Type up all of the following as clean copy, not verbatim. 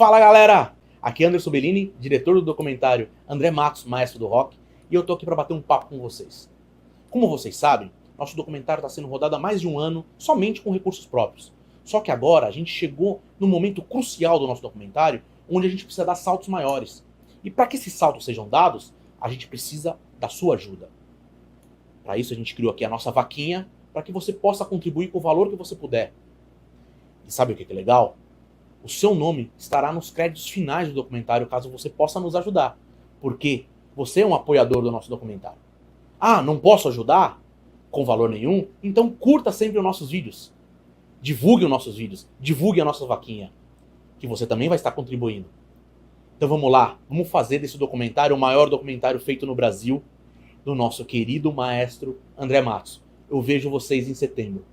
Fala galera, aqui é Andre Subelini, diretor do documentário Andre Matos, Maestro do Rock, e eu tô aqui para bater um papo com vocês. Como vocês sabem, nosso documentário está sendo rodado há mais de um ano somente com recursos próprios. Só que agora a gente chegou no momento crucial do nosso documentário, onde a gente precisa dar saltos maiores. E para que esses saltos sejam dados, a gente precisa da sua ajuda. Para isso a gente criou aqui a nossa vaquinha, para que você possa contribuir com o valor que você puder. E sabe o que é legal? O seu nome estará nos créditos finais do documentário, caso você possa nos ajudar. Porque você é um apoiador do nosso documentário. Ah, não posso ajudar? Com valor nenhum? Então curta sempre os nossos vídeos. Divulgue os nossos vídeos. Divulgue a nossa vaquinha. Que você também vai estar contribuindo. Então vamos lá. Vamos fazer desse documentário o maior documentário feito no Brasil, do nosso querido maestro Andre Matos. Eu vejo vocês em setembro.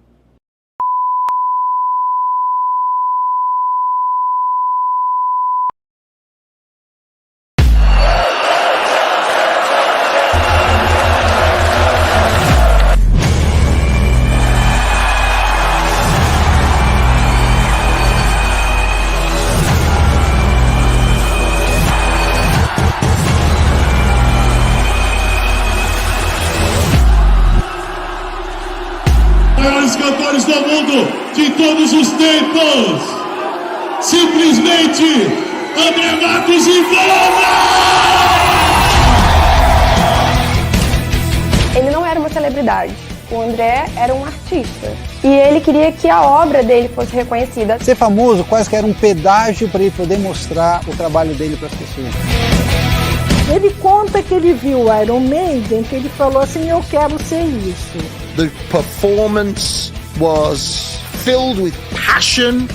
Maiores cantores do mundo de todos os tempos, simplesmente Andre Matos e banda! Ele não era uma celebridade, o André era um artista e ele queria que a obra dele fosse reconhecida. Ser famoso quase que era um pedágio para ele poder mostrar o trabalho dele para as pessoas. Ele conta que ele viu o Iron Maiden, que ele falou assim, eu quero ser isso. The performance was filled with passion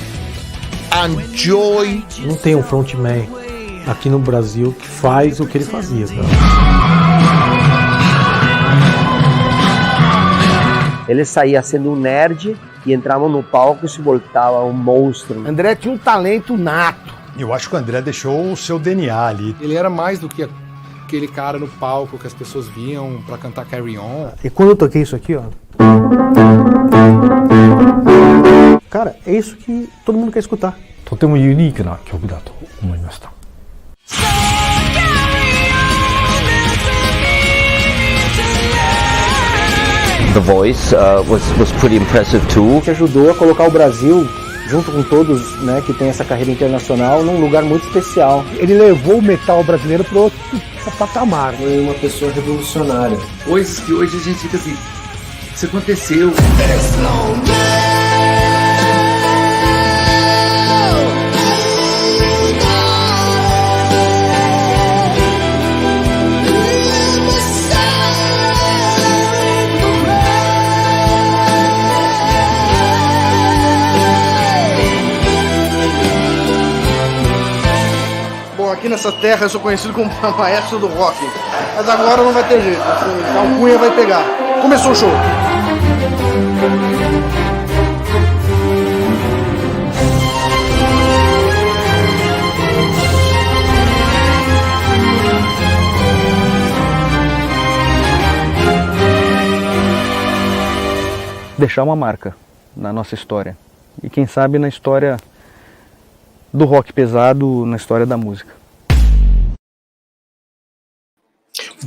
and joy. Não tem um frontman aqui no Brasil que faz o que ele fazia, cara. Ele saía sendo um nerd e entrava no palco e se voltava um monstro. André tinha um talento nato. Eu acho que o André deixou o seu DNA ali. Ele era mais do que aquele cara no palco que as pessoas viam pra cantar Carry On. E quando eu toquei isso aqui, ó. Cara, é isso que todo mundo quer escutar. とてもユニークな曲だと思いました。The Voice was pretty impressive too. Que ajudou a colocar o Brasil, junto com todos, né, que tem essa carreira internacional, num lugar muito especial. Ele levou o metal brasileiro para outro patamar. Foi uma pessoa revolucionária. Coisas que hoje a gente fica assim, isso aconteceu. Aqui nessa terra eu sou conhecido como maestro do rock, mas agora não vai ter jeito, a alcunha vai pegar. Começou o show. Deixar uma marca na nossa história e quem sabe na história do rock pesado, na história da música.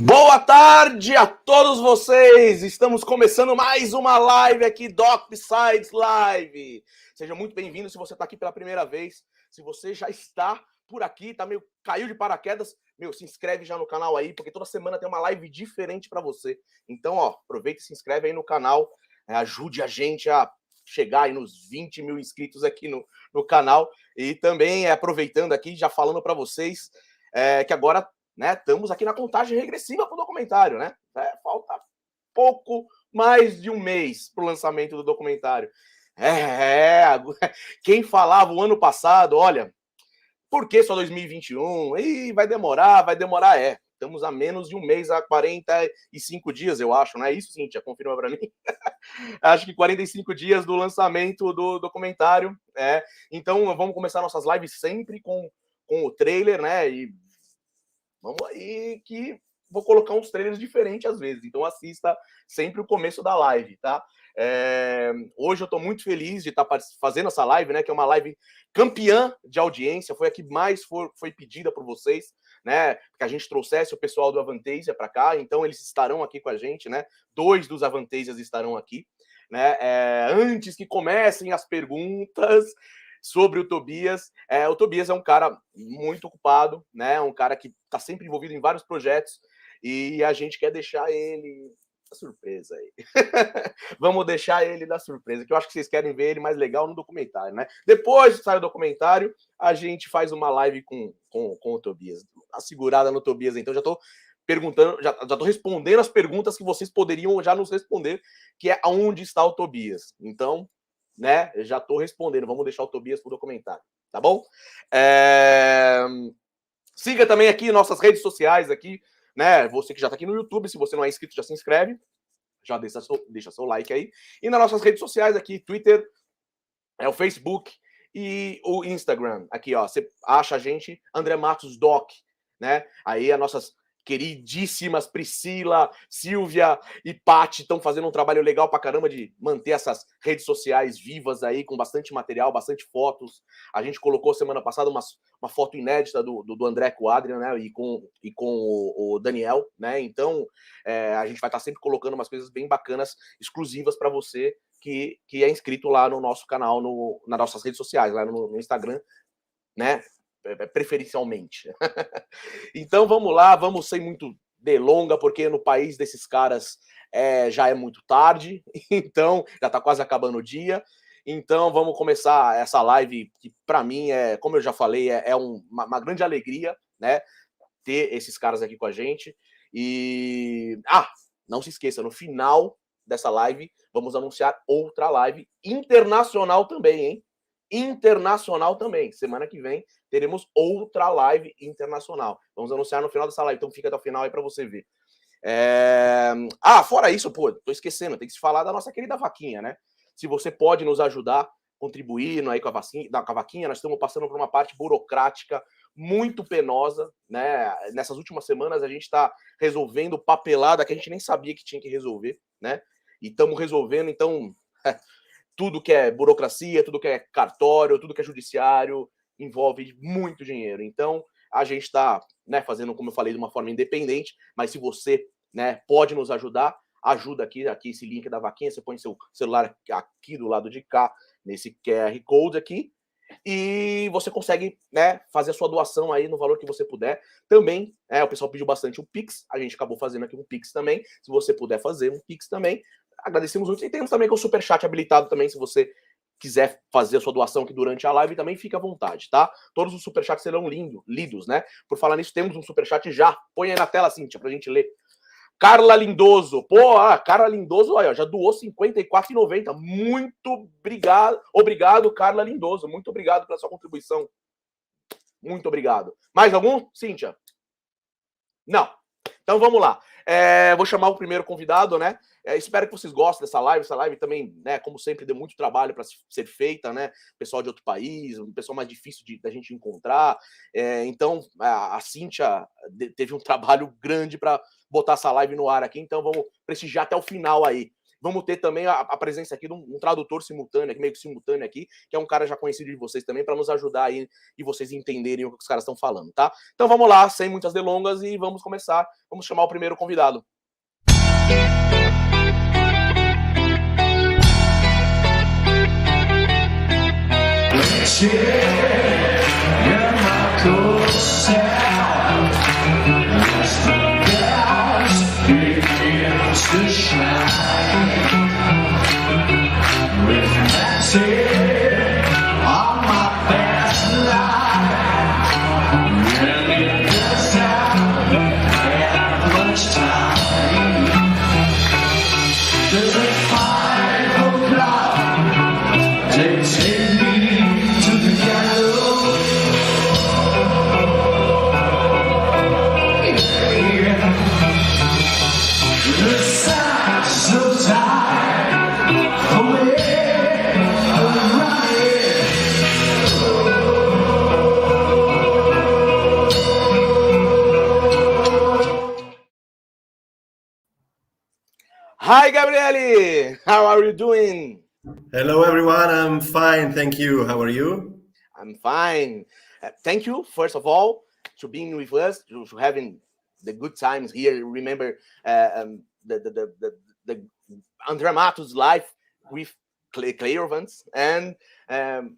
Boa tarde a todos vocês! Estamos começando mais uma live aqui, Doc Besides Live. Seja muito bem-vindo se você está aqui pela primeira vez. Se você já está por aqui, caiu de paraquedas, se inscreve já no canal aí, porque toda semana tem uma live diferente para você. Então, aproveita e se inscreve aí no canal, ajude a gente a chegar aí nos 20 mil inscritos aqui no canal. E também, aproveitando aqui, já falando para vocês que agora... estamos aqui na contagem regressiva para o documentário, né? Falta pouco mais de um mês para o lançamento do documentário. Quem falava o ano passado, olha, por que só 2021? Ih, vai demorar. Estamos a menos de um mês, a 45 dias, eu acho, não é isso, Cíntia? Confirma para mim. Acho que 45 dias do lançamento do documentário. Então, vamos começar nossas lives sempre com o trailer, né? E vamos aí que vou colocar uns trailers diferentes às vezes, então assista sempre o começo da live, tá? Hoje eu tô muito feliz de estar fazendo essa live, né? Que é uma live campeã de audiência, foi a que mais foi pedida por vocês, né? Que a gente trouxesse o pessoal do Avantasia para cá, então eles estarão aqui com a gente, né? 2 dos Avantasias estarão aqui, né? Antes que comecem as perguntas sobre o Tobias é um cara muito ocupado, né? Um cara que está sempre envolvido em vários projetos e a gente quer deixar ele da surpresa aí. Vamos deixar ele da surpresa, que eu acho que vocês querem ver ele mais legal no documentário, né? Depois que sai o documentário, a gente faz uma live com o Tobias. A segurada no Tobias, então já tô perguntando, já tô respondendo as perguntas que vocês poderiam já nos responder, que é aonde está o Tobias. Então, né, eu já tô respondendo, vamos deixar o Tobias pro documentário, tá bom? Siga também aqui nossas redes sociais aqui, né? Você que já tá aqui no YouTube, se você não é inscrito, já se inscreve, já deixa seu like aí. E nas nossas redes sociais aqui, Twitter, o Facebook e o Instagram. Aqui, ó, você acha a gente, Andre Matos Doc, né? Aí as nossas queridíssimas Priscila, Silvia e Parte estão fazendo um trabalho legal pra caramba de manter essas redes sociais vivas aí, com bastante material, bastante fotos. A gente colocou semana passada uma foto inédita do André com o Adrian, né, e com o Daniel, né, então a gente vai estar sempre colocando umas coisas bem bacanas, exclusivas para você que é inscrito lá no nosso canal, nas nossas redes sociais, lá no Instagram, né, preferencialmente. Então vamos lá, vamos sem muito delonga, porque no país desses caras já é muito tarde, então já tá quase acabando o dia. Então vamos começar essa live que para mim como eu já falei, uma grande alegria, né, ter esses caras aqui com a gente. E não se esqueça, no final dessa live vamos anunciar outra live internacional também, hein? Internacional também. Semana que vem teremos outra live internacional. Vamos anunciar no final dessa live, então fica até o final aí para você ver. Fora isso, pô, tô esquecendo, tem que se falar da nossa querida vaquinha, né? Se você pode nos ajudar, contribuindo aí com a vaquinha, nós estamos passando por uma parte burocrática muito penosa, né? Nessas últimas semanas a gente está resolvendo papelada que a gente nem sabia que tinha que resolver, né? E estamos resolvendo, então... tudo que é burocracia, tudo que é cartório, tudo que é judiciário, envolve muito dinheiro. Então, a gente está, né, fazendo, como eu falei, de uma forma independente, mas se você, né, pode nos ajudar, ajuda aqui esse link da vaquinha, você põe seu celular aqui do lado de cá, nesse QR Code aqui, e você consegue, né, fazer a sua doação aí no valor que você puder. Também, o pessoal pediu bastante um Pix, a gente acabou fazendo aqui um Pix também, se você puder fazer um Pix também, agradecemos muito. E temos também com o Superchat habilitado também, se você quiser fazer a sua doação aqui durante a live, também fica à vontade, tá? Todos os Superchats serão lidos, né? Por falar nisso, temos um Superchat já. Põe aí na tela, Cíntia, pra gente ler. Carla Lindoso. Pô, Carla Lindoso, olha, já doou R$ 54,90. Muito obrigado, Carla Lindoso. Muito obrigado pela sua contribuição. Muito obrigado. Mais algum, Cíntia? Não. Então vamos lá. Vou chamar o primeiro convidado, né? Espero que vocês gostem dessa live. Essa live também, né, como sempre, deu muito trabalho para ser feita, né? Pessoal de outro país, um pessoal mais difícil da gente encontrar. Então, a Cíntia teve um trabalho grande para botar essa live no ar aqui. Então, vamos prestigiar até o final aí. Vamos ter também a presença aqui de um tradutor simultâneo, meio que simultâneo aqui, que é um cara já conhecido de vocês também, para nos ajudar aí e vocês entenderem o que os caras estão falando, tá? Então vamos lá, sem muitas delongas, e vamos começar. Vamos chamar o primeiro convidado. Hi, Gabriele. How are you doing? Hello, everyone. I'm fine, thank you. How are you? I'm fine. Thank you, first of all, to being with us, to having the good times here. Remember the Andre Matos live with Clairvoyants, and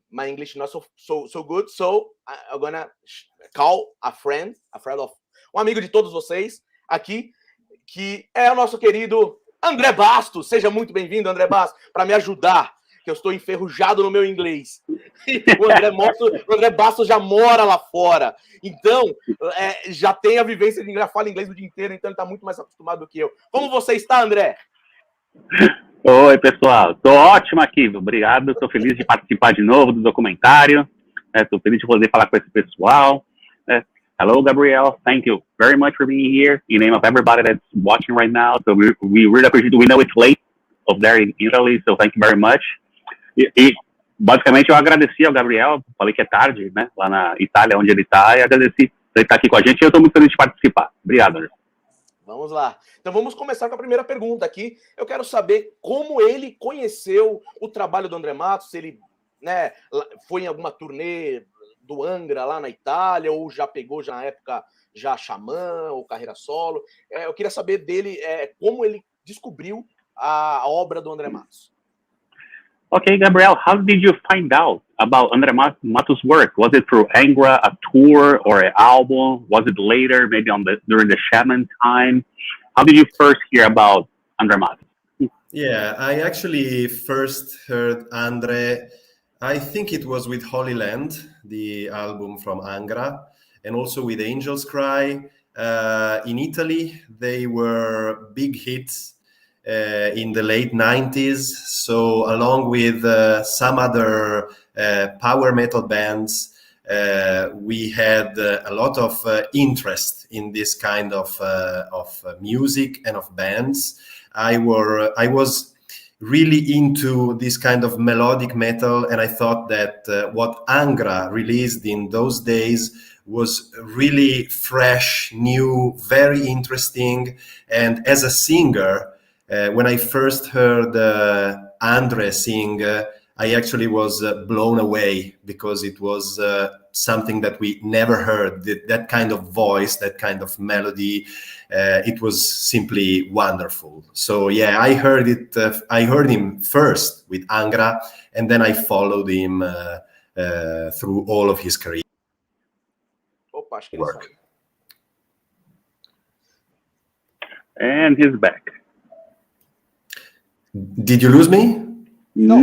my English not so good, so I'm gonna call a friend of amigo de todos vocês aqui, que é o nosso querido Andre Bastos. Seja muito bem-vindo, Andre Bastos, para me ajudar, que eu estou enferrujado no meu inglês. O Andre Bastos já mora lá fora, então já tem a vivência de inglês, fala inglês o dia inteiro, então ele está muito mais acostumado do que eu. Como você está, André? Oi, pessoal. Tô ótimo aqui, obrigado. Tô feliz de participar de novo do documentário. Tô feliz de poder falar com esse pessoal. Hello, Gabrielle. Thank you very much for being here. In name of everybody that's watching right now. So we really appreciate it. We know it's late over there in Italy, so thank you very much. E basicamente eu agradeci ao Gabriel, falei que é tarde, né, lá na Itália, onde ele tá, e agradeci por ele estar aqui com a gente, e eu tô muito feliz de participar. Obrigado, André. Vamos lá. Então vamos começar com a primeira pergunta aqui. Eu quero saber como ele conheceu o trabalho do Andre Matos, se ele, né, foi em alguma turnê do Angra lá na Itália, ou já pegou já na época já Xamã, ou carreira solo. Eu queria saber dele como ele descobriu a obra do Andre Matos. Okay, Gabrielle, how did you find out about Andre Matos' work? Was it through Angra, a tour, or an album? Was it later, maybe during the Shaman time? How did you first hear about Andre Matos? Yeah, I actually first heard Andre, I think it was with Holy Land, the album from Angra, and also with Angel's Cry. In Italy, they were big hits in the late 90s. So along with some other power metal bands, we had a lot of interest in this kind of music and of bands. I was really into this kind of melodic metal, and I thought that what Angra released in those days was really fresh, new, very interesting. And as a singer, when I first heard Andre sing, I actually was blown away, because it was something that we never heard, that kind of voice, that kind of melody. It was simply wonderful. So yeah, I heard him first with Angra, and then I followed him through all of his career. Work. And he's back. Did you lose me? No.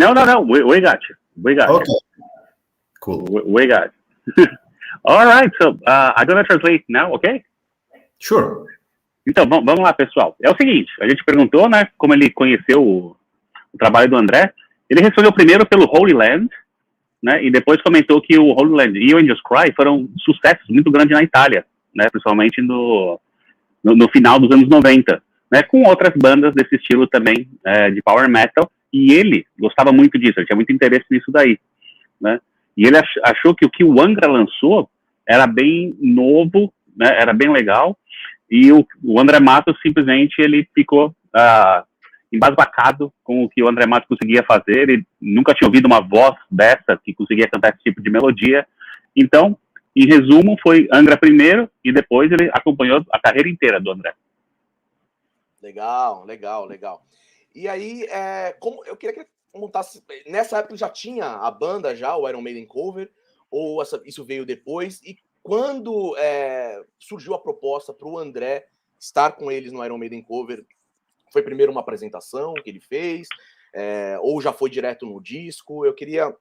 We got you. We got okay. You. Cool. We got you. All right, so I'm going to translate now, okay? Sure. Então, vamos lá, pessoal. É o seguinte, a gente perguntou, né, como ele conheceu o trabalho do André. Ele respondeu primeiro pelo Holy Land, né, e depois comentou que o Holy Land e o Angel's Cry foram sucessos muito grandes na Itália, né, principalmente no final dos anos 90, né, com outras bandas desse estilo também, de power metal, e ele gostava muito disso, ele tinha muito interesse nisso daí, né, e ele achou que o que o Angra lançou era bem novo, né, era bem legal, e o Andre Matos simplesmente ele ficou embasbacado com o que o Andre Matos conseguia fazer. Ele nunca tinha ouvido uma voz dessa que conseguia cantar esse tipo de melodia. Então, em resumo, foi Angra primeiro e depois ele acompanhou a carreira inteira do André. Legal. E aí, como eu queria que ele montasse, nessa época já tinha a banda, já o Iron Maiden cover, ou isso veio depois? E quando surgiu a proposta para o André estar com eles no Iron Maiden cover, foi primeiro uma apresentação que ele fez, ou já foi direto no disco? Eu queria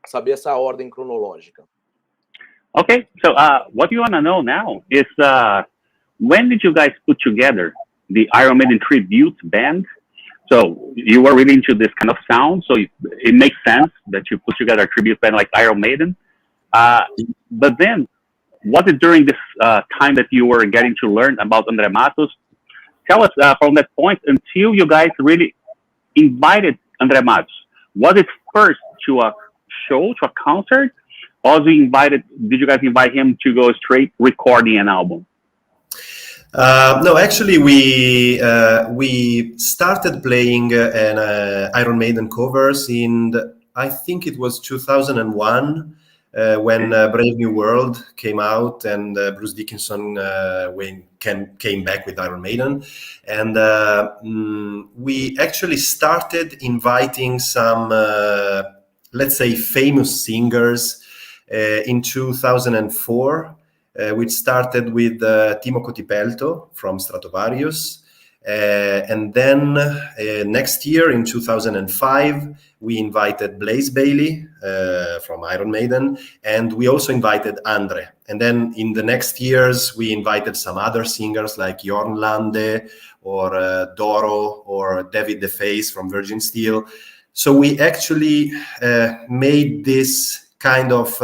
saber essa ordem cronológica. Okay, so what you want to know now is when did you guys put together the Iron Maiden tribute band? So you were really into this kind of sound, so it makes sense that you put together a tribute band like Iron Maiden. But then, was it during this time that you were getting to learn about Andre Matos? Tell us from that point until you guys really invited Andre Matos. Was it first to a show, to a concert, or did you guys invite him to go straight recording an album? No, actually, we started playing Iron Maiden covers I think it was 2001 when Brave New World came out and Bruce Dickinson came back with Iron Maiden, and we actually started inviting some, let's say, famous singers in 2004. Which started with Timo Kotipelto from Stratovarius. And then next year, in 2005, we invited Blaze Bayley from Iron Maiden, and we also invited Andre. And then in the next years, we invited some other singers like Jorn Lande or Doro or David DeFace from Virgin Steel. So we actually made this kind of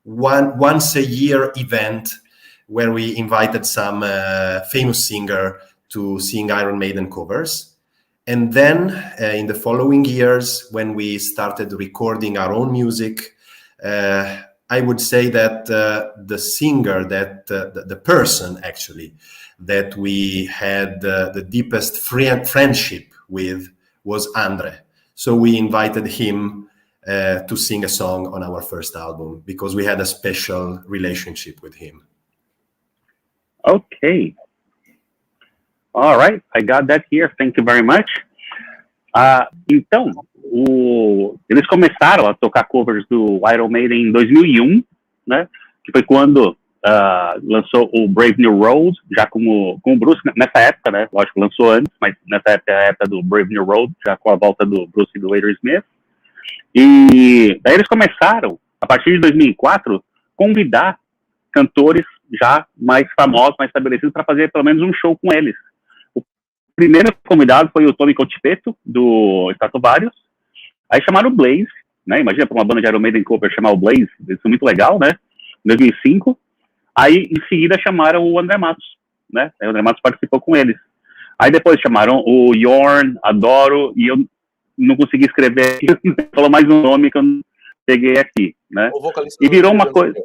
once a year event where we invited some famous singer to sing Iron Maiden covers. And then in the following years, when we started recording our own music, I would say that the singer, that the person actually that we had the deepest friendship with was Andre. So we invited him to sing a song on our first album because we had a special relationship with him. Okay. All right, I got that here. Thank you very much. Então, eles começaram a tocar covers do Iron Maiden em 2001, né? Que foi quando lançou o Brave New Road, já com o Bruce nessa época, né? Lógico, lançou antes, mas nessa época é a época do Brave New Road, já com a volta do Bruce e do Smith. E daí eles começaram, a partir de 2004, convidar cantores já mais famosos, mais estabelecidos, para fazer pelo menos um show com eles. O primeiro convidado foi o Tony Kotipelto, do Stratovarius. Aí chamaram o Blaze, né? Imagina para uma banda de Iron Maiden cover chamar o Blaze, isso é muito legal, né? Em 2005. Aí, em seguida, chamaram o Andre Matos, né? Aí o Andre Matos participou com eles. Aí depois chamaram o Jorn, a Doro, e eu não consegui escrever, falou mais um nome que eu não peguei aqui, né? E virou uma coisa...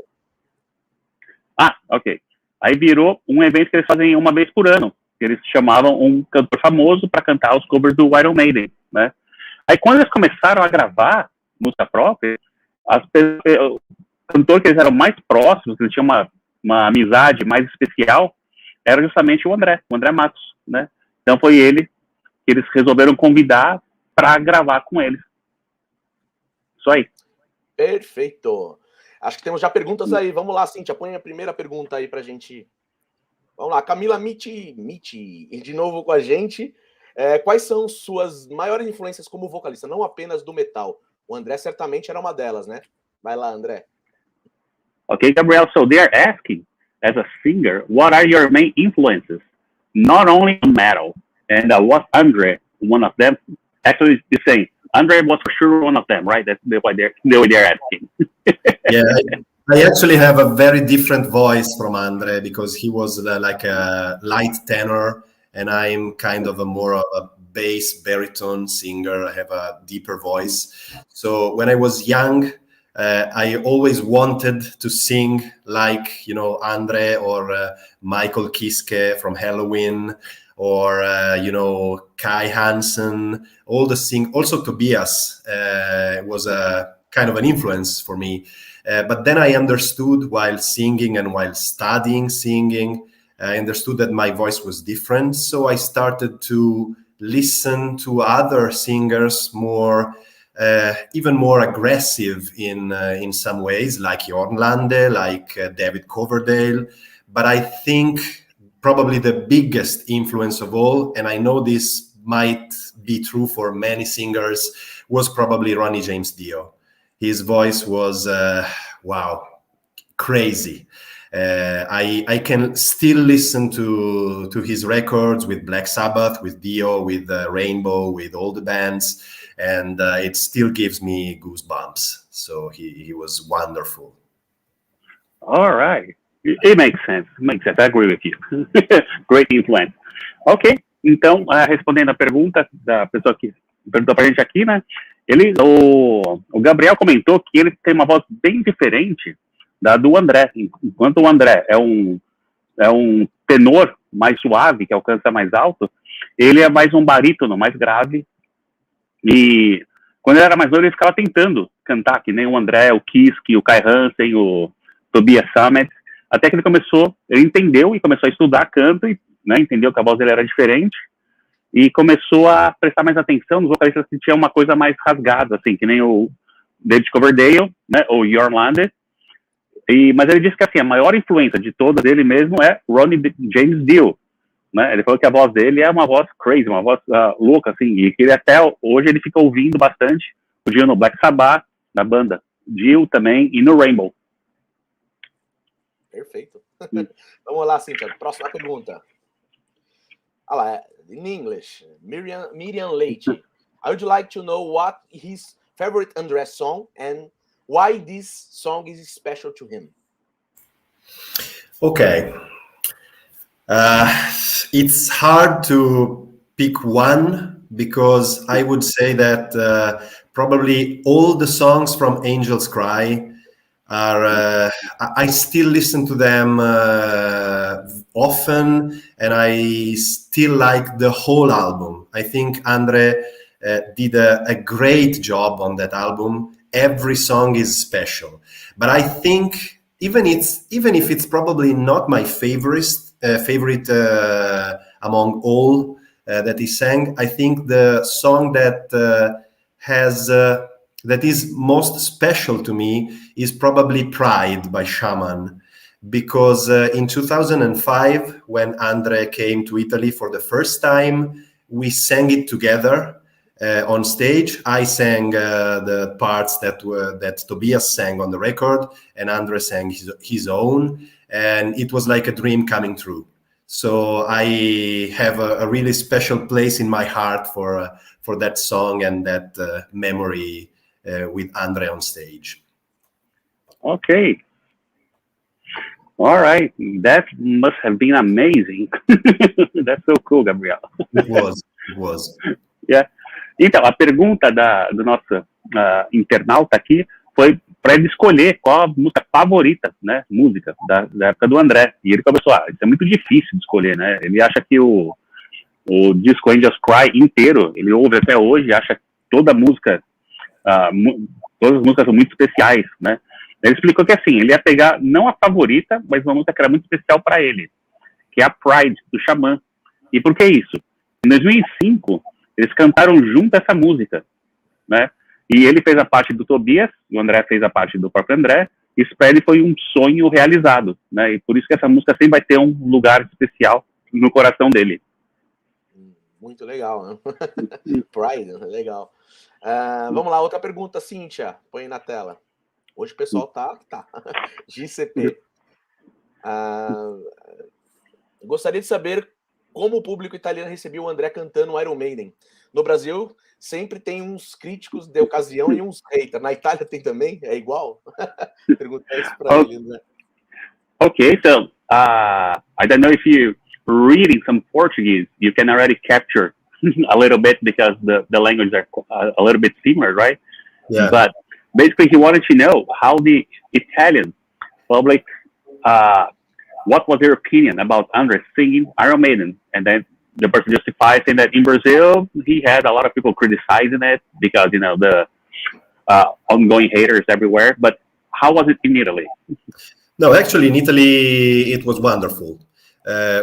ok. Aí virou um evento que eles fazem uma vez por ano. Eles chamavam um cantor famoso para cantar os covers do Iron Maiden, né? Aí quando eles começaram a gravar música própria, o cantor que eles eram mais próximos, que eles tinham uma amizade mais especial, era justamente o André Matos, né? Então foi ele que eles resolveram convidar para gravar com eles. Isso aí. Perfeito. Acho que temos já perguntas aí. Vamos lá, Cíntia, põe a primeira pergunta aí pra gente. Vamos lá, Camila Mitti, de novo com a gente. Quais são suas maiores influências como vocalista, não apenas do metal? O André certamente era uma delas, né? Vai lá, André. Okay, Gabrielle, so they're asking, as a singer, what are your main influences? Not only on metal, and was Andre one of them? Actually, you're saying Andre was for sure one of them, right? That's the way they're asking. Yeah, I actually have a very different voice from Andre because he was like a light tenor, and I'm kind of more of a bass baritone singer. I have a deeper voice. So when I was young, I always wanted to sing like, Andre or Michael Kiske from Hallowed, or Kai Hansen, also Tobias was a kind of an influence for me. But then I understood while singing and while studying singing, I understood that my voice was different. So I started to listen to other singers even more aggressive in some ways, like Jorn Lande, like David Coverdale. But I think probably the biggest influence of all, and I know this might be true for many singers, was probably Ronnie James Dio. His voice was, crazy. I can still listen to his records with Black Sabbath, with Dio, with Rainbow, with all the bands, and it still gives me goosebumps. So he was wonderful. All right. It makes sense. I agree with you. Great influence. Ok. Então, respondendo a pergunta da pessoa que perguntou pra gente aqui, né? O Gabriel comentou que ele tem uma voz bem diferente da do André. Enquanto o André é um tenor mais suave, que alcança mais alto, ele é mais um barítono, mais grave. E quando ele era mais novo, ele ficava tentando cantar, que nem o André, o Kiske, o Kai Hansen, o Tobias Sammet, até que ele entendeu e começou a estudar canto, e, né, entendeu que a voz dele era diferente, e começou a prestar mais atenção nos vocalistas que tinham uma coisa mais rasgada, assim, que nem o David Coverdale, né, ou Björn Lander. Mas ele disse que assim, a maior influência de todas dele mesmo é Ronnie James Dio, né? Ele falou que a voz dele é uma voz crazy, uma voz louca, assim, e que ele até hoje ele fica ouvindo bastante o Dio no Black Sabbath, na banda Dio também, e no Rainbow. Perfeito. Vamos lá, Cíntia. Próxima pergunta. Olha lá, in English, Miriam Leite. I would like to know what his favorite André song and why this song is special to him. Okay. It's hard to pick one because I would say that probably all the songs from Angels Cry are, I still listen to them often, and I still like the whole album. I think Andre did a great job on that album. Every song is special, but I think even if it's probably not my favorite among all that he sang, I think the song that that is most special to me is probably Pride by Shaman, because in 2005, when Andre came to Italy for the first time, we sang it together on stage. I sang the parts that Tobias sang on the record, and Andre sang his own, and it was like a dream coming true. So I have a really special place in my heart for that song and that memory with Andre on stage. Okay. All right. That must have been amazing. That's so cool, Gabriel. It was. Yeah. Então, a pergunta do nosso internauta aqui foi para ele escolher qual a música favorita, né, música da época do André. E ele começou, isso é muito difícil de escolher, né? Ele acha que o disco Angels Cry inteiro, ele ouve até hoje, acha que toda música, todas as músicas são muito especiais, né? Ele explicou que assim, ele ia pegar não a favorita, mas uma música que era muito especial para ele, que é a Pride, do Xamã. E por que isso? Em 2005, eles cantaram junto essa música, né? E ele fez a parte do Tobias, o André fez a parte do próprio André, e isso para ele foi um sonho realizado, né? E por isso que essa música sempre vai ter um lugar especial no coração dele. Muito legal, né? Pride, legal. Vamos lá, outra pergunta, Cíntia, põe aí na tela. Hoje o pessoal tá. GCP. Gostaria de saber como o público italiano recebeu o André cantando Iron Maiden. No Brasil, sempre tem uns críticos de ocasião e uns haters. Na Itália tem também? É igual? Pergunta isso para ele, André. Okay, so I don't know if you reading some Portuguese, you can already capture a little bit because the languages are a little bit similar, right? Yeah. But basically, he wanted to know how the Italian public, what was their opinion about Andre singing Iron Maiden, and then the person justified saying that in Brazil he had a lot of people criticizing it because the ongoing haters everywhere. But how was it in Italy? No, actually, in Italy it was wonderful.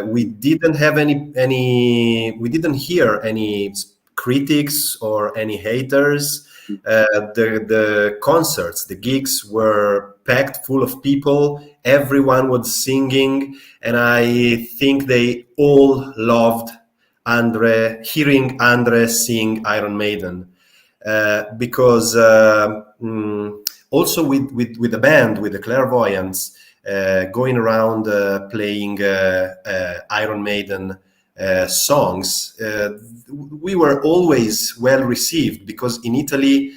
We didn't have we didn't hear any critics or any haters. The concerts, the gigs were packed full of people. Everyone was singing, and I think they all loved hearing Andre sing Iron Maiden, because also with the band, with the Clairvoyants, going around playing Iron Maiden songs, we were always well received, because in Italy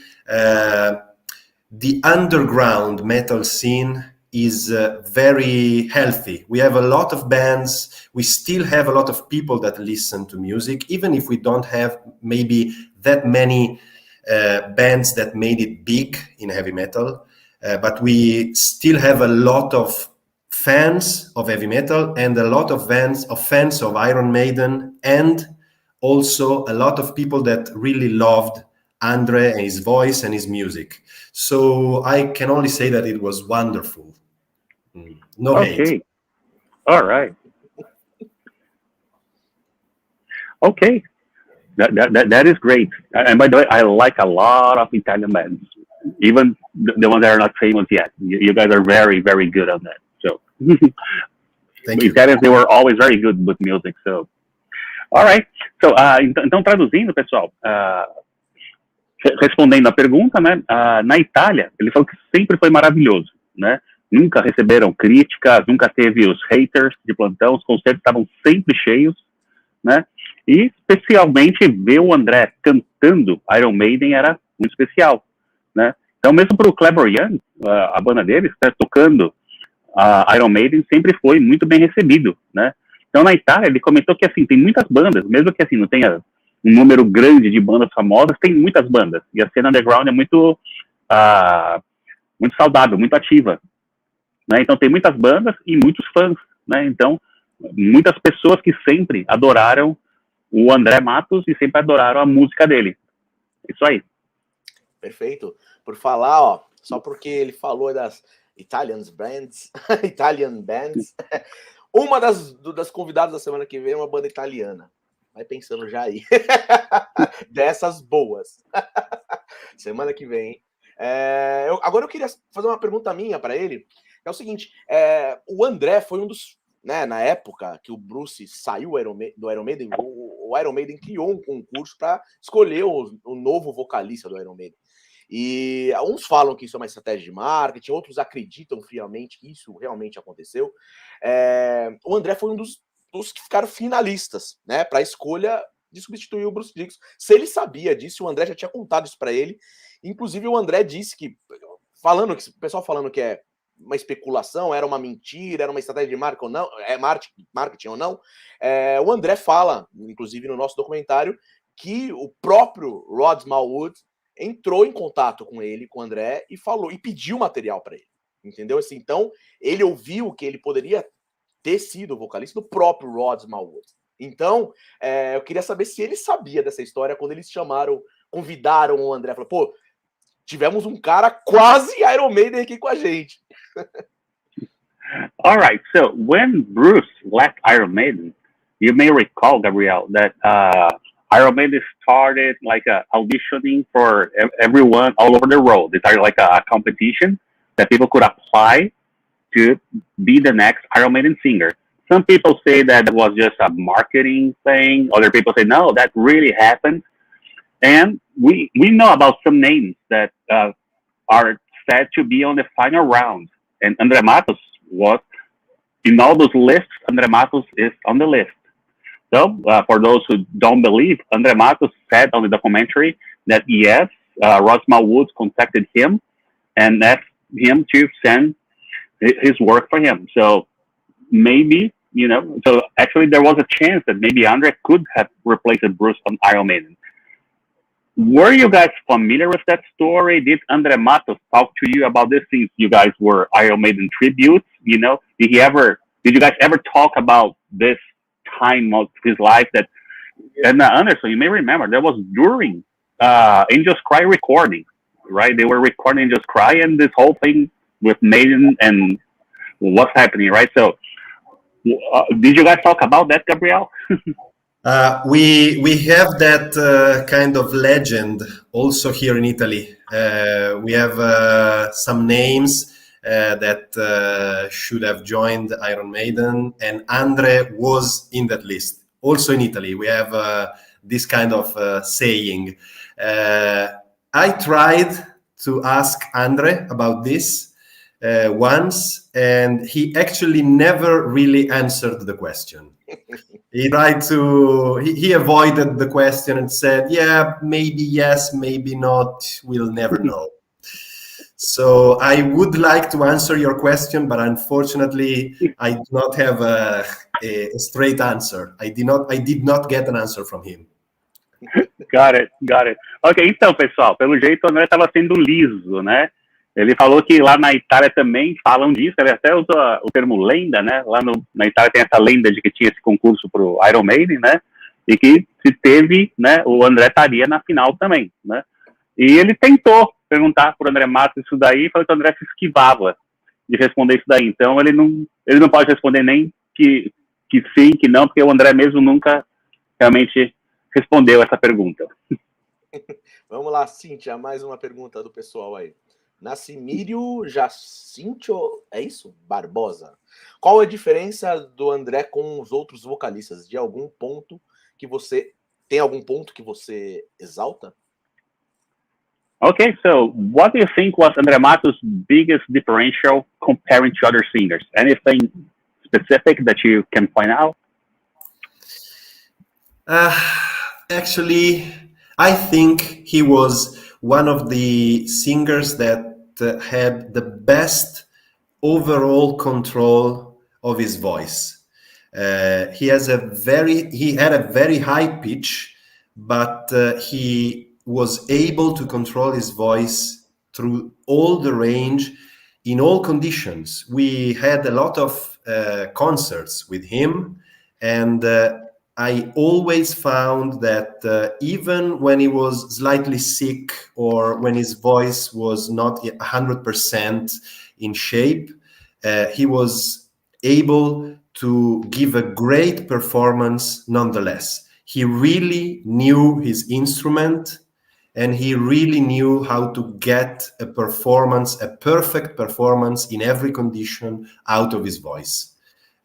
the underground metal scene is very healthy. We have a lot of bands. We still have a lot of people that listen to music, even if we don't have maybe that many bands that made it big in heavy metal. But we still have a lot of fans of heavy metal and a lot of fans of Iron Maiden, and also a lot of people that really loved Andre and his voice and his music. So I can only say that it was wonderful. No hate. All right. Okay. That is great. And by the way, I like a lot of Italian bands, even the ones that are not famous yet. You guys are very, very good on that. So, Thank you. Italians, they were always very good with music. So, all right. So, então traduzindo, pessoal, respondendo a pergunta, né? Na Itália, ele falou que sempre foi maravilhoso, né? Nunca receberam críticas, nunca teve os haters de plantão, os concertos estavam sempre cheios, né? E especialmente ver o André cantando Iron Maiden era muito especial, né? Então mesmo para o Clairvoyants, a banda deles, tá tocando Iron Maiden sempre foi muito bem recebido, né? Então na Itália ele comentou que assim tem muitas bandas, mesmo que assim não tenha um número grande de bandas famosas, tem muitas bandas e a cena underground é muito muito saudável, muito ativa, né? Então tem muitas bandas e muitos fãs, né? Então muitas pessoas que sempre adoraram o Andre Matos e sempre adoraram a música dele. Isso aí. Perfeito. Por falar, ó, só porque ele falou das Italian bands, uma das convidadas da semana que vem é uma banda italiana. Vai pensando já aí. Dessas boas. Semana que vem, hein? Agora eu queria fazer uma pergunta minha para ele. É o seguinte, o André foi um dos, né, na época que o Bruce saiu do Iron Maiden, o Iron Maiden criou um concurso para escolher o novo vocalista do Iron Maiden. E uns falam que isso é uma estratégia de marketing, outros acreditam friamente que isso realmente aconteceu. O André foi um dos que ficaram finalistas, né, para a escolha de substituir o Bruce Dickinson. Se ele sabia disso, o André já tinha contado isso para ele. Inclusive o André disse que, o pessoal falando que é uma especulação, era uma mentira, era uma estratégia de marketing ou não, marketing ou não, o André fala, inclusive no nosso documentário, que o próprio Rod Smallwood entrou em contato com ele, com o André, e falou, e pediu material para ele, entendeu? Assim, então, ele ouviu que ele poderia ter sido o vocalista do próprio Rod Smallwood. Então, eu queria saber se ele sabia dessa história quando eles convidaram o André, falou, pô, tivemos um cara quase Iron Maiden aqui com a gente. All right. So when Bruce left Iron Maiden, you may recall, Gabrielle, that Iron Maiden started like auditioning for everyone all over the world. It started like a competition that people could apply to be the next Iron Maiden singer. Some people say that it was just a marketing thing. Other people say, no, that really happened. And we know about some names that are said to be on the final round. And Andre Matos was, in all those lists, Andre Matos is on the list. So, for those who don't believe, Andre Matos said on the documentary that yes, Rod Smallwood contacted him and asked him to send his work for him. So, maybe, so actually there was a chance that maybe Andre could have replaced Bruce on Iron Maiden. Were you guys familiar with that story? Did Andre Matos talk to you about this since you guys were Iron Maiden tributes? Did you guys ever talk about this time of his life and Anderson, you may remember, that was during Angels Cry recording, right? They were recording Angels Cry and this whole thing with Maiden and what's happening, right? So, did you guys talk about that, Gabrielle? We have that kind of legend also here in Italy. We have some names that should have joined Iron Maiden, and Andre was in that list. Also in Italy, we have this kind of saying. I tried to ask Andre about this once, and he actually never really answered the question. He tried to, he avoided the question and said, yeah, maybe yes, maybe not, we'll never know. So I would like to answer your question, but unfortunately, I do not have a straight answer. I did not get an answer from him. Got it. Ok, então, pessoal, pelo jeito o André estava sendo liso, né? Ele falou que lá na Itália também falam disso, ele até usou o termo lenda, né? Lá na Itália tem essa lenda de que tinha esse concurso pro Iron Maiden, né? E que se teve, né, o André estaria na final também, né? E ele tentou perguntar pro Andre Matos isso daí, e falou que o André se esquivava de responder isso daí. Então ele não pode responder nem que sim, que não, porque o André mesmo nunca realmente respondeu essa pergunta. Vamos lá, Cíntia, mais uma pergunta do pessoal aí. Nascimírio Jacinto, é isso? Barbosa. Qual a diferença do André com os outros vocalistas? Tem algum ponto que você exalta? Okay, so what do you think was Andre Matos' biggest differential comparing to other singers? Anything specific that you can point out? Actually, I think he was one of the singers that had the best overall control of his voice. He had a very high pitch, but he was able to control his voice through all the range in all conditions. We had a lot of concerts with him, and I always found that even when he was slightly sick or when his voice was not 100% in shape, he was able to give a great performance nonetheless. He really knew his instrument, and he really knew how to get a perfect performance in every condition out of his voice.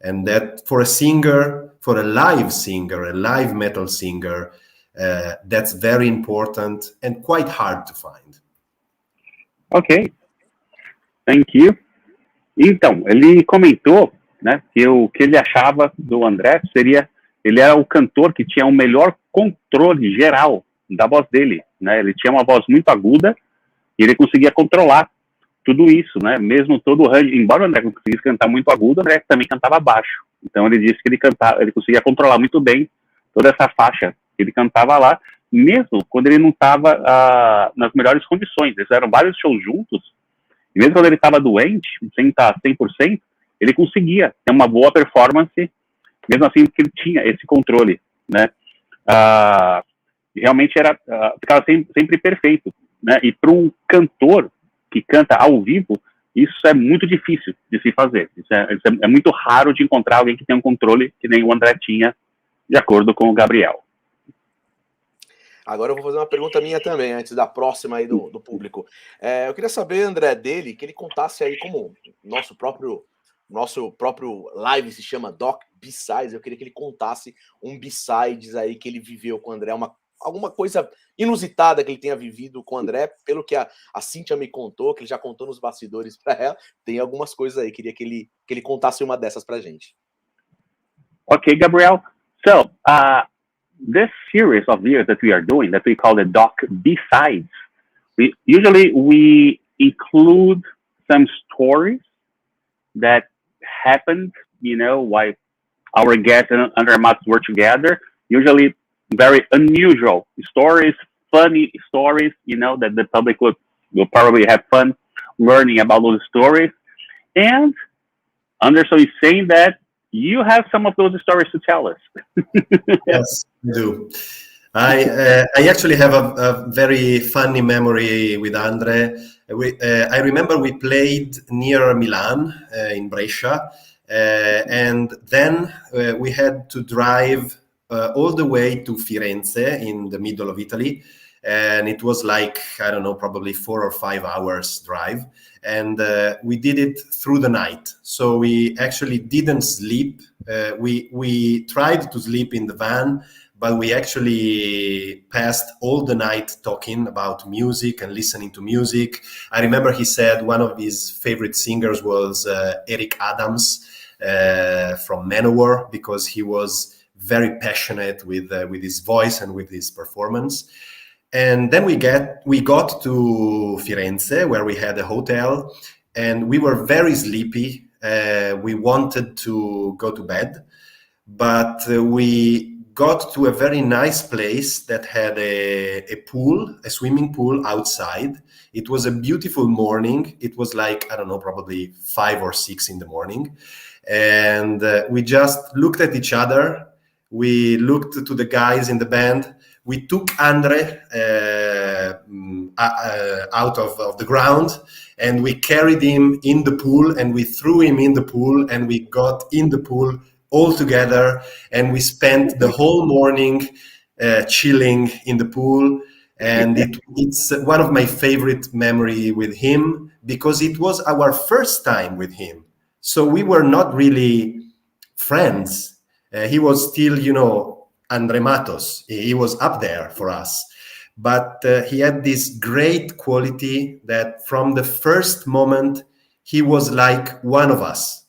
And that for a singer, for a live metal singer, that's very important and quite hard to find. Ok, thank you. Então, ele comentou, né, que o que ele achava do André seria, ele era o cantor que tinha o melhor controle geral da voz dele, né? Ele tinha uma voz muito aguda e ele conseguia controlar tudo isso, né? Mesmo todo o range, embora o André conseguisse cantar muito agudo, o André também cantava baixo. Então ele disse que ele conseguia controlar muito bem toda essa faixa que ele cantava lá, mesmo quando ele não estava nas melhores condições. Eles fizeram vários shows juntos, e mesmo quando ele estava doente, sem estar 100%, ele conseguia ter uma boa performance, mesmo assim porque ele tinha esse controle, né? Realmente ficava sempre perfeito, né? E para um cantor que canta ao vivo, isso é muito difícil de se fazer. Isso é muito raro de encontrar alguém que tem um controle que nem o André tinha, de acordo com o Gabriel. Agora eu vou fazer uma pergunta minha também, antes da próxima aí do público. Eu queria saber, André, dele, que ele contasse aí como nosso próprio live se chama Doc B-Sides. Eu queria que ele contasse um B-Sides aí que ele viveu com o André, alguma coisa inusitada que ele tenha vivido com o André, pelo que a Cíntia me contou, que ele já contou nos bastidores para ela, tem algumas coisas aí, queria que ele contasse uma dessas pra gente. Okay, Gabriel. So, this series of videos that we are doing, that we call the Doc B-Sides, we include some stories that happened, while our guests and Andre Matos were together, usually very unusual stories, funny stories, that the public will probably have fun learning about those stories. And Anderson is saying that you have some of those stories to tell us. Yes, I do. I actually have a very funny memory with Andre. I remember we played near Milan, in Brescia, and then we had to drive all the way to Firenze in the middle of Italy, and it was like, I don't know, probably 4 or 5 hours drive, and we did it through the night. So we actually didn't sleep. We tried to sleep in the van, but we actually passed all the night talking about music and listening to music. I remember he said one of his favorite singers was Eric Adams from Manowar, because he was very passionate with his voice and with his performance. And then we got to Firenze, where we had a hotel, and we were very sleepy. We wanted to go to bed, but we got to a very nice place that had a pool, a swimming pool outside. It was a beautiful morning. It was like, I don't know, probably 5 or 6 in the morning. And we just looked at each other. We looked to the guys in the band. We took Andre out of the ground, and we carried him in the pool, and we threw him in the pool, and we got in the pool all together, and we spent the whole morning chilling in the pool. And it's one of my favorite memory with him, because it was our first time with him. So we were not really friends. He was still, Andre Matos. He was up there for us. But he had this great quality that from the first moment, he was like one of us,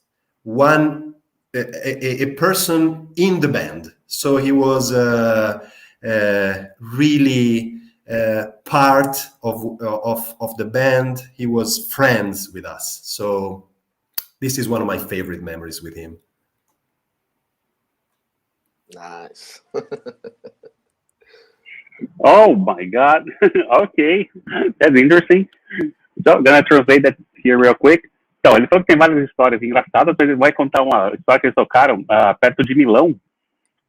a person in the band. So he was really part of the band. He was friends with us. So this is one of my favorite memories with him. Nice. Oh my God. Okay, that's interesting. So I'm gonna translate that here real quick. Então, ele falou que tem várias histórias engraçadas, mas ele vai contar uma história que eles tocaram perto de Milão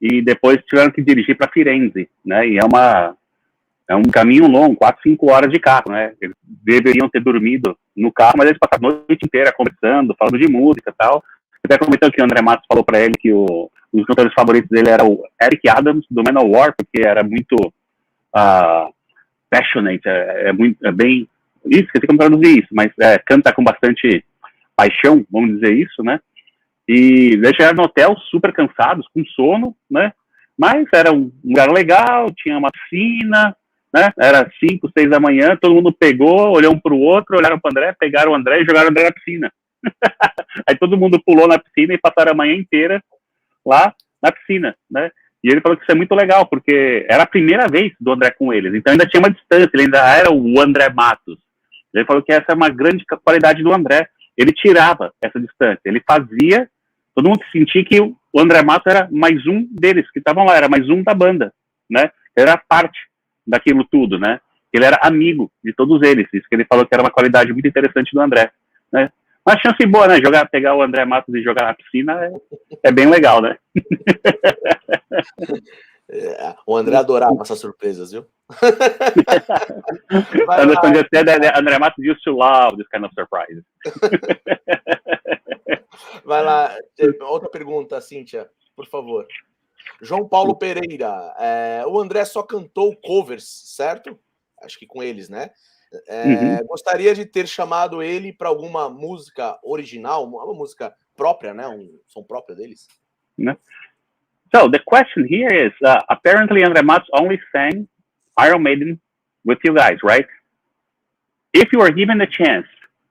e depois tiveram que dirigir para Firenze, né? E é um caminho longo, 4, 5 horas de carro, né? Eles deveriam ter dormido no carro, mas eles passaram a noite inteira conversando, falando de música e tal. Até comentou que o Andre Matos falou para ele que os cantores favoritos dele era o Eric Adams, do Manowar, porque era muito passionate, é bem... Esqueci como traduzir isso, mas canta com bastante paixão, vamos dizer isso, né? E eles chegaram no hotel super cansados, com sono, né? Mas era um lugar legal, tinha uma piscina, né? Era 5, 6 da manhã, todo mundo pegou, olhou um para o outro, olharam para o André, pegaram o André e jogaram o André na piscina. Aí todo mundo pulou na piscina e passaram a manhã inteira lá na piscina, né? E ele falou que isso é muito legal, porque era a primeira vez do André com eles, então ainda tinha uma distância, ele ainda era o Andre Matos. Ele falou que essa é uma grande qualidade do André. Ele tirava essa distância, ele fazia todo mundo sentir que o Andre Matos era mais um deles que estavam lá, era mais um da banda, né? Ele era parte daquilo tudo, né? Ele era amigo de todos eles, isso que ele falou que era uma qualidade muito interessante do André, né? Uma chance boa, né? Pegar o Andre Matos e jogar na piscina é bem legal, né? O André adorava essas surpresas, viu? Andre Matos used to love this kind of surprise. Vai lá, outra pergunta, Cíntia, por favor. João Paulo Pereira, o André só cantou covers, certo? Acho que com eles, né? Gostaria de ter chamado ele para alguma música original, uma música própria, né? Um som próprio deles. So the question here is, apparently Andre Matos only sang Iron Maiden with you guys, right? If you were given the chance,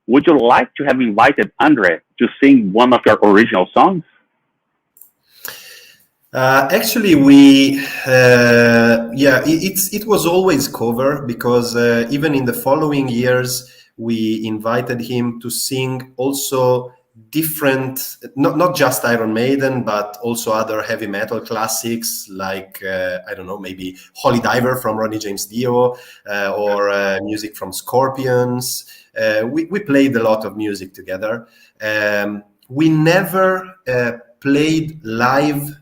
would you like to have invited Andre to sing one of your original songs? Actually, it was always cover, because even in the following years, we invited him to sing also different, not just Iron Maiden, but also other heavy metal classics like, I don't know, maybe Holy Diver from Ronnie James Dio, or music from Scorpions. We played a lot of music together. We never played live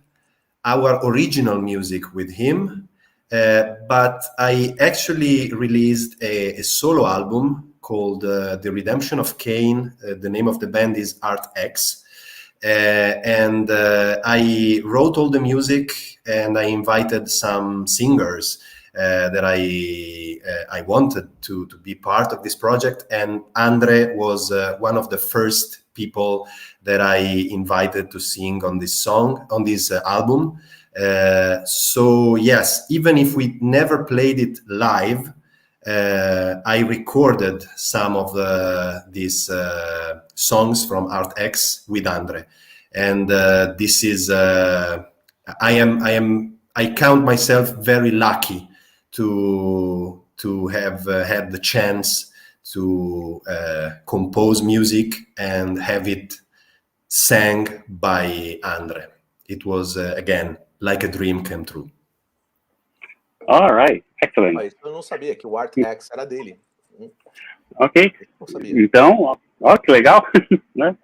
our original music with him, but I actually released a solo album called The Redemption of Cain. The name of the band is Art X. And I wrote all the music, and I invited some singers that I wanted to be part of this project. And Andre was one of the first people that I invited to sing on this album. So yes, even if we never played it live, I recorded some of these songs from Art X with Andre, and this is I count myself very lucky to have had the chance to compose music and have it sang by Andre. It was again like a dream came true. All right, excellent. Mas eu não sabia que o Art X era dele. Ok. Não sabia. Então, ó, que legal. Né?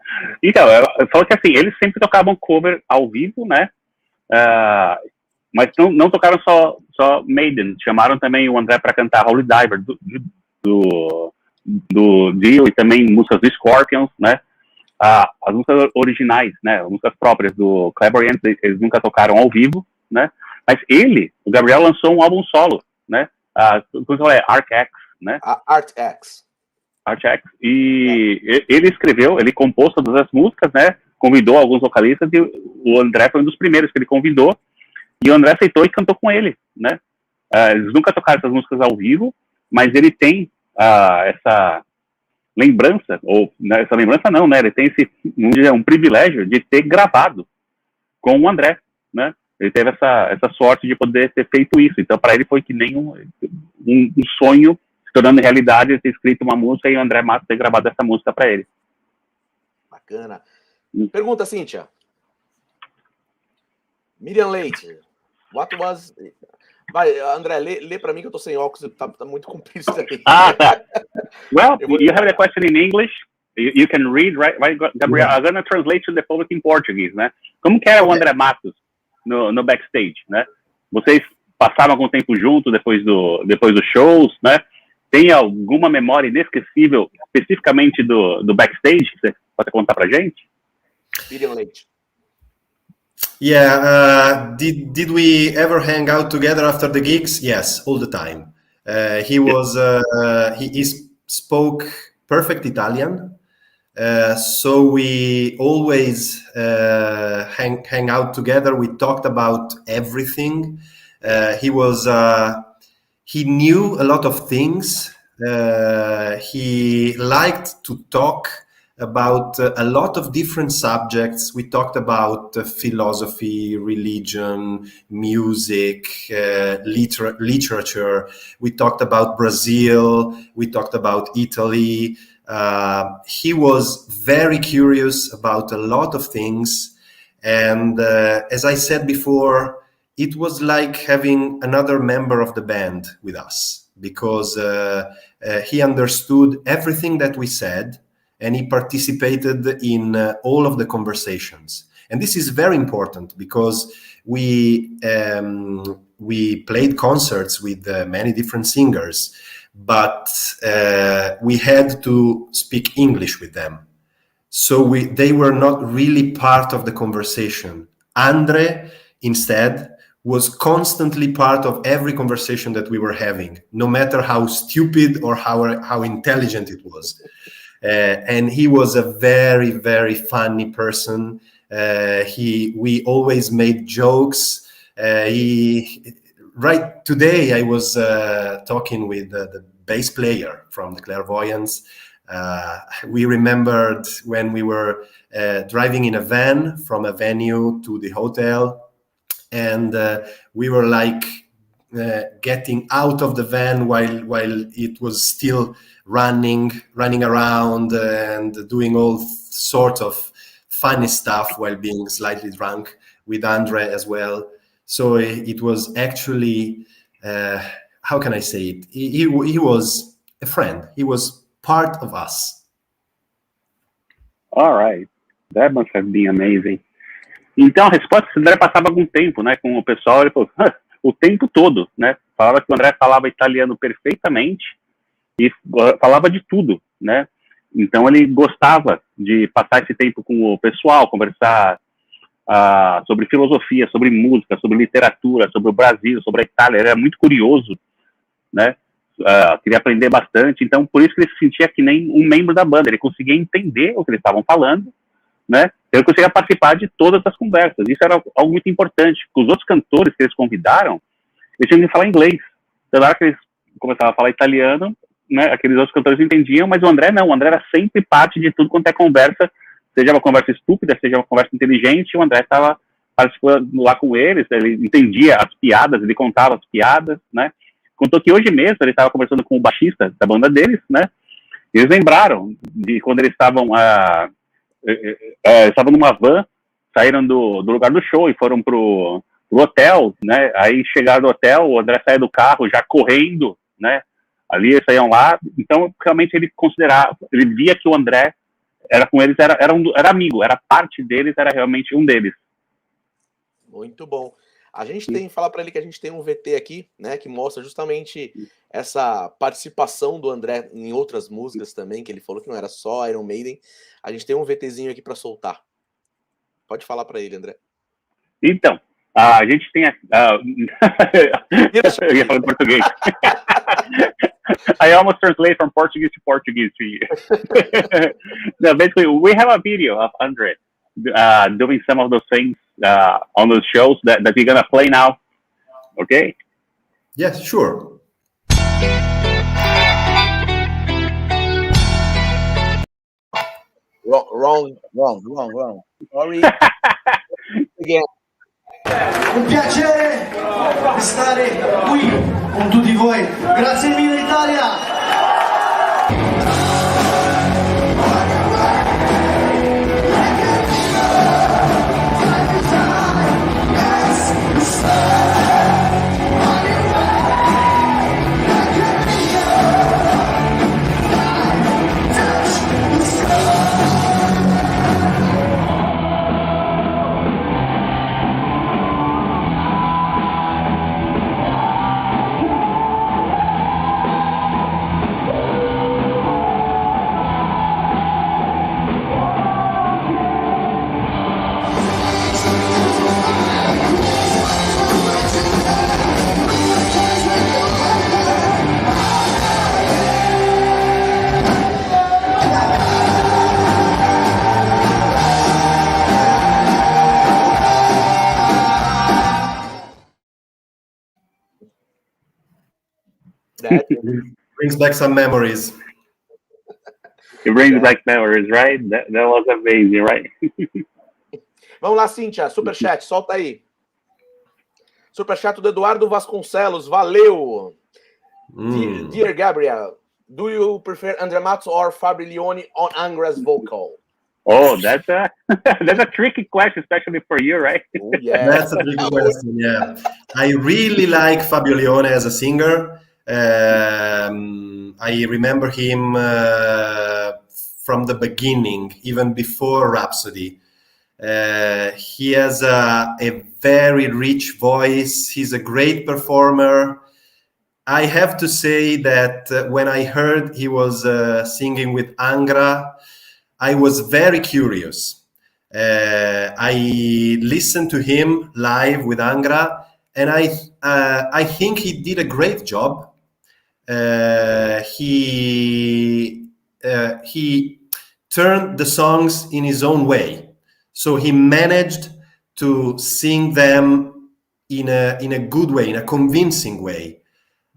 Então, eu falo que assim, eles sempre tocavam cover ao vivo, né? Mas não tocaram só Maiden. Chamaram também o André para cantar Holy Diver do Dio e também músicas do Scorpions, né? As músicas originais, né? As músicas próprias do Clairvoyants, eles nunca tocaram ao vivo, né? Mas o Gabriel lançou um álbum solo, né? Como é? Art X, né? Art X. Art X. E ele compôs todas as músicas, né? Convidou alguns vocalistas e o André foi um dos primeiros que ele convidou. E o André aceitou e cantou com ele, né? Eles nunca tocaram essas músicas ao vivo, mas ele tem essa lembrança, ou né, essa lembrança não, né? Ele tem um privilégio de ter gravado com o André, né? Ele teve essa sorte de poder ter feito isso. Então, para ele foi que nem um sonho se tornando realidade, ele ter escrito uma música e o Andre Matos ter gravado essa música para ele. Bacana. Pergunta, Cíntia. Miriam Leite. What was... Vai, André, lê para mim que eu tô sem óculos, tá muito comprido isso aí. Tá. Well, you have the question in English. You can read, right, Gabriel? I'm going to translate to the public in Portuguese, né? Como que era o Andre Matos no backstage, né? Vocês passaram algum tempo junto depois dos shows, né? Tem alguma memória inesquecível, especificamente do backstage, que você pode contar pra gente? Miriam Leite. Yeah, did we ever hang out together after the gigs? Yes, all the time. He spoke perfect Italian, so we always hang out together. We talked about everything. He knew a lot of things. He liked to talk about a lot of different subjects. We talked about philosophy, religion, music, literature. We talked about Brazil. We talked about Italy. He was very curious about a lot of things. And as I said before, it was like having another member of the band with us, because he understood everything that we said, and he participated in all of the conversations. And this is very important because we played concerts with many different singers, but we had to speak English with them. So they were not really part of the conversation. Andre, instead, was constantly part of every conversation that we were having, no matter how stupid or how intelligent it was. And he was a very, very funny person. We always made jokes. Right today, I was talking with the bass player from the Clairvoyants. We remembered when we were driving in a van from a venue to the hotel, and we were like getting out of the van while it was still running around and doing all sorts of funny stuff while being slightly drunk, with Andre as well. So it was actually, how can I say it? He was a friend. He was part of us. All right. That must have been amazing. Então, a resposta é que o André passava algum tempo, né, com o pessoal. Ele falou, o tempo todo, né? Falava que o André falava italiano perfeitamente e falava de tudo, né? Então, ele gostava de passar esse tempo com o pessoal, conversar sobre filosofia, sobre música, sobre literatura, sobre o Brasil, sobre a Itália. Ele era muito curioso, né? Queria aprender bastante. Então, por isso que ele se sentia que nem um membro da banda. Ele conseguia entender o que eles estavam falando, né? Ele conseguia participar de todas as conversas. Isso era algo muito importante. Os outros cantores que eles convidaram, eles tinham que falar inglês. Então, na hora que eles começavam a falar italiano, né, aqueles outros cantores entendiam, mas o André não. O André era sempre parte de tudo quanto é conversa, seja uma conversa estúpida, seja uma conversa inteligente. O André estava participando lá com eles, ele entendia as piadas, ele contava as piadas, né? Contou que hoje mesmo ele estava conversando com o baixista da banda deles, né? E eles lembraram de quando eles estavam numa van, saíram do lugar do show e foram pro hotel, né? Aí chegaram no hotel, o André saiu do carro já correndo, né? Ali eles saíam lá, então realmente ele considerava, ele via que o André era com eles, era amigo, era parte deles, era realmente um deles. Muito bom. A gente tem, fala para ele que a gente tem um VT aqui, né, que mostra justamente essa participação do André em outras músicas também, que ele falou que não era só Iron Maiden. A gente tem um VTzinho aqui para soltar. Pode falar para ele, André. Então, a gente tem eu ia falar em português. I almost translate from Portuguese to Portuguese to you. No, basically, we have a video of Andre doing some of those things on those shows that we're gonna play now. Okay? Yes, sure. Wrong. Sorry. Again. Un piacere stare qui con tutti voi. Grazie mille Italia. That brings back some memories. It brings back memories, right? That was amazing, right? Vamos lá, Cíntia, superchat, solta aí. Superchat do Eduardo Vasconcelos, valeu. Dear Gabriel, do you prefer Andre Matos or Fabio Lione on Angra's vocal? Oh, that's a tricky question, especially for you, right? Oh, yeah. That's a tricky question, yeah. I really like Fabio Lione as a singer. I remember him from the beginning, even before Rhapsody. He has a very rich voice. He's a great performer. I have to say that when I heard he was singing with Angra, I was very curious. I listened to him live with Angra, and I think he did a great job. He turned the songs in his own way, so he managed to sing them in a good way, in a convincing way.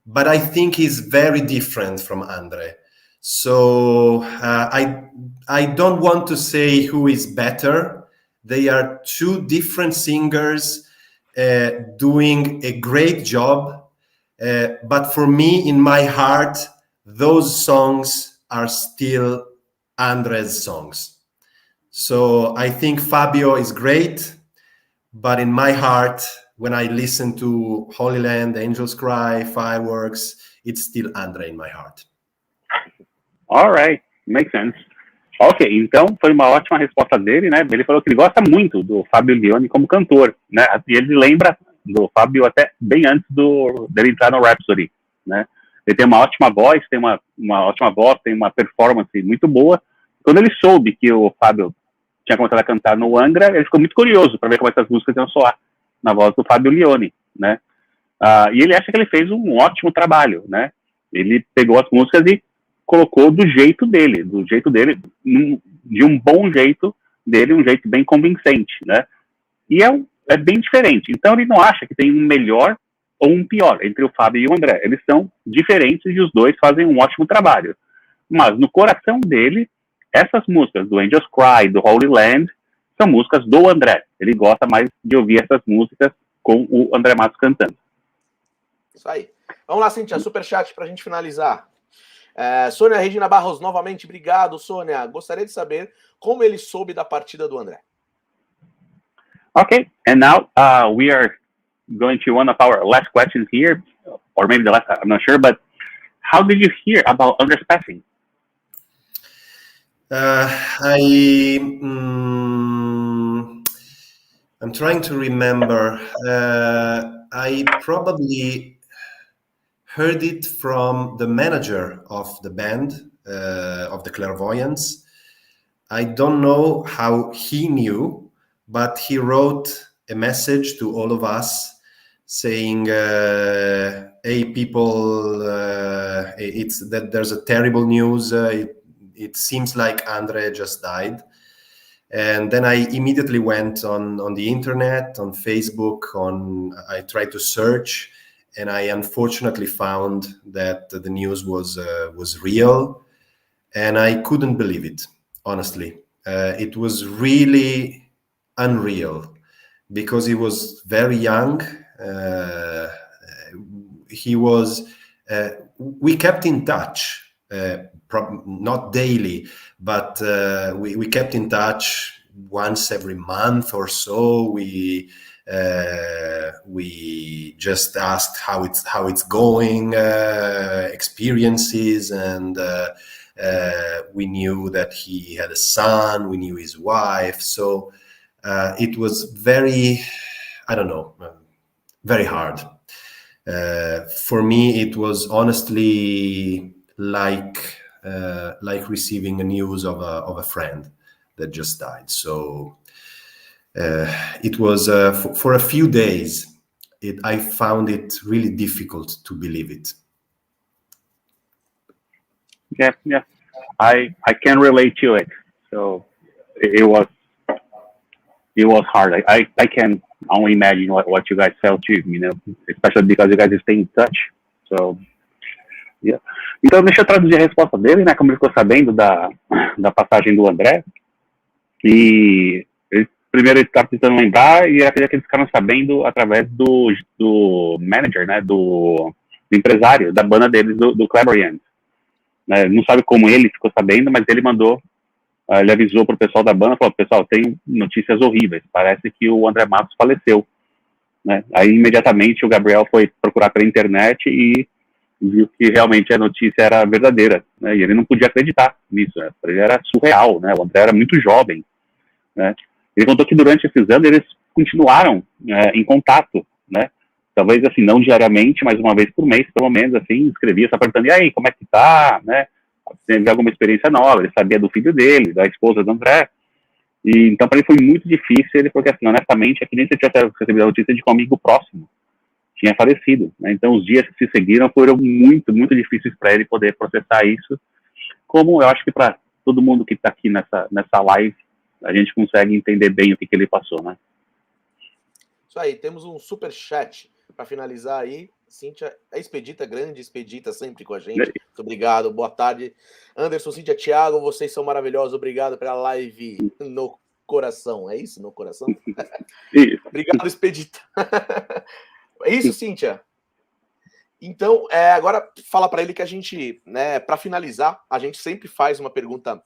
But I think he's very different from Andre. So I don't want to say who is better. They are two different singers doing a great job. But for me, in my heart, those songs are still Andre's songs. So I think Fabio is great, but in my heart, when I listen to Holy Land, Angels Cry, Fireworks, it's still Andre in my heart. All right, makes sense. Ok, então foi uma ótima resposta dele, né? Ele falou que ele gosta muito do Fabio Lione como cantor, né? E ele lembra do Fabio até bem antes dele entrar no Rhapsody, né? Ele tem uma ótima voz, tem uma ótima voz, tem uma performance muito boa. Quando ele soube que o Fabio tinha começado a cantar no Angra, ele ficou muito curioso para ver como essas músicas iam soar na voz do Fabio Lione, né? E ele acha que ele fez um ótimo trabalho, né? Ele pegou as músicas e colocou do jeito dele, de um bom jeito dele, um jeito bem convincente, né? E é bem diferente. Então ele não acha que tem um melhor ou um pior entre o Fábio e o André. Eles são diferentes e os dois fazem um ótimo trabalho. Mas no coração dele, essas músicas do Angels Cry, do Holy Land, são músicas do André. Ele gosta mais de ouvir essas músicas com o Andre Matos cantando. Isso aí. Vamos lá, Cíntia, superchat para a gente finalizar. Sônia Regina Barros, novamente, obrigado, Sônia. Gostaria de saber como ele soube da partida do André. Okay, and now we are going to one of our last questions here, or maybe the last, I'm not sure, but how did you hear about Andre's passing? I'm trying to remember. I probably heard it from the manager of the band, of the Clairvoyants. I don't know how he knew, but he wrote a message to all of us saying, hey people, it's that there's a terrible news. It seems like Andre just died. And then I immediately went on the internet, on Facebook, I tried to search, and I unfortunately found that the news was real, and I couldn't believe it, honestly. It was really unreal, because he was very young. We kept in touch, not daily, but we kept in touch once every month or so. We just asked how it's going, experiences, and we knew that he had a son. We knew his wife, so it was very, I don't know, very hard. For me, it was honestly like receiving the news of a friend that just died. So it was for a few days. I found it really difficult to believe it. Yeah, I can relate to it. So it was hard. I can only imagine what you guys felt too, especially because you guys stay in touch. So yeah. Então, deixa eu traduzir a resposta dele, né? Como ele ficou sabendo da passagem do André. E primeiro ele estava tentando lembrar, e acredito que eles ficaram sabendo através do manager, né? Do empresário da banda deles, do Clairvoyants. Né? Não sabe como ele ficou sabendo, mas ele mandou, ele avisou para o pessoal da banda, falou: pessoal, tem notícias horríveis, parece que o Andre Matos faleceu. Né? Aí imediatamente o Gabriel foi procurar pela internet e viu que realmente a notícia era verdadeira, né? E ele não podia acreditar nisso, né? Para ele era surreal, né? O André era muito jovem, né? Ele contou que durante esses anos eles continuaram em contato, né? Talvez assim, não diariamente, mas uma vez por mês, pelo menos, assim, escrevia, só perguntando: e aí, como é que tá, né? Teve alguma experiência nova, ele sabia do filho dele, da esposa do André, e então para ele foi muito difícil. Ele falou que, assim, honestamente, é que nem se tivesse recebido a notícia de que um amigo próximo tinha falecido, né? Então os dias que se seguiram foram muito, muito difíceis para ele poder processar isso, como eu acho que para todo mundo que está aqui nessa live, a gente consegue entender bem o que ele passou, né? Isso aí, temos um super chat para finalizar aí. Cíntia, a Expedita, grande Expedita, sempre com a gente. Muito obrigado, boa tarde. Anderson, Cíntia, Thiago, vocês são maravilhosos. Obrigado pela live no coração. É isso? No coração? Isso. Obrigado, Expedita. É isso, Cíntia? Então, agora fala para ele que a gente, né, para finalizar, a gente sempre faz uma pergunta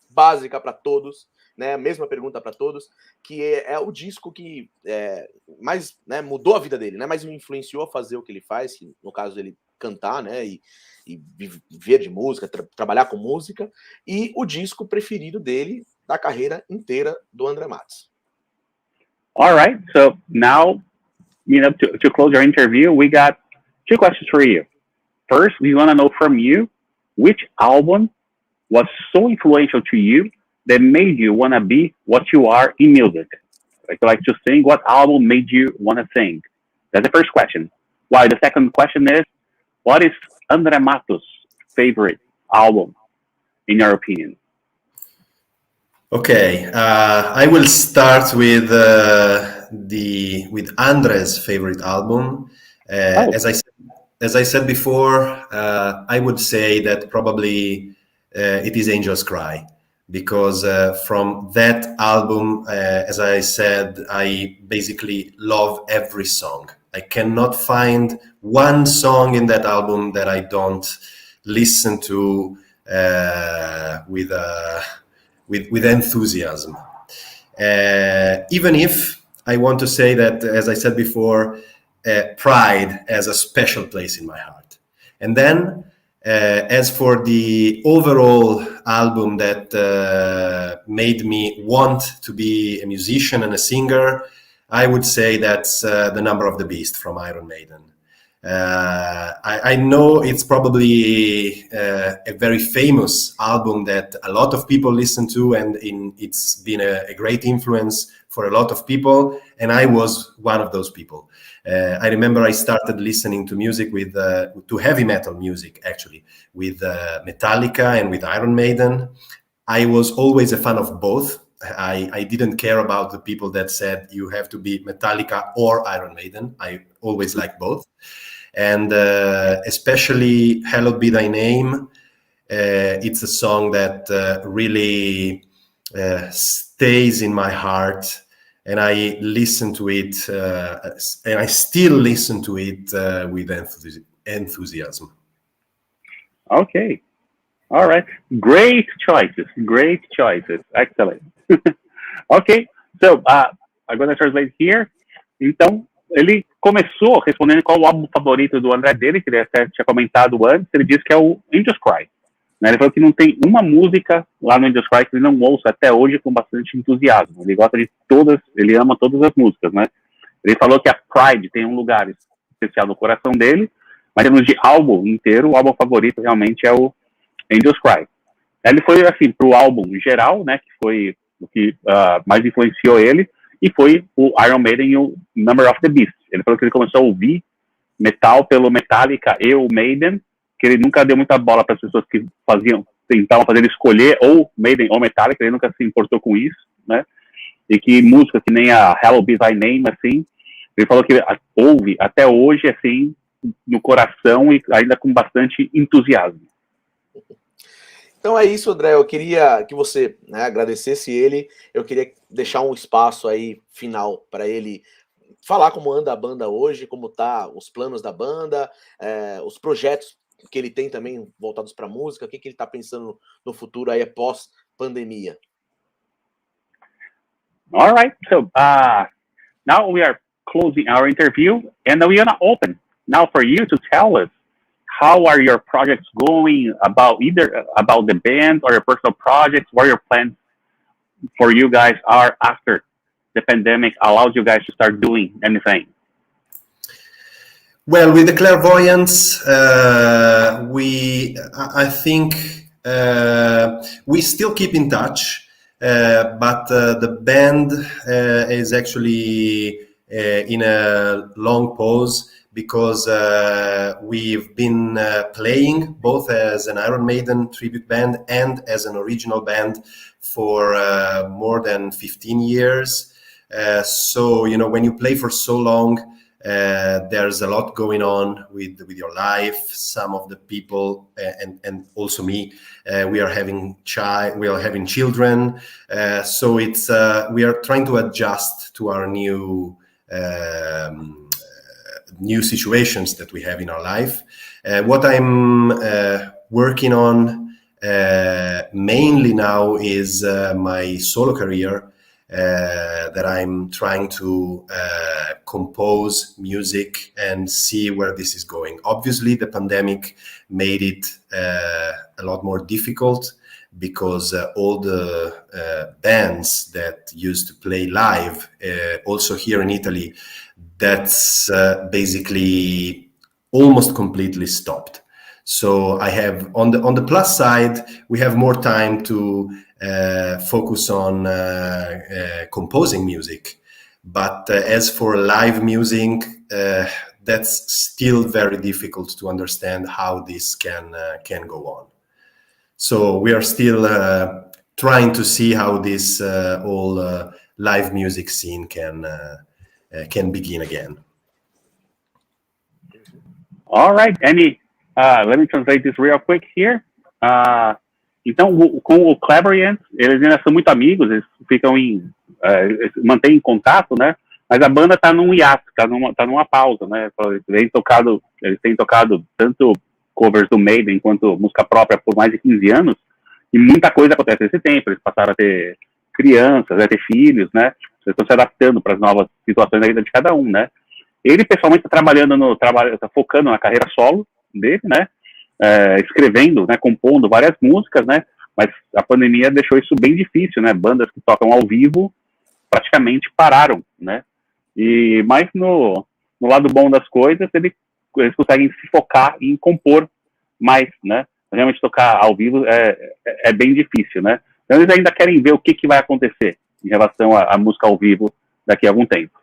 básica para todos, né, a mesma pergunta para todos, que é o disco que mais, né, mudou a vida dele, né, mais o influenciou a fazer o que ele faz, que, no caso ele cantar, né, e viver de música, trabalhar com música, e o disco preferido dele da carreira inteira do Andre Matos. All right, so now, to close our interview, we got two questions for you. First, we want to know from you, which album was so influential to you that made you want to be what you are in music? Like to sing, what album made you want to sing? That's the first question. While the second question is, what is Andre Matos' favorite album, in your opinion? Okay, I will start with Andre's favorite album. As I said before, I would say that probably it is Angel's Cry, because from that album, as I said, I basically love every song. I cannot find one song in that album that I don't listen to with enthusiasm. Even if I want to say that, as I said before, Pride has a special place in my heart. And then, as for the overall album that made me want to be a musician and a singer, I would say that's The Number of the Beast from Iron Maiden. I know it's probably a very famous album that a lot of people listen to, and it's been a great influence for a lot of people, and I was one of those people. I remember I started listening to music to heavy metal music, actually, with Metallica and with Iron Maiden. I was always a fan of both. I didn't care about the people that said you have to be Metallica or Iron Maiden. I always liked both. And especially Hallowed Be Thy Name. It's a song that really stays in my heart. And I listen to it, and I still listen to it with enthusiasm. Okay. All right. Great choices. Excellent. Ok. So, I'm going to translate here. Então, ele começou respondendo qual o álbum favorito do André dele, que ele até tinha comentado antes. Ele disse que é o Angels Cry. Né? Ele falou que não tem uma música lá no Angels Cry que ele não ouça até hoje com bastante entusiasmo. Ele gosta de todas, ele ama todas as músicas, né? Ele falou que a Pride tem um lugar especial no coração dele, mas em termos de álbum inteiro, o álbum favorito realmente é o Angels Cry. Ele foi, assim, pro álbum geral, né, que foi o que mais influenciou ele, e foi o Iron Maiden e o Number of the Beast. Ele falou que ele começou a ouvir metal pelo Metallica e o Maiden, que ele nunca deu muita bola para as pessoas que tentavam fazer ele escolher ou Maiden ou Metallica, ele nunca se importou com isso, né? E que música que nem a Hallowed Be Thy Name, assim, ele falou que ouve até hoje, assim, no coração e ainda com bastante entusiasmo. Então é isso, André. Eu queria que você, né, agradecesse ele. Eu queria deixar um espaço aí final para ele falar como anda a banda hoje, como tá os planos da banda, os projetos que ele tem também voltados para música, o que ele está pensando no futuro aí após pandemia. All right, so now we are closing our interview, and we are gonna open now for you to tell us how are your projects going, about the band or your personal projects, what your plans for you guys are after the pandemic allows you guys to start doing anything. Well, with the Clairvoyants, I think we still keep in touch, but the band is actually in a long pause because we've been playing both as an Iron Maiden tribute band and as an original band for more than 15 years. So, you know, when you play for so long, there's a lot going on with your life. Some of the people and also me, we are having children. So it's we are trying to adjust to our new situations that we have in our life. What I'm working on mainly now is my solo career. That I'm trying to compose music and see where this is going. Obviously, the pandemic made it a lot more difficult because all the bands that used to play live, also here in Italy, that's basically almost completely stopped. So I have on the plus side, we have more time to focus on composing music, but as for live music, that's still very difficult to understand how this can go on. So we are still trying to see how this whole live music scene can begin again. All right, let me translate this real quick here. Então, com o Clairvoyants, eles ainda são muito amigos, eles ficam mantêm contato, né? Mas a banda tá num hiato, tá numa pausa, né? Eles têm tocado tanto covers do Maiden quanto música própria por mais de 15 anos, e muita coisa acontece nesse tempo. Eles passaram a ter crianças, a ter filhos, né? Eles estão se adaptando para as novas situações da vida de cada um, né? Ele pessoalmente está trabalhando tá focando na carreira solo dele, né? Escrevendo, né? Compondo várias músicas, né? Mas a pandemia deixou isso bem difícil, né? Bandas que tocam ao vivo praticamente pararam, né? Mas no lado bom das coisas, eles conseguem se focar em compor mais, né? Realmente tocar ao vivo é bem difícil, né? Então eles ainda querem ver o que vai acontecer em relação à música ao vivo daqui a algum tempo.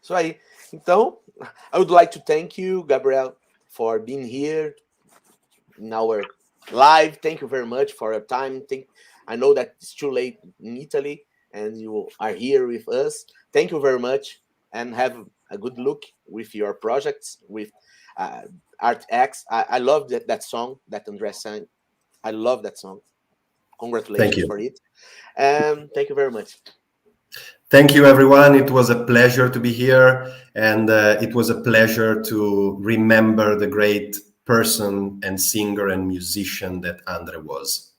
Isso aí. Então, I would like to thank you, Gabrielle, for being here in our live. Thank you very much for your time. I know that it's too late in Italy and you are here with us. Thank you very much and have a good look with your projects, with Art X. I love that song that Andre sang. I love that song. Congratulations for it. And thank you very much. Thank you, everyone. It was a pleasure to be here, and it was a pleasure to remember the great person and singer and musician that Andre was.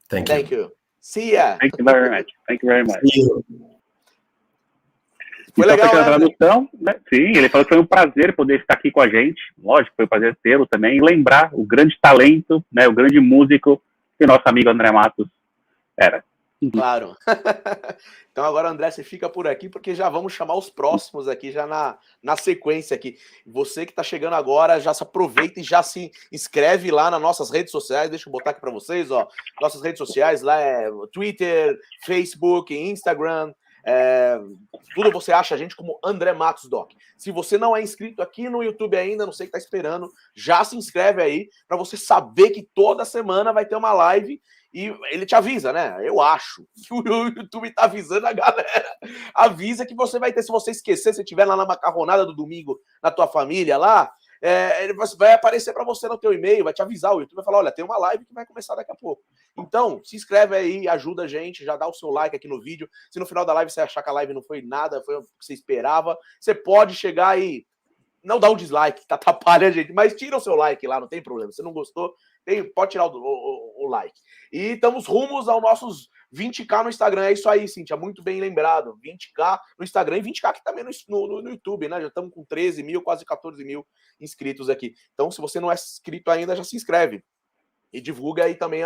Thank you. Thank you. See ya. Thank you very much. Thank you very much. See you. Foi legal, a tradução, né? Sim, ele falou que foi um prazer poder estar aqui com a gente. Lógico, foi um prazer tê-lo também. E lembrar o grande talento, né? O grande músico que nosso amigo Andre Matos era. Claro. Então agora, André, você fica por aqui, porque já vamos chamar os próximos aqui, já na sequência aqui. Você que está chegando agora, já se aproveita e já se inscreve lá nas nossas redes sociais. Deixa eu botar aqui para vocês, ó. Nossas redes sociais lá é Twitter, Facebook, Instagram. Tudo você acha a gente como Andre Matos Doc. Se você não é inscrito aqui no YouTube ainda, não sei o que tá esperando, já se inscreve aí para você saber que toda semana vai ter uma live e ele te avisa, né? Eu acho que o YouTube tá avisando a galera. Avisa que você vai ter, se você esquecer, se tiver lá na macarronada do domingo na tua família lá, ele vai aparecer para você no teu e-mail, vai te avisar, o YouTube vai falar, olha, tem uma live que vai começar daqui a pouco. Então, se inscreve aí, ajuda a gente, já dá o seu like aqui no vídeo. Se no final da live você achar que a live não foi nada, foi o que você esperava, você pode chegar e não dá um dislike, que atrapalha a gente, mas tira o seu like lá, não tem problema. Se não gostou, pode tirar o like. E estamos rumos aos nossos 20k no Instagram. É isso aí, Cíntia, muito bem lembrado. 20k no Instagram e 20k aqui também no YouTube, né? Já estamos com 13 mil, quase 14 mil inscritos aqui. Então, se você não é inscrito ainda, já se inscreve. E divulga aí também,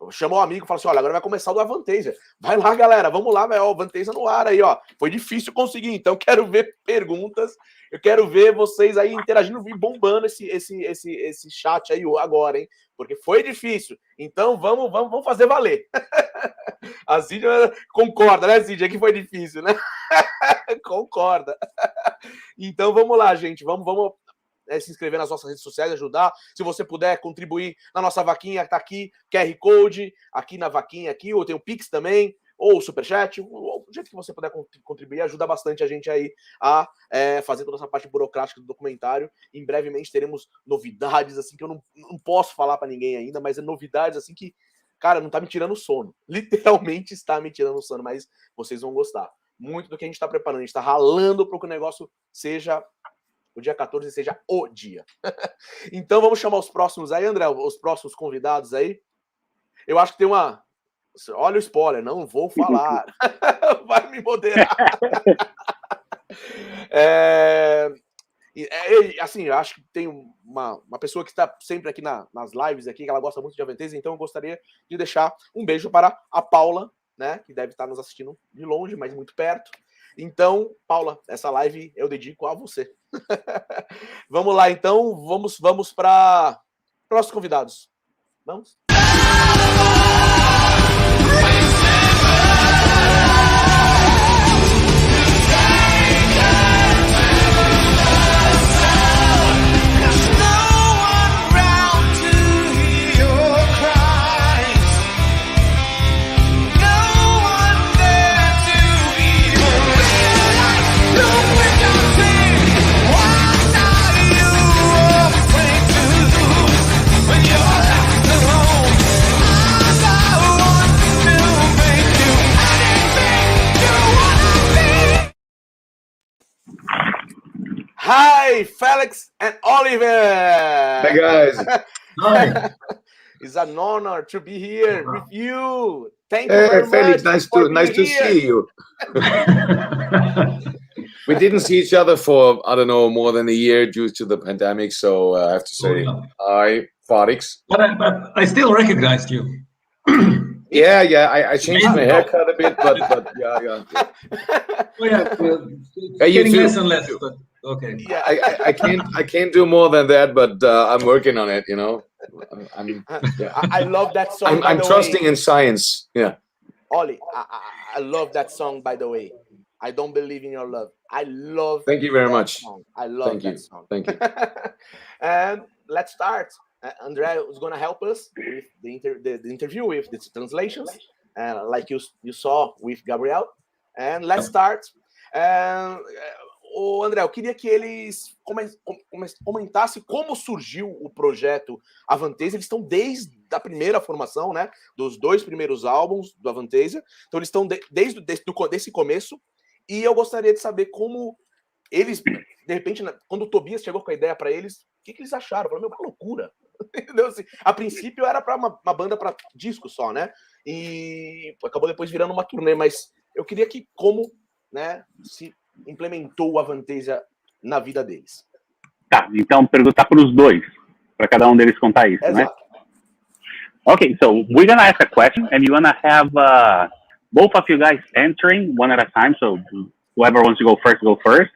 chama o amigo e fala assim, olha, agora vai começar o do Avantasia. Vai lá, galera, vamos lá, velho, Avantasia no ar aí, ó. Foi difícil conseguir, então quero ver perguntas, eu quero ver vocês aí interagindo e bombando esse chat aí agora, hein? Porque foi difícil. Então vamos fazer valer. A Cídia concorda, né, Cídia, que foi difícil, né? Concorda. Então vamos lá, gente, vamos se inscrever nas nossas redes sociais, ajudar. Se você puder contribuir na nossa vaquinha, tá aqui, QR Code, aqui na vaquinha, aqui, ou tem o Pix também, ou o Superchat, ou do jeito que você puder contribuir, ajuda bastante a gente aí a fazer toda essa parte burocrática do documentário. Em brevemente teremos novidades, assim, que eu não posso falar para ninguém ainda, mas é novidades, assim, que, cara, não tá me tirando o sono. Literalmente está me tirando o sono, mas vocês vão gostar. Muito do que a gente tá preparando, a gente tá ralando para que o negócio seja o dia 14 seja o dia. Então vamos chamar os próximos aí, André, os próximos convidados aí. Eu acho que tem uma... Olha o spoiler, não vou falar. Vai me moderar. Assim, eu acho que tem uma pessoa que está sempre aqui nas lives aqui, que ela gosta muito de Avantasia, então eu gostaria de deixar um beijo para a Paula, né, que deve estar nos assistindo de longe, mas muito perto. Então, Paula, essa live eu dedico a você. Vamos lá, então, vamos para nossos convidados. Vamos? Hi, Felix and Oliver. Hey guys. Hi. It's an honor to be here with you. Thank you very Felix, much. nice to see you. we didn't see each other for, I don't know, more than a year due to the pandemic. So I have to say, hi, Farix. But I still recognized you. Yeah, I changed my haircut a bit, but yeah. Oh, yeah, You getting too. less and less, but okay. Yeah, I can't do more than that, but I'm working on it. You know, I love that song. I'm trusting in science. Yeah. Ollie, I love that song. By the way, I don't believe in your love. I love. Thank you very much. Song. I love that song. Thank you. And let's start. Andre is going to help us with the interview with the translations, like you saw with Gabriel. And let's start. André, eu queria que eles comentassem como surgiu o projeto Avantasia. Eles estão desde a primeira formação, né? Dos 2 primeiros álbuns do Avantasia. Então, eles estão desde desse começo. E eu gostaria de saber como eles, de repente, quando o Tobias chegou com a ideia para eles, o que eles acharam? Falaram, uma loucura. Entendeu? Assim, a princípio era para uma banda para disco só, né? E acabou depois virando uma turnê. Mas eu queria que como, né, se implementou o Avantasia na vida deles. Tá, então perguntar para os dois, para cada deles contar isso, né? Okay, so we're gonna ask a question, and you're gonna have both of you guys answering one at a time. So whoever wants to go first.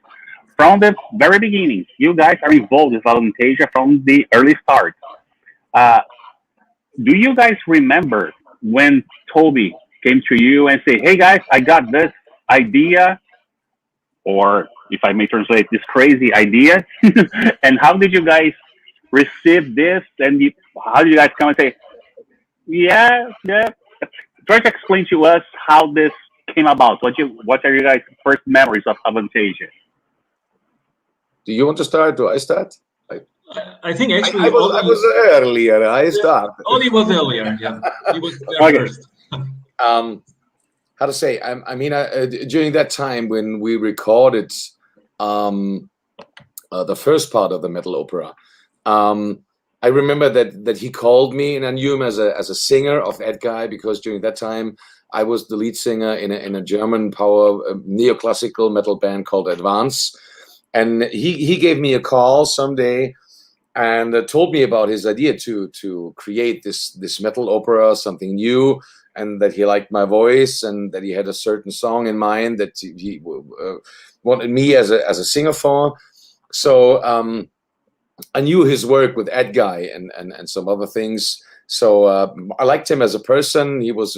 From the very beginning, you guys are involved with Avantasia from the early start. Do you guys remember when Toby came to you and say, "Hey guys, I got this idea," or if I may translate, this crazy idea, and how did you guys receive this? And how did you guys come and say, yeah? Try to explain to us how this came about. What are you guys' first memories of Avantasia? Do you want to start? Do I start? I think actually I was earlier. I started. Ollie was earlier. Yeah, he was there first. How to say? I mean, during that time when we recorded the first part of the metal opera, I remember that he called me, and I knew him as a singer of Ed Guy, because during that time I was the lead singer in a German power neoclassical metal band called Advance, and he gave me a call someday and told me about his idea to create this metal opera, something new. And that he liked my voice, and that he had a certain song in mind that he wanted me as a singer for. So I knew his work with Ed Guy and some other things. So I liked him as a person. He was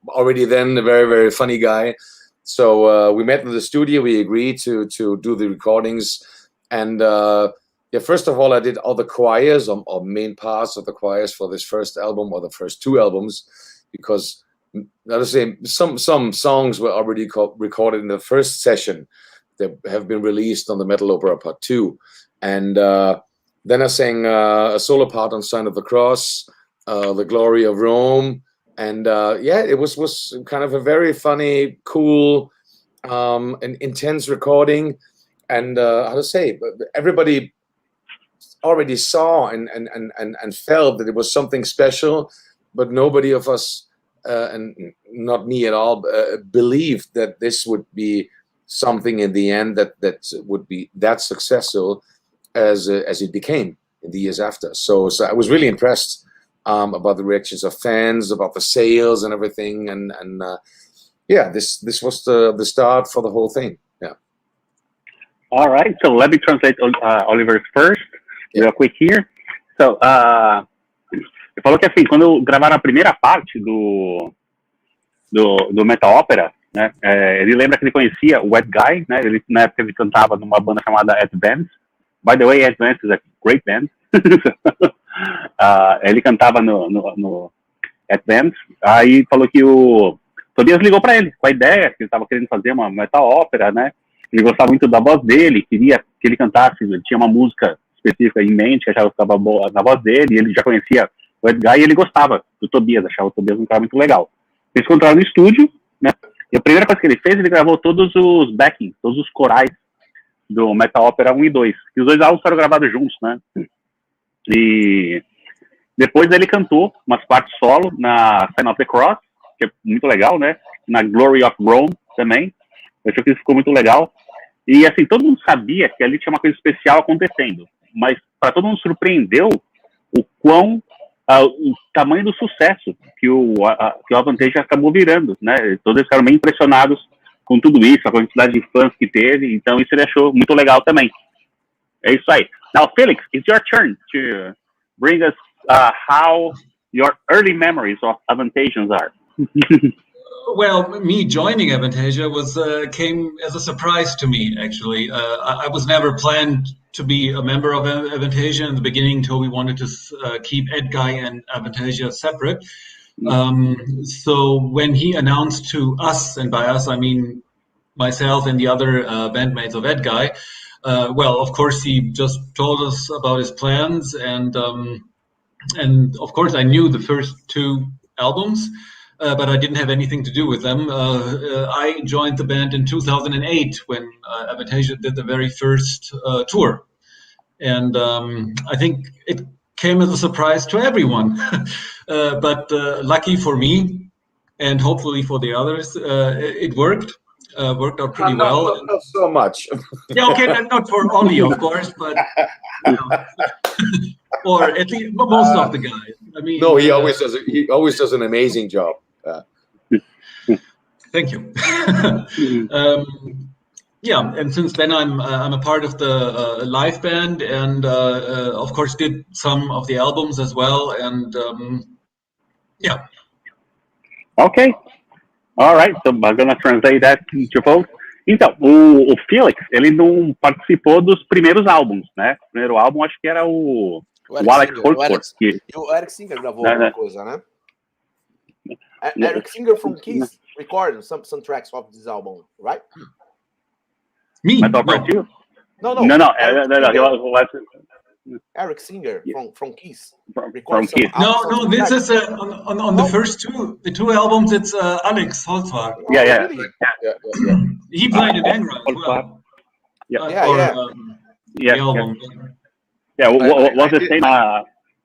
already then a very, very funny guy. So we met in the studio. We agreed to do the recordings. And first of all, I did all the choirs or main parts of the choirs for this first album, or the first 2 albums. Because, let us say, some songs were already recorded in the first session that have been released on the Metal Opera Part 2. And then I sang a solo part on Sign of the Cross, The Glory of Rome. And it was kind of a very funny, cool, and intense recording. And how to say, everybody already saw and felt that it was something special. But nobody of us, and not me at all, believed that this would be something in the end that would be that successful as it became in the years after. So I was really impressed about the reactions of fans, about the sales and everything, and this was the start for the whole thing. Yeah. All right, so let me translate Oliver's first, real quick here. So. Ele falou que assim, quando gravaram a primeira parte do Metal Opera, né, ele lembra que ele conhecia o Ed Guy, né, na época ele cantava numa banda chamada Advance. By the way, Advance is a great band. Ele cantava no Advance, aí falou que o Tobias ligou para ele com a ideia que ele estava querendo fazer uma Metal Opera, né, ele gostava muito da voz dele, queria que ele cantasse, ele tinha uma música específica em mente, que achava que estava boa na voz dele, e ele já conhecia o Ed Guy, e ele gostava do Tobias, achava o Tobias um cara muito legal. Eles encontraram no estúdio, né? E a primeira coisa que ele fez, ele gravou todos os backings, todos os corais do Metal Opera 1 e 2. E os 2 álbuns foram gravados juntos, né? E depois ele cantou umas partes solo na Sign of the Cross, que é muito legal, né? Na Glory of Rome também. Eu achei que isso ficou muito legal. E assim, todo mundo sabia que ali tinha uma coisa especial acontecendo, mas para todo mundo surpreendeu o tamanho do sucesso que o Avantasia acabou virando, né? Todos ficaram bem impressionados com tudo isso, a quantidade de fãs que teve, então isso ele achou muito legal também. É isso aí. Now, Felix, it's your turn to bring us how your early memories of Avantasians are. Well, me joining Avantasia came as a surprise to me, actually. I was never planned to be a member of Avantasia. In the beginning, Toby wanted to keep Edguy and Avantasia separate. So when he announced to us, and by us I mean myself and the other bandmates of Edguy, well, of course, he just told us about his plans, and of course I knew the first 2 albums. But I didn't have anything to do with them. I joined the band in 2008 when Avantasia did the very first tour. And I think it came as a surprise to everyone. But lucky for me, and hopefully for the others, it worked. Worked out pretty well. Not so much. Yeah, okay, not for Ollie, of course, but you know, or at least most of the guys. I mean, no, he always does an amazing job. Thank you. Yeah, and since then I'm a part of the live band, and of course did some of the albums as well, and yeah. Okay. All right, so I'm gonna translate that to folks. Então, o Felix, ele não participou dos primeiros álbuns, né? O primeiro álbum acho que era o Alex Holford. E o Eric Singer gravou alguma coisa, né? Eric Singer from Kiss recorded some tracks of this album, right? Me? Mas no. No. Eric Singer from Kiss. From Kiss. No, this is on the first two albums. It's Alex Holford. Yeah. He played in Angra as well. The album. Yeah, what's the same?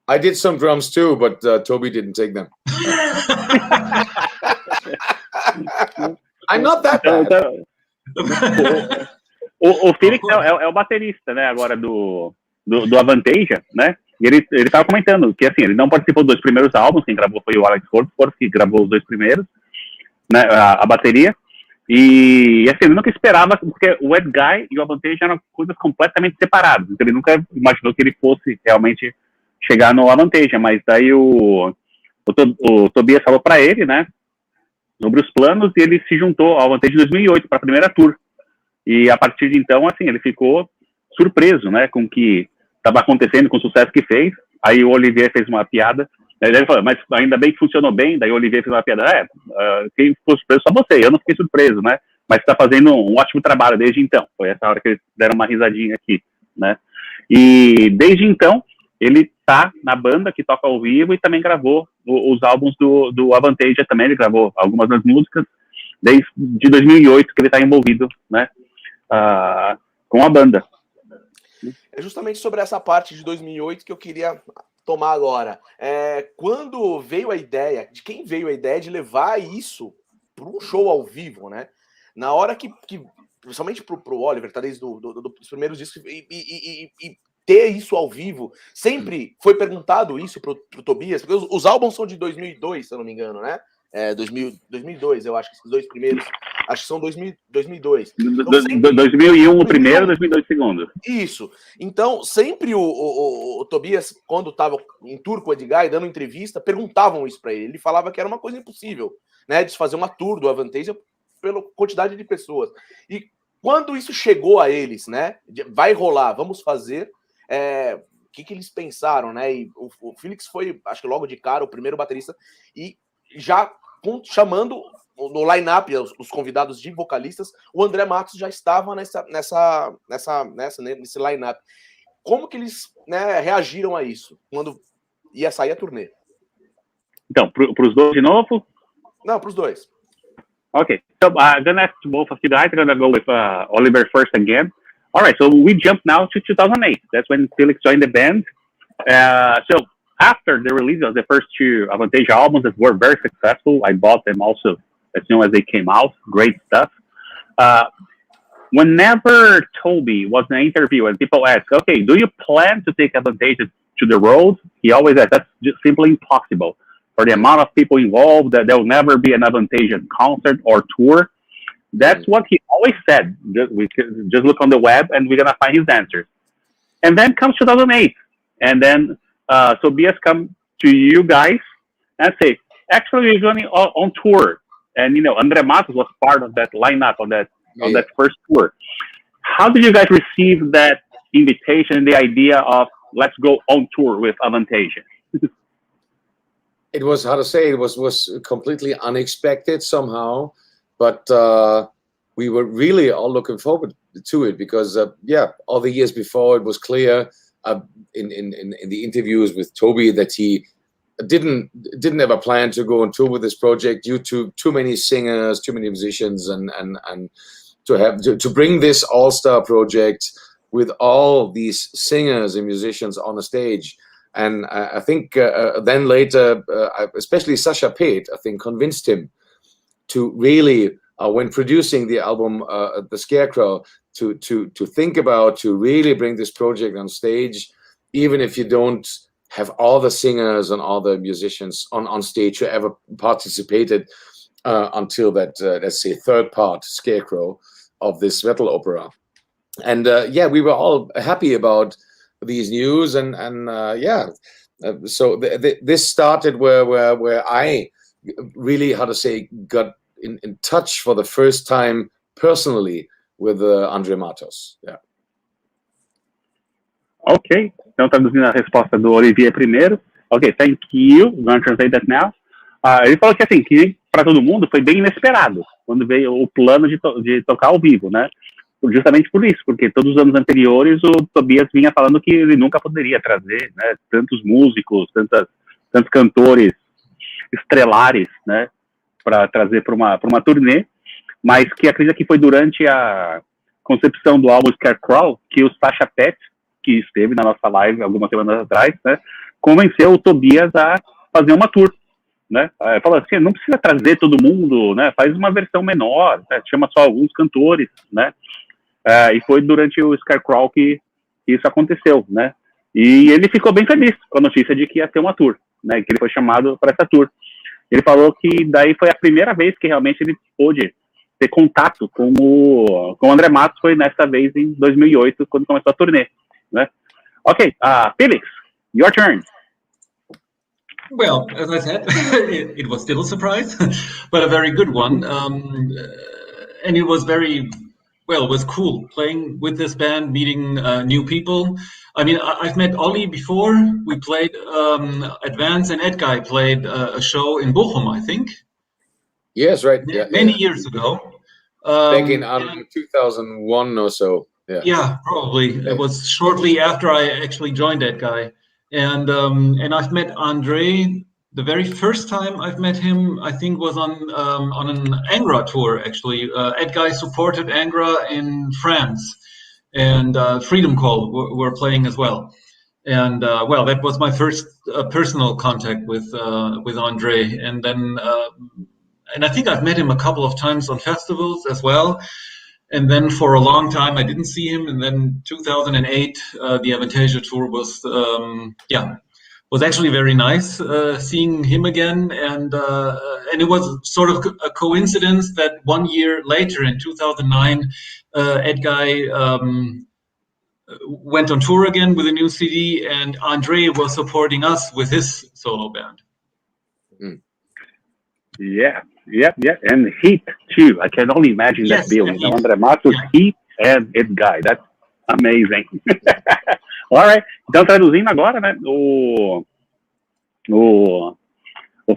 I did some drums too, but Toby didn't take them. I'm not that bad. O Felix é o baterista, né, agora do Avantasia, né? E ele estava comentando que assim, ele não participou dos 2 primeiros álbuns, quem gravou foi o Alex Holford, que gravou os 2 primeiros, né, a bateria. E assim, ele nunca esperava, porque o Edguy e o Avantasia eram coisas completamente separadas. Então ele nunca imaginou que ele fosse realmente chegar no Avantasia, mas daí o Tobias falou para ele, né, sobre os planos, e ele se juntou ao Avantasia em 2008 para a primeira tour. E a partir de então, assim, ele ficou surpreso, né, com o que estava acontecendo, com o sucesso que fez. Aí o Olivier fez uma piada, ele falou, mas ainda bem que funcionou bem. Daí o Olivier fez uma piada, quem ficou surpreso só você, eu não fiquei surpreso, né, mas está fazendo um ótimo trabalho desde então. Foi essa hora que eles deram uma risadinha aqui, né. E desde então, ele tá na banda que toca ao vivo e também gravou os álbuns do Avantasia também. Ele gravou algumas das músicas desde 2008 que ele está envolvido, né, com a banda. É justamente sobre essa parte de 2008 que eu queria tomar agora. Quando veio a ideia, de quem veio a ideia de levar isso para um show ao vivo, né? Na hora que principalmente pro Oliver, tá desde dos primeiros discos, e ter isso ao vivo, sempre foi perguntado isso pro Tobias, porque os álbuns são de 2002, se eu não me engano, né? 2002, eu acho que esses 2 primeiros, acho que são 2002. Então, 2001 o primeiro, 2002 o segundo. Isso. Então, sempre o Tobias, quando estava em tour com o Edguy, dando entrevista, perguntavam isso para ele. Ele falava que era uma coisa impossível, né, de fazer uma tour do Avantasia pela quantidade de pessoas. E quando isso chegou a eles, né, vai rolar, vamos fazer, o que eles pensaram, né? E o Felix foi, acho que logo de cara, o primeiro baterista, e já chamando no line-up os convidados de vocalistas, o Andre Matos já estava nesse line-up. Como que eles, né, reagiram a isso quando ia sair a turnê? Então, para os 2 de novo? Não, para os 2. Okay, so I'm gonna ask both of you guys. I'm gonna go with Oliver first again. All right, so we jump now to 2008. That's when Felix joined the band. So after the release of the first 2 Avantasia albums that were very successful, I bought them also as soon as they came out. Great stuff. whenever Toby was in an interview and people ask, okay, do you plan to take Avantasia to the road? He always says, that's just simply impossible. For the amount of people involved, that there will never be an Avantasia concert or tour. That's what he always said. We can just look on the web and we're going to find his answers. And then comes 2008. And then Tobias comes to you guys and say, actually, we're going on tour. And, Andre Matos was part of that lineup on that first tour. How did you guys receive that invitation, the idea of let's go on tour with Avantasia? It was, it was completely unexpected somehow, but we were really all looking forward to it because, all the years before it was clear in the interviews with Toby that he didn't have a plan to go on tour with this project due to too many singers, too many musicians, and to bring this all-star project with all these singers and musicians on the stage. And I think then later, especially Sasha Pate, I think, convinced him to really, when producing the album, The Scarecrow, to think about, to really bring this project on stage, even if you don't have all the singers and all the musicians on stage who ever participated until that, let's say, third part, Scarecrow, of this metal opera. And we were all happy about these news, so this started where I really, got in touch for the first time personally with Andre Matos. Ok, então traduzindo a resposta do Olivier primeiro. Ok, thank you. I'm going to translate that now. Ele falou que, assim, que para todo mundo foi bem inesperado quando veio o plano de tocar ao vivo, né? Justamente por isso, porque todos os anos anteriores o Tobias vinha falando que ele nunca poderia trazer, né, tantos músicos, tantos cantores estrelares, né, para trazer para uma turnê, mas que acredita que foi durante a concepção do álbum Scarecrow que o Sasha Pate, que esteve na nossa live algumas semanas atrás, né, convenceu o Tobias a fazer uma tour, né? Falou assim, não precisa trazer todo mundo, né, faz uma versão menor, né, chama só alguns cantores, né? E foi durante o Scarecrow que isso aconteceu, né? E ele ficou bem feliz com a notícia de que ia ter uma tour, né? Que ele foi chamado para essa tour. Ele falou que daí foi a primeira vez que realmente ele pôde ter contato com o Andre Matos, foi nessa vez em 2008, quando começou a turnê, né? Ok, Felix, your turn. Well, as I said, it was still a surprise, but a very good one. And it was it was cool playing with this band, meeting new people. I mean, I've met Olli before. We played Advance, and Edguy played a show in Bochum, I think. Yes, right. Many years ago. Back in 2001 or so. Yeah, probably. It was shortly after I actually joined Edguy. And I've met Andre. The very first time I've met him, I think, was on an Angra tour, actually. Edguy supported Angra in France, and Freedom Call were playing as well. And, that was my first personal contact with Andre. And then, and I think I've met him a couple of times on festivals as well. And then for a long time, I didn't see him. And then 2008, the Avantasia tour was actually very nice seeing him again, and it was sort of a coincidence that 1 year later, in 2009, Edguy went on tour again with a new CD, and Andre was supporting us with his solo band. Yeah, and Heat too. I can only imagine that feeling. Andre Matos, Heat, and Edguy. That's amazing. Alright, então traduzindo agora, né, o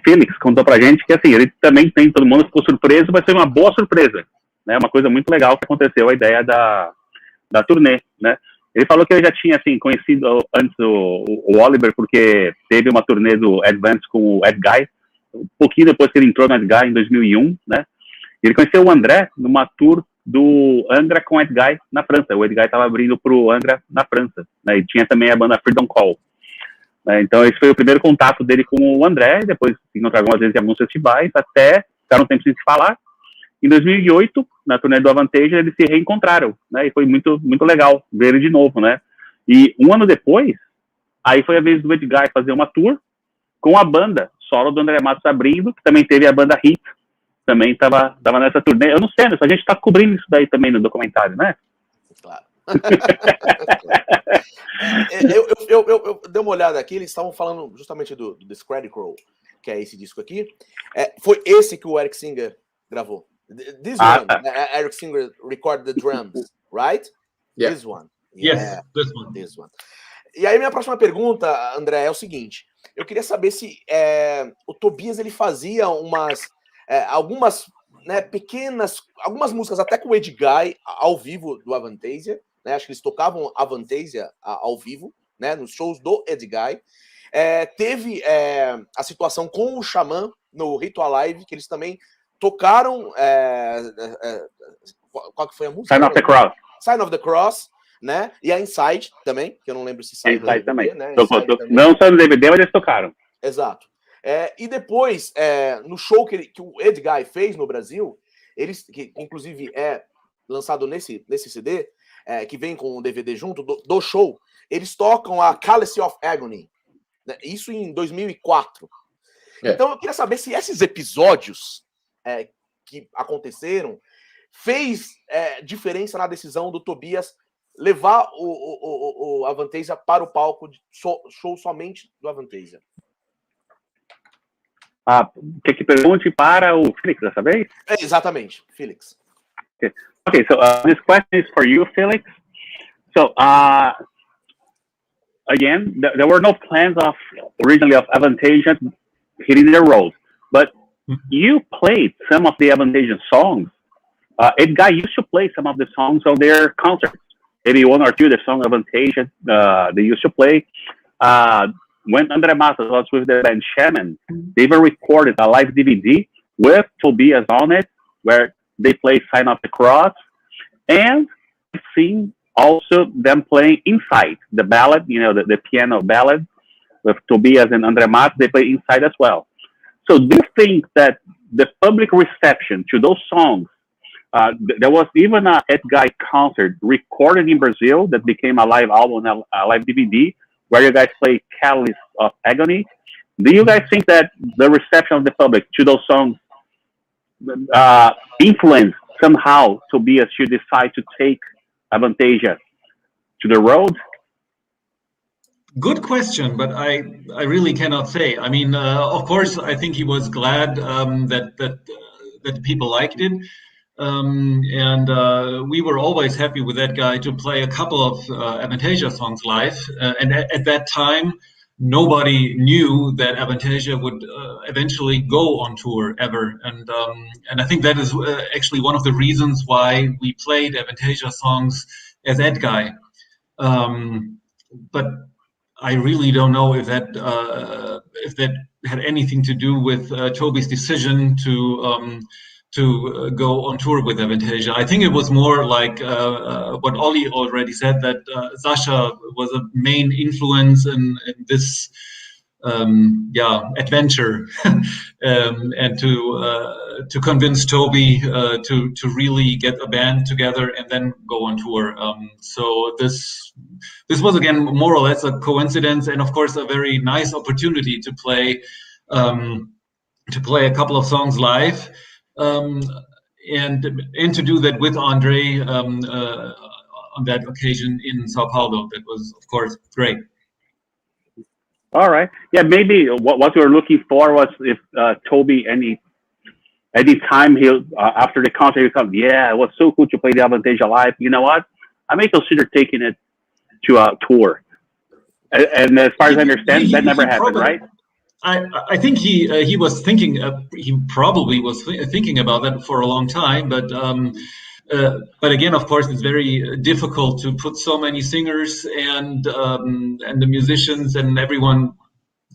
Felix contou pra gente que, assim, ele também todo mundo ficou surpreso, mas foi uma boa surpresa, né, uma coisa muito legal que aconteceu, a ideia da turnê, né. Ele falou que ele já tinha, assim, conhecido antes o Oliver, porque teve uma turnê do Advance com o Edguy, um pouquinho depois que ele entrou no Edguy, em 2001, né, ele conheceu o André numa tour do Angra com o Edguy na França. O Edguy estava abrindo para o Angra na França, né? E tinha também a banda Freedom Call. Então esse foi o primeiro contato dele com o André, depois se encontraram algumas vezes em alguns festivais, até ficaram um tempo sem se falar. em 2008, na turnê do Avantasia, eles se reencontraram, né? E foi muito, muito legal ver ele de novo, né? E um ano depois, aí foi a vez do Edguy fazer uma tour com a banda solo do Andre Matos abrindo, que também teve a banda Hit, também tava nessa turnê. Eu não sei, a gente tá cobrindo isso daí também no documentário, né? Claro. Eu dei uma olhada aqui, eles estavam falando justamente do The Scredical, que é esse disco aqui. Foi esse que o Eric Singer gravou. This one, Eric Singer recorded the drums, right? Yeah. This one. Yes, Yeah, this one. E aí minha próxima pergunta, André, é o seguinte. Eu queria saber se o Tobias ele fazia algumas, né, pequenas, algumas músicas até com o Edguy ao vivo do Avantasia, né? Acho que eles tocavam Avantasia ao vivo, né, nos shows do Edguy. Teve a situação com o Xamã no Ritual Live, que eles também tocaram. Qual que foi a música? Sign of the Cross. Sign of the Cross, né? E a Inside também, que eu não lembro se saiu Inside também. né? Não só no DVD, mas eles tocaram. Exato. E depois, no show que o Edguy fez no Brasil, que inclusive é lançado nesse CD, que vem com o DVD junto do show, eles tocam a Chalice of Agony, né? Isso em 2004. Então eu queria saber se esses episódios que aconteceram fez diferença na decisão do Tobias levar o Avantasia para o palco de show somente do Avantasia. Quer que pergunte para o Felix dessa vez? Exatamente, Felix. Okay, so this question is for you, Felix. So, again, there were no plans originally of Avantasia hitting their road, but you played some of the Avantasia songs. Edguy used to play some of the songs on their concerts. Maybe one or two of the songs of Avantasia they used to play. When Andre Matos was with the band Shaman, they even recorded a live DVD with Tobias on it, where they play Sign of the Cross, and I've seen also them playing Inside, the ballad, the piano ballad with Tobias and Andre Matos, they play Inside as well. So do you think that the public reception to those songs, there was even a Edguy concert recorded in Brazil that became a live album, a live DVD, where you guys play Chalice of Agony. Do you guys think that the reception of the public to those songs influenced somehow Tobias should decide to take Avantasia to the road? Good question, but I really cannot say. I mean, of course, I think he was glad that people liked it. And we were always happy with that guy to play a couple of Avantasia songs live. And at that time, nobody knew that Avantasia would eventually go on tour ever. And I think that is actually one of the reasons why we played Avantasia songs as Edguy. But I really don't know if that had anything to do with Toby's decision to go on tour with Avantasia. I think it was more like what Ollie already said, that Sasha was a main influence in this adventure, and to convince Toby to really get a band together and then go on tour. So this was again more or less a coincidence, and of course a very nice opportunity to play a couple of songs live. And to do that with Andre on that occasion in Sao Paulo. That was, of course, great. All right. Yeah, maybe what we were looking for was if Toby any time he'll after the concert he'll come, yeah, it was so cool to play the Avantasia live. You know what? I may consider taking it to a tour. And as far as I understand, that never happened, right? I think he was thinking he probably was thinking about that for a long time, but again, of course, it's very difficult to put so many singers and the musicians and everyone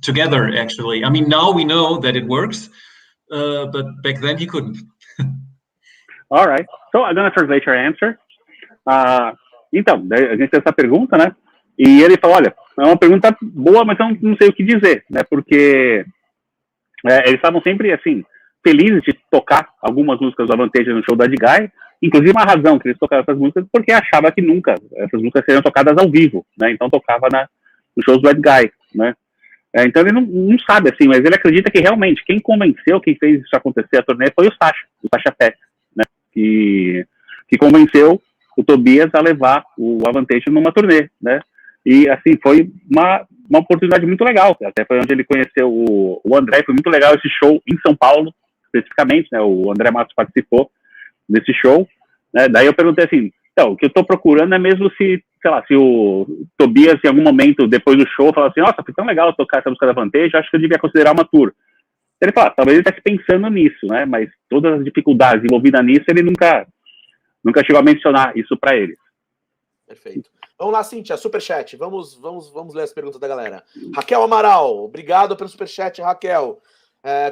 together. Actually, I mean, now we know that it works, but back then he couldn't. All right, so I'm gonna translate your answer. Então, a gente tem essa pergunta, né? E ele falou, olha, é uma pergunta boa, mas eu não sei o que dizer, né? Porque eles estavam sempre, assim, felizes de tocar algumas músicas do Avantasia no show do Edguy, inclusive uma razão que eles tocaram essas músicas, porque achava que nunca essas músicas seriam tocadas ao vivo, né? Então tocava nos shows do Edguy, né? Então ele não sabe, assim, mas ele acredita que realmente quem convenceu, quem fez isso acontecer a turnê foi o Sacha Pet, né? Que convenceu o Tobias a levar o Avantasia numa turnê, né? E, assim, foi uma oportunidade muito legal. Até foi onde ele conheceu o André. Foi muito legal esse show em São Paulo, especificamente, né? O Andre Matos participou desse show, né? Daí eu perguntei assim, então, o que eu tô procurando é mesmo se, sei lá, se o Tobias, em algum momento, depois do show, fala assim, nossa, foi tão legal tocar essa música da Avantasia, acho que eu devia considerar uma tour. Ele fala, talvez ele estivesse pensando nisso, né? Mas todas as dificuldades envolvidas nisso, ele nunca chegou a mencionar isso para eles. Perfeito. Vamos lá, Cíntia, superchat. Vamos ler as perguntas da galera. Raquel Amaral, obrigado pelo superchat, Raquel.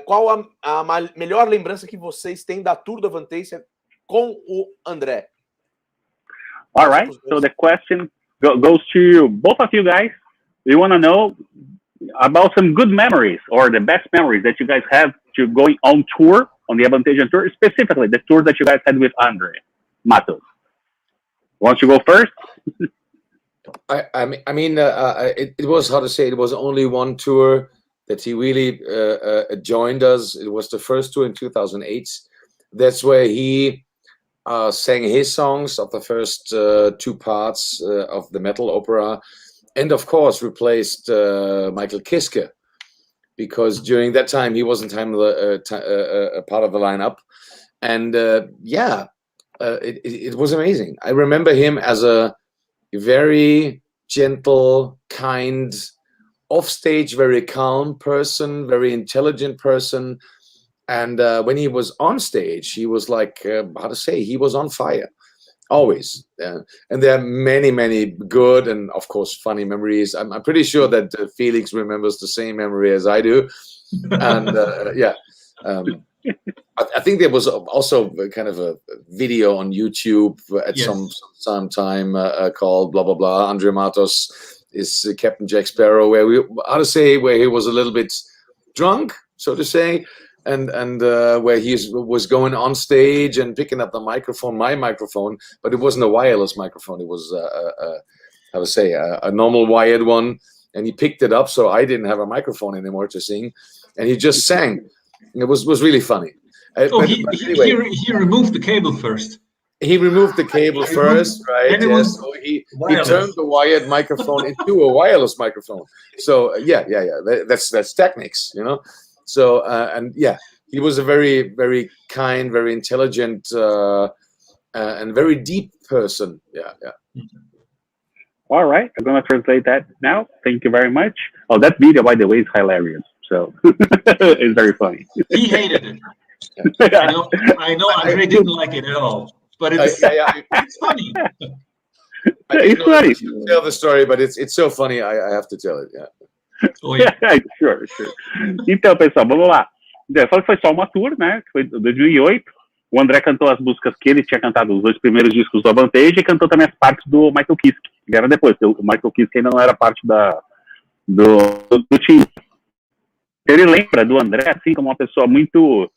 Qual a melhor lembrança que vocês têm da tour do Avantasia com o André? All right, so the question goes to both of you guys. We want to know about some good memories or the best memories that you guys have to going on tour, on the Avantasia tour, specifically the tour that you guys had with Andre Matos. Want to go first? I mean, it was, how to say, it was only one tour that he really joined us. It was the first tour in 2008. That's where he sang his songs of the first two parts of the metal opera, and of course replaced Michael Kiske, because during that time he wasn't a part of the lineup. And it was amazing. I remember him as a very gentle, kind, offstage, very calm person, very intelligent person. And when he was on stage, he was like, how to say, he was on fire, always. And there are many, many good and, of course, funny memories. I'm pretty sure that Felix remembers the same memory as I do. And I think there was also kind of a video on YouTube at some time called blah blah blah. Andre Matos is Captain Jack Sparrow, where he was a little bit drunk, so to say, and where he was going on stage and picking up the microphone, my microphone, but it wasn't a wireless microphone. It was a normal wired one, and he picked it up, so I didn't have a microphone anymore to sing, and he just sang. It was really funny. He removed the cable first. He removed the cable first, right? Yes. So he turned the wired microphone into a wireless microphone. So that's techniques, you know. So he was a very, very kind, very intelligent, and very deep person. Yeah. All right, I'm gonna translate that now. Thank you very much. Oh, that video, by the way, is hilarious. So it's very funny. He hated it. I know Andre didn't like it at all, but it's funny. It's funny. Tell the story, but it's so funny. I have to tell it. Yeah. Oh, yeah. Sure. Então, pessoal, vamos lá. Foi só uma tour, né? Foi 2008. O André cantou as músicas que ele tinha cantado, os 2 primeiros discos do Avantasia, e cantou também as partes do Michael Kiske, que era depois. O Michael Kiske ainda não era parte do time. Ele lembra do André, assim, como uma pessoa muito,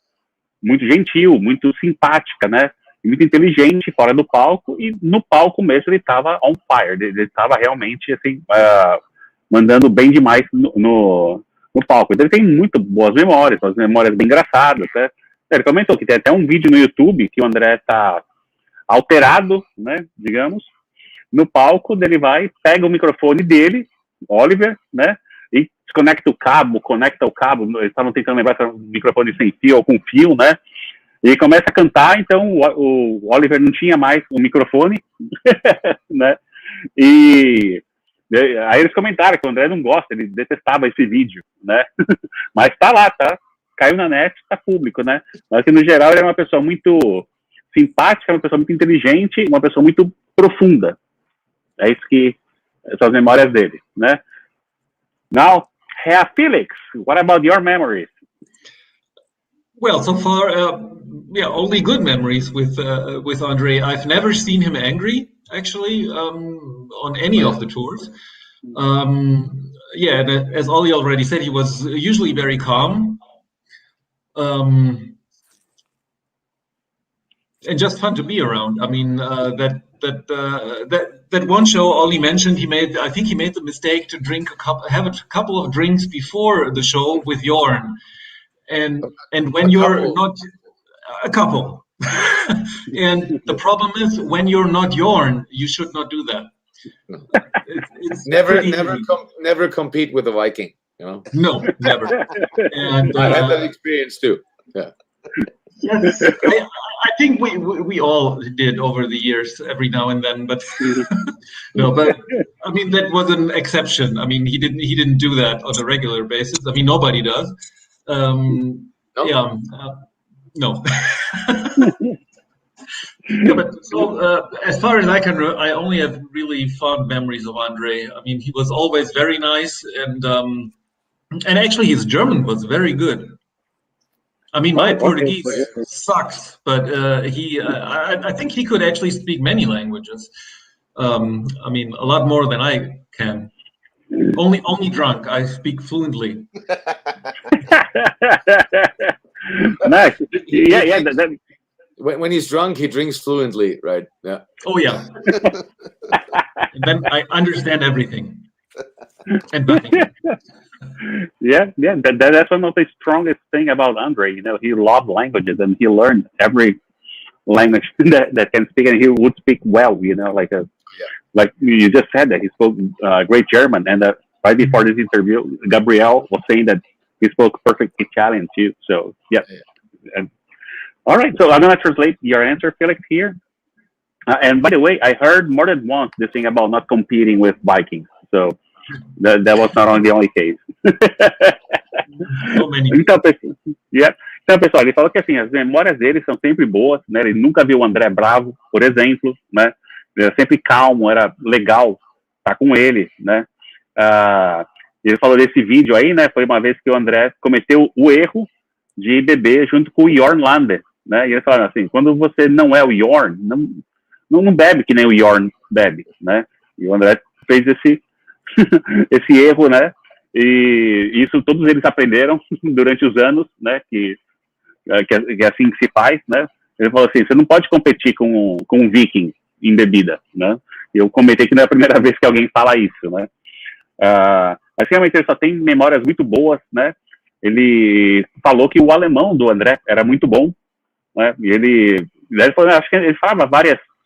muito gentil, muito simpática, né? Muito inteligente fora do palco, e no palco mesmo ele estava on fire. Ele estava realmente, assim, mandando bem demais no palco. Então ele tem muito boas memórias bem engraçadas, né? Ele comentou que tem até um vídeo no YouTube que o André tá alterado, né, digamos, no palco. Ele vai, pega o microfone dele, Oliver, né, e conecta o cabo, eles estavam tentando lembrar se era um microfone sem fio ou com fio, né, e começa a cantar. Então o Oliver não tinha mais o microfone, né, e aí eles comentaram que o André não gosta, ele detestava esse vídeo, né, mas tá lá, tá, caiu na net, tá público, né, mas que no geral ele é uma pessoa muito simpática, uma pessoa muito inteligente, uma pessoa muito profunda. É isso que são as memórias dele, né. Now, Felix, what about your memories? Well, so far, only good memories with Andre. I've never seen him angry, actually, on any of the tours. As Ollie already said, he was usually very calm. and just fun to be around. I mean, that one show Ollie mentioned, I think he made the mistake to have a couple of drinks before the show with Jorn, and when you're not a couple, and the problem is when you're not Jorn, you should not do that. It's never compete with a Viking. You know? No, never. And I had that experience too. Yeah. Yes, I think we all did over the years, every now and then. But no, but I mean that was an exception. I mean he didn't do that on a regular basis. I mean nobody does. No. Yeah, no. Yeah, but so as far as I can, I only have really fond memories of Andre. I mean, he was always very nice, and actually his German was very good. I mean, my Portuguese sucks, but I think he could actually speak many languages. I mean, a lot more than I can. Only drunk, I speak fluently. Nice. Yeah. When he's drunk, he drinks fluently, right? Yeah. Oh yeah. And then I understand everything. And nothing. Yeah. That's one of the strongest thing about Andre. You know, he loved languages and he learned every language that can speak, and he would speak well. You know, like you just said that he spoke great German, and right before this interview, Gabrielle was saying that he spoke perfect Italian too. So yeah. All right, so I'm gonna translate your answer, Felix, here. And by the way, I heard more than once the thing about not competing with Vikings. So that was not the only case. Então, pessoal, ele falou que assim, as memórias dele são sempre boas, né? Ele nunca viu o André bravo, por exemplo, né? Ele era sempre calmo, era legal estar com ele, né? Ele falou desse vídeo aí, né? Foi uma vez que o André cometeu o erro de beber junto com o Jorn Lander, né? E ele falou assim, quando você não é o Jorn, não bebe que nem o Jorn bebe, né? E o André fez esse erro, né? E isso todos eles aprenderam durante os anos, né? Que é assim que se faz, né? Ele falou assim, você não pode competir com um viking em bebida, né? Eu comentei que não é a primeira vez que alguém fala isso, né? Mas realmente ele só tem memórias muito boas, né? Ele falou que o alemão do André era muito bom, né? E ele falou, acho que ele falava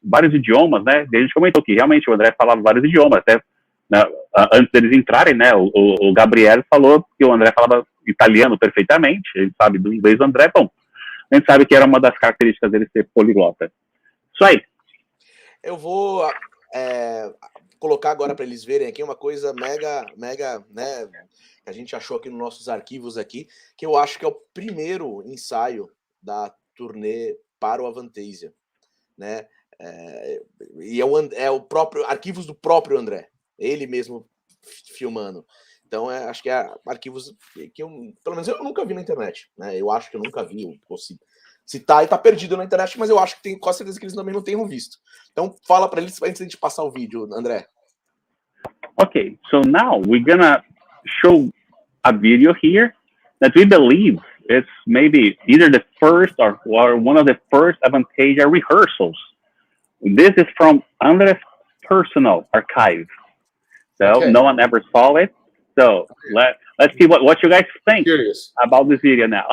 vários idiomas, né? E a gente comentou que realmente o André falava vários idiomas, até né, antes deles entrarem, né? O Gabriele falou que o André falava italiano perfeitamente, ele sabe do inglês do André, bom, a gente sabe que era uma das características dele ser poliglota. Isso aí. Eu vou colocar agora para eles verem aqui uma coisa mega, né? Que a gente achou aqui nos nossos arquivos aqui, que eu acho que é o primeiro ensaio da turnê para o Avantasia, né? E é o próprio arquivos do próprio André, ele mesmo filmando. Então acho que é arquivos que pelo menos eu nunca vi na internet, né? Eu acho que eu nunca vi, se tá e tá perdido na internet, mas eu acho que tem quase certeza que eles também não tenham visto. Então fala para eles antes de a gente passar o vídeo, André. Okay, so now we're gonna show a video here that we believe it's maybe either the first or one of the first Avantasia rehearsals. This is from Andre's personal archive, so no one ever saw it. So let's see what you guys think about this video now.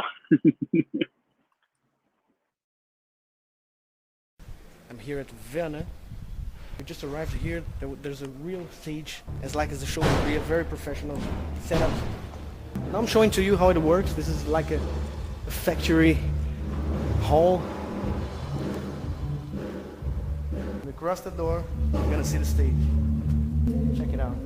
I'm here at Vienna. We just arrived here. There's a real stage, as a show would be, a very professional setup. Now I'm showing to you how it works. This is like a factory hall. And across the door, you're gonna see the stage. Check it out.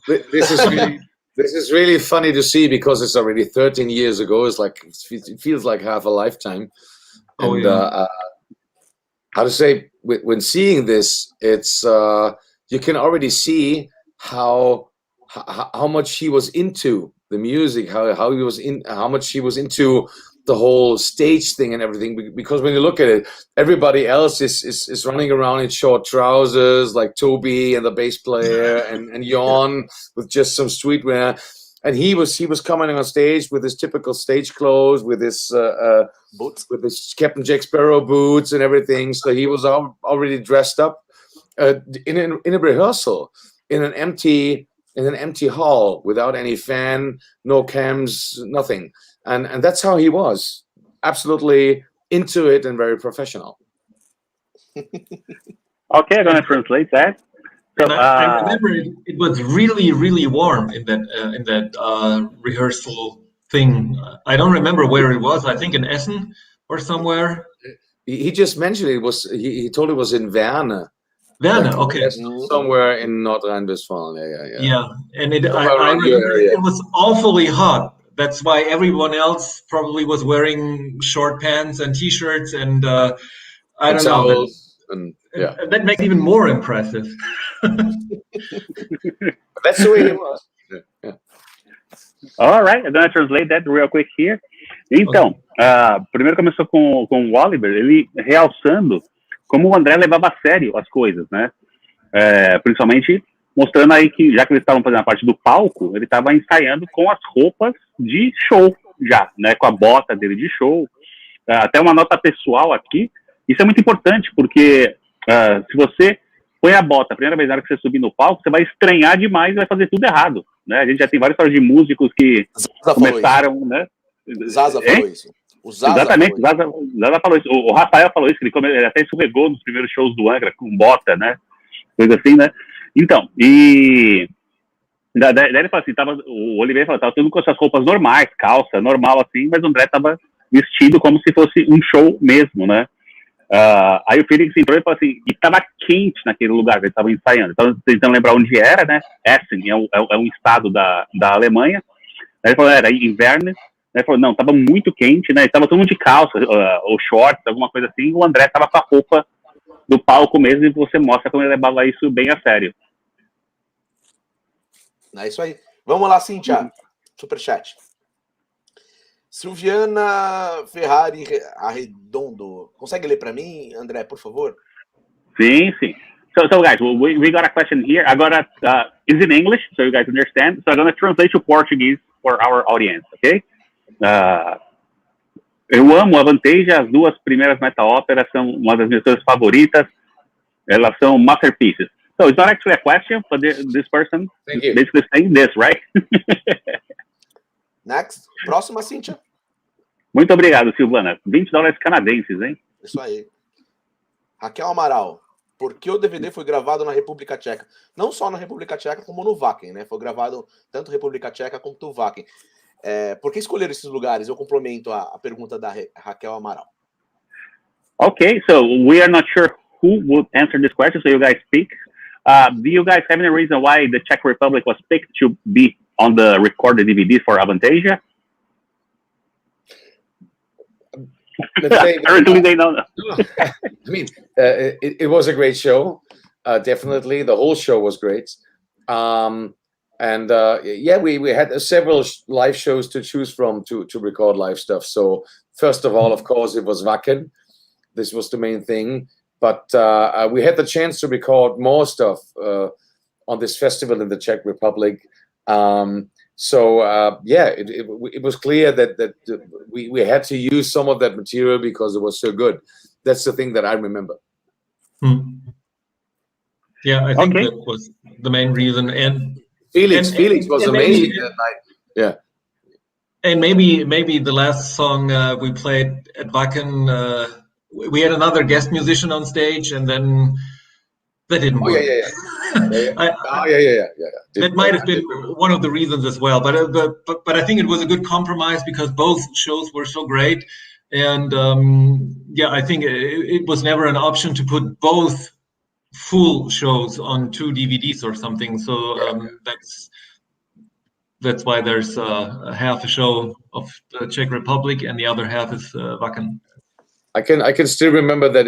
This is really funny to see because it's already 13 years ago. It's like it feels like half a lifetime. And how to say, when seeing this, it's you can already see how much he was into the music, how much he was into the whole stage thing and everything. Because when you look at it, everybody else is running around in short trousers, like Toby and the bass player and Jon with just some streetwear. And he was coming on stage with his typical stage clothes, with his boots, with his Captain Jack Sparrow boots and everything. So he was already dressed up in a rehearsal in an empty hall without any fan, no cams, nothing. And that's how he was, absolutely into it and very professional. Okay, I'm gonna translate that. So, I remember it was really, really warm in that rehearsal thing. I don't remember where it was. I think in Essen or somewhere. He just mentioned it was. He told it was in Werne. Werne, okay. Somewhere in North Rhine-Westphalia. Yeah, and I remember it was awfully hot. That's why everyone else probably was wearing short pants and t-shirts and I don't know. And, yeah. That makes it even more impressive. That's the way it was. Yeah. All right, I'm gonna translate that real quick here. Então, primeiro começou com o Oliver, ele realçando como o André levava a sério as coisas, né? Principalmente mostrando aí que, já que eles estavam fazendo a parte do palco, ele estava ensaiando com as roupas de show já, né? Com a bota dele de show. Até uma nota pessoal aqui, isso é muito importante, porque se você põe a bota a primeira vez na hora que você subir no palco, você vai estranhar demais e vai fazer tudo errado, né? A gente já tem várias histórias de músicos que começaram, né? Zaza falou isso. O Zaza Exatamente, Zaza falou isso. O Rafael falou isso, que ele até escorregou nos primeiros shows do Angra com bota, né? Coisa assim, né? Então, e daí ele fala assim, o Oliveira falou, tava tudo com essas roupas normais, calça, normal assim, mas o André tava vestido como se fosse um show mesmo, né? Aí o Felix entrou e falou assim, e tava quente naquele lugar que ele tava ensaiando. Então, tentando lembrar onde era, né? Essen é um estado da Alemanha. Aí ele falou, era inverno. Ele falou, não, tava muito quente, né? Tava todo mundo de calça, ou shorts, alguma coisa assim. O André tava com a roupa do palco mesmo e você mostra como ele levava isso bem a sério. É isso aí. Vamos lá, Cíntia. Superchat. Silviana Ferrari Arredondo. Consegue ler para mim, André, por favor? Sim. So guys, we got a question here. I got it's in English, so you guys understand. So I'm going to translate to Portuguese for our audience, okay? Eu amo Avantasia, as duas primeiras meta-óperas são uma das minhas coisas favoritas. Elas são masterpieces. So it's not actually a question, but this person is basically saying this, right? Next. Próxima, Cíntia. Muito obrigado, Silvana. $20 canadenses, hein? Isso aí. Raquel Amaral. Por que o DVD foi gravado na República Tcheca? Não só na República Tcheca, como no Wacken, né? Foi gravado tanto na República Tcheca como no Wacken. Por que escolher esses lugares? Eu complemento a pergunta da Raquel Amaral. Okay, so we are not sure who would answer this question, so you guys speak. Do you guys have any reason why the Czech Republic was picked to be on the recorded DVD for Avantasia? Apparently they don't know. I mean, it was a great show. Definitely, the whole show was great. We had several live shows to choose from to record live stuff. So first of all, of course, it was Wacken. This was the main thing. But we had the chance to record more stuff on this festival in the Czech Republic. It was clear that we had to use some of that material because it was so good. That's the thing that I remember. Yeah, I think that was the main reason. And Felix was amazing that night. Yeah. And maybe the last song we played at Wacken, we had another guest musician on stage, and then that didn't work. That might have been one of the reasons as well. But I think it was a good compromise because both shows were so great, and I think it was never an option to put both full shows on 2 DVDs or something. So that's why there's half a show of the Czech Republic and the other half is Wacken. I can still remember that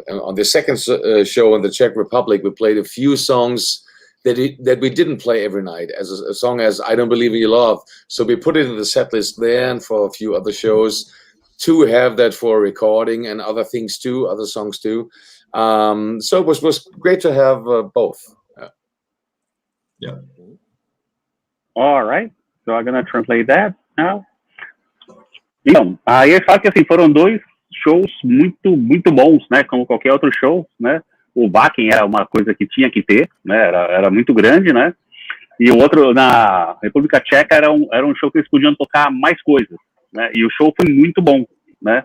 on the second show in the Czech Republic, we played a few songs that we didn't play every night, as a song as I Don't Believe in Your Love. So we put it in the set list there and for a few other shows to have that for recording and other things too, other songs too. So it was great to have both. Yeah. All right. So I'm gonna translate that now. Então, aí eu falo que assim, foram dois shows muito bons, né? Como qualquer outro show, né? O Wacken era uma coisa que tinha que ter, né? Era muito grande, né? E o outro na República Tcheca era um show que eles podiam tocar mais coisas, né? E o show foi muito bom, né?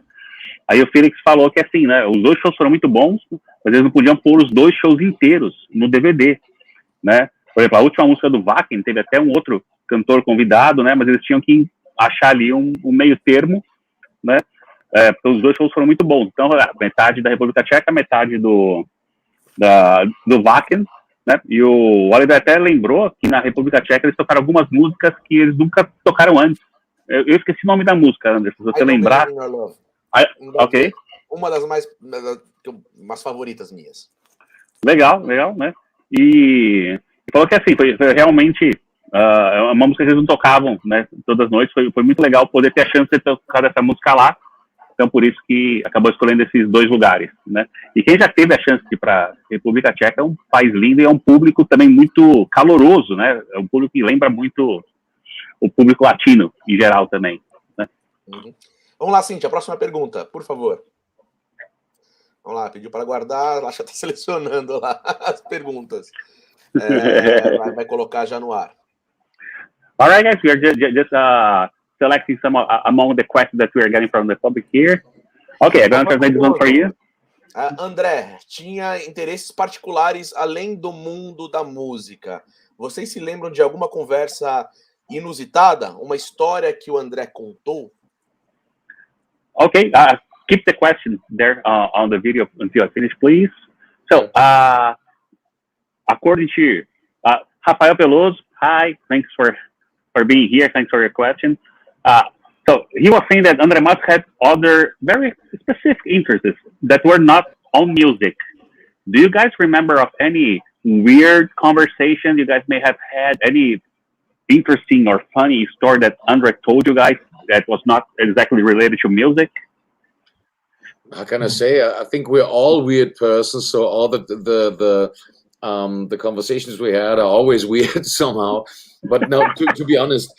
Aí o Felix falou que assim, né? Os dois shows foram muito bons, mas eles não podiam pôr os dois shows inteiros no DVD, né? Por exemplo, a última música do Wacken teve até um outro cantor convidado, né? Mas eles tinham que achar ali um meio termo, né? Porque os dois shows foram muito bons. Então, metade da República Tcheca, metade do Wacken, né? E o Oliver até lembrou que na República Tcheca eles tocaram algumas músicas que eles nunca tocaram antes. Eu esqueci o nome da música, André, se você lembrar. Ok. Uma das mais favoritas minhas. Legal, né? E falou que assim, foi realmente uma música que eles não tocavam, né, todas as noites. Foi muito legal poder ter a chance de tocar essa música lá. Então, por isso que acabou escolhendo esses dois lugares, né? E quem já teve a chance de ir para a República Tcheca, é um país lindo e é um público também muito caloroso, né? É um público que lembra muito o público latino, em geral, também, né? Uhum. Vamos lá, Cíntia, a próxima pergunta, por favor. Vamos lá, pediu para guardar, ela já está selecionando lá as perguntas. Vai colocar já no ar. All right, guys, we are just selecting some among the questions that we are getting from the public here. Okay, I'm going to translate this one for you. André, tinha interesses particulares além do mundo da música. Vocês se lembram de alguma conversa inusitada? Uma história que o André contou? Okay, keep the question there on the video until I finish, please. So, according to you, Rafael Peloso, hi, thanks for being here. Thanks for your question. So he was saying that Andre Matos had other very specific interests that were not on music. Do you guys remember of any weird conversation you guys may have had? Any interesting or funny story that Andre told you guys that was not exactly related to music? How can I say? I think we're all weird persons, so all the conversations we had are always weird somehow. But no, to be honest,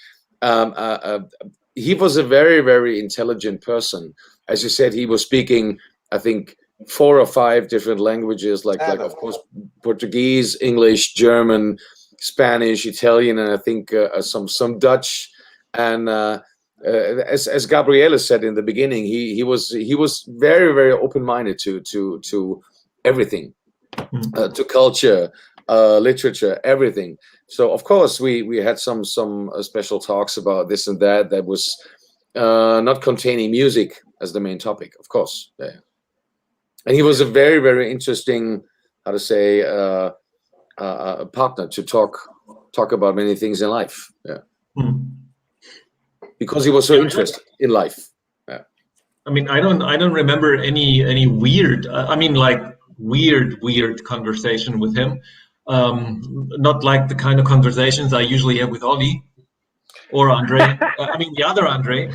he was a very, very intelligent person. As you said, he was speaking, I think, 4 or 5 different languages, like of course, Portuguese, English, German, Spanish, Italian, and I think some Dutch. And as Gabriele said in the beginning, he was very, very open-minded to everything, to culture, literature, everything. So of course we had some special talks about this and that was not containing music as the main topic, of course. Yeah. And he was a very, very interesting, how to say, partner to talk about many things in life. Yeah. Because he was so interested in life. Yeah. I mean, I don't remember any weird. I mean, like weird conversation with him. Not like the kind of conversations I usually have with Ollie or Andre. I mean, the other Andre.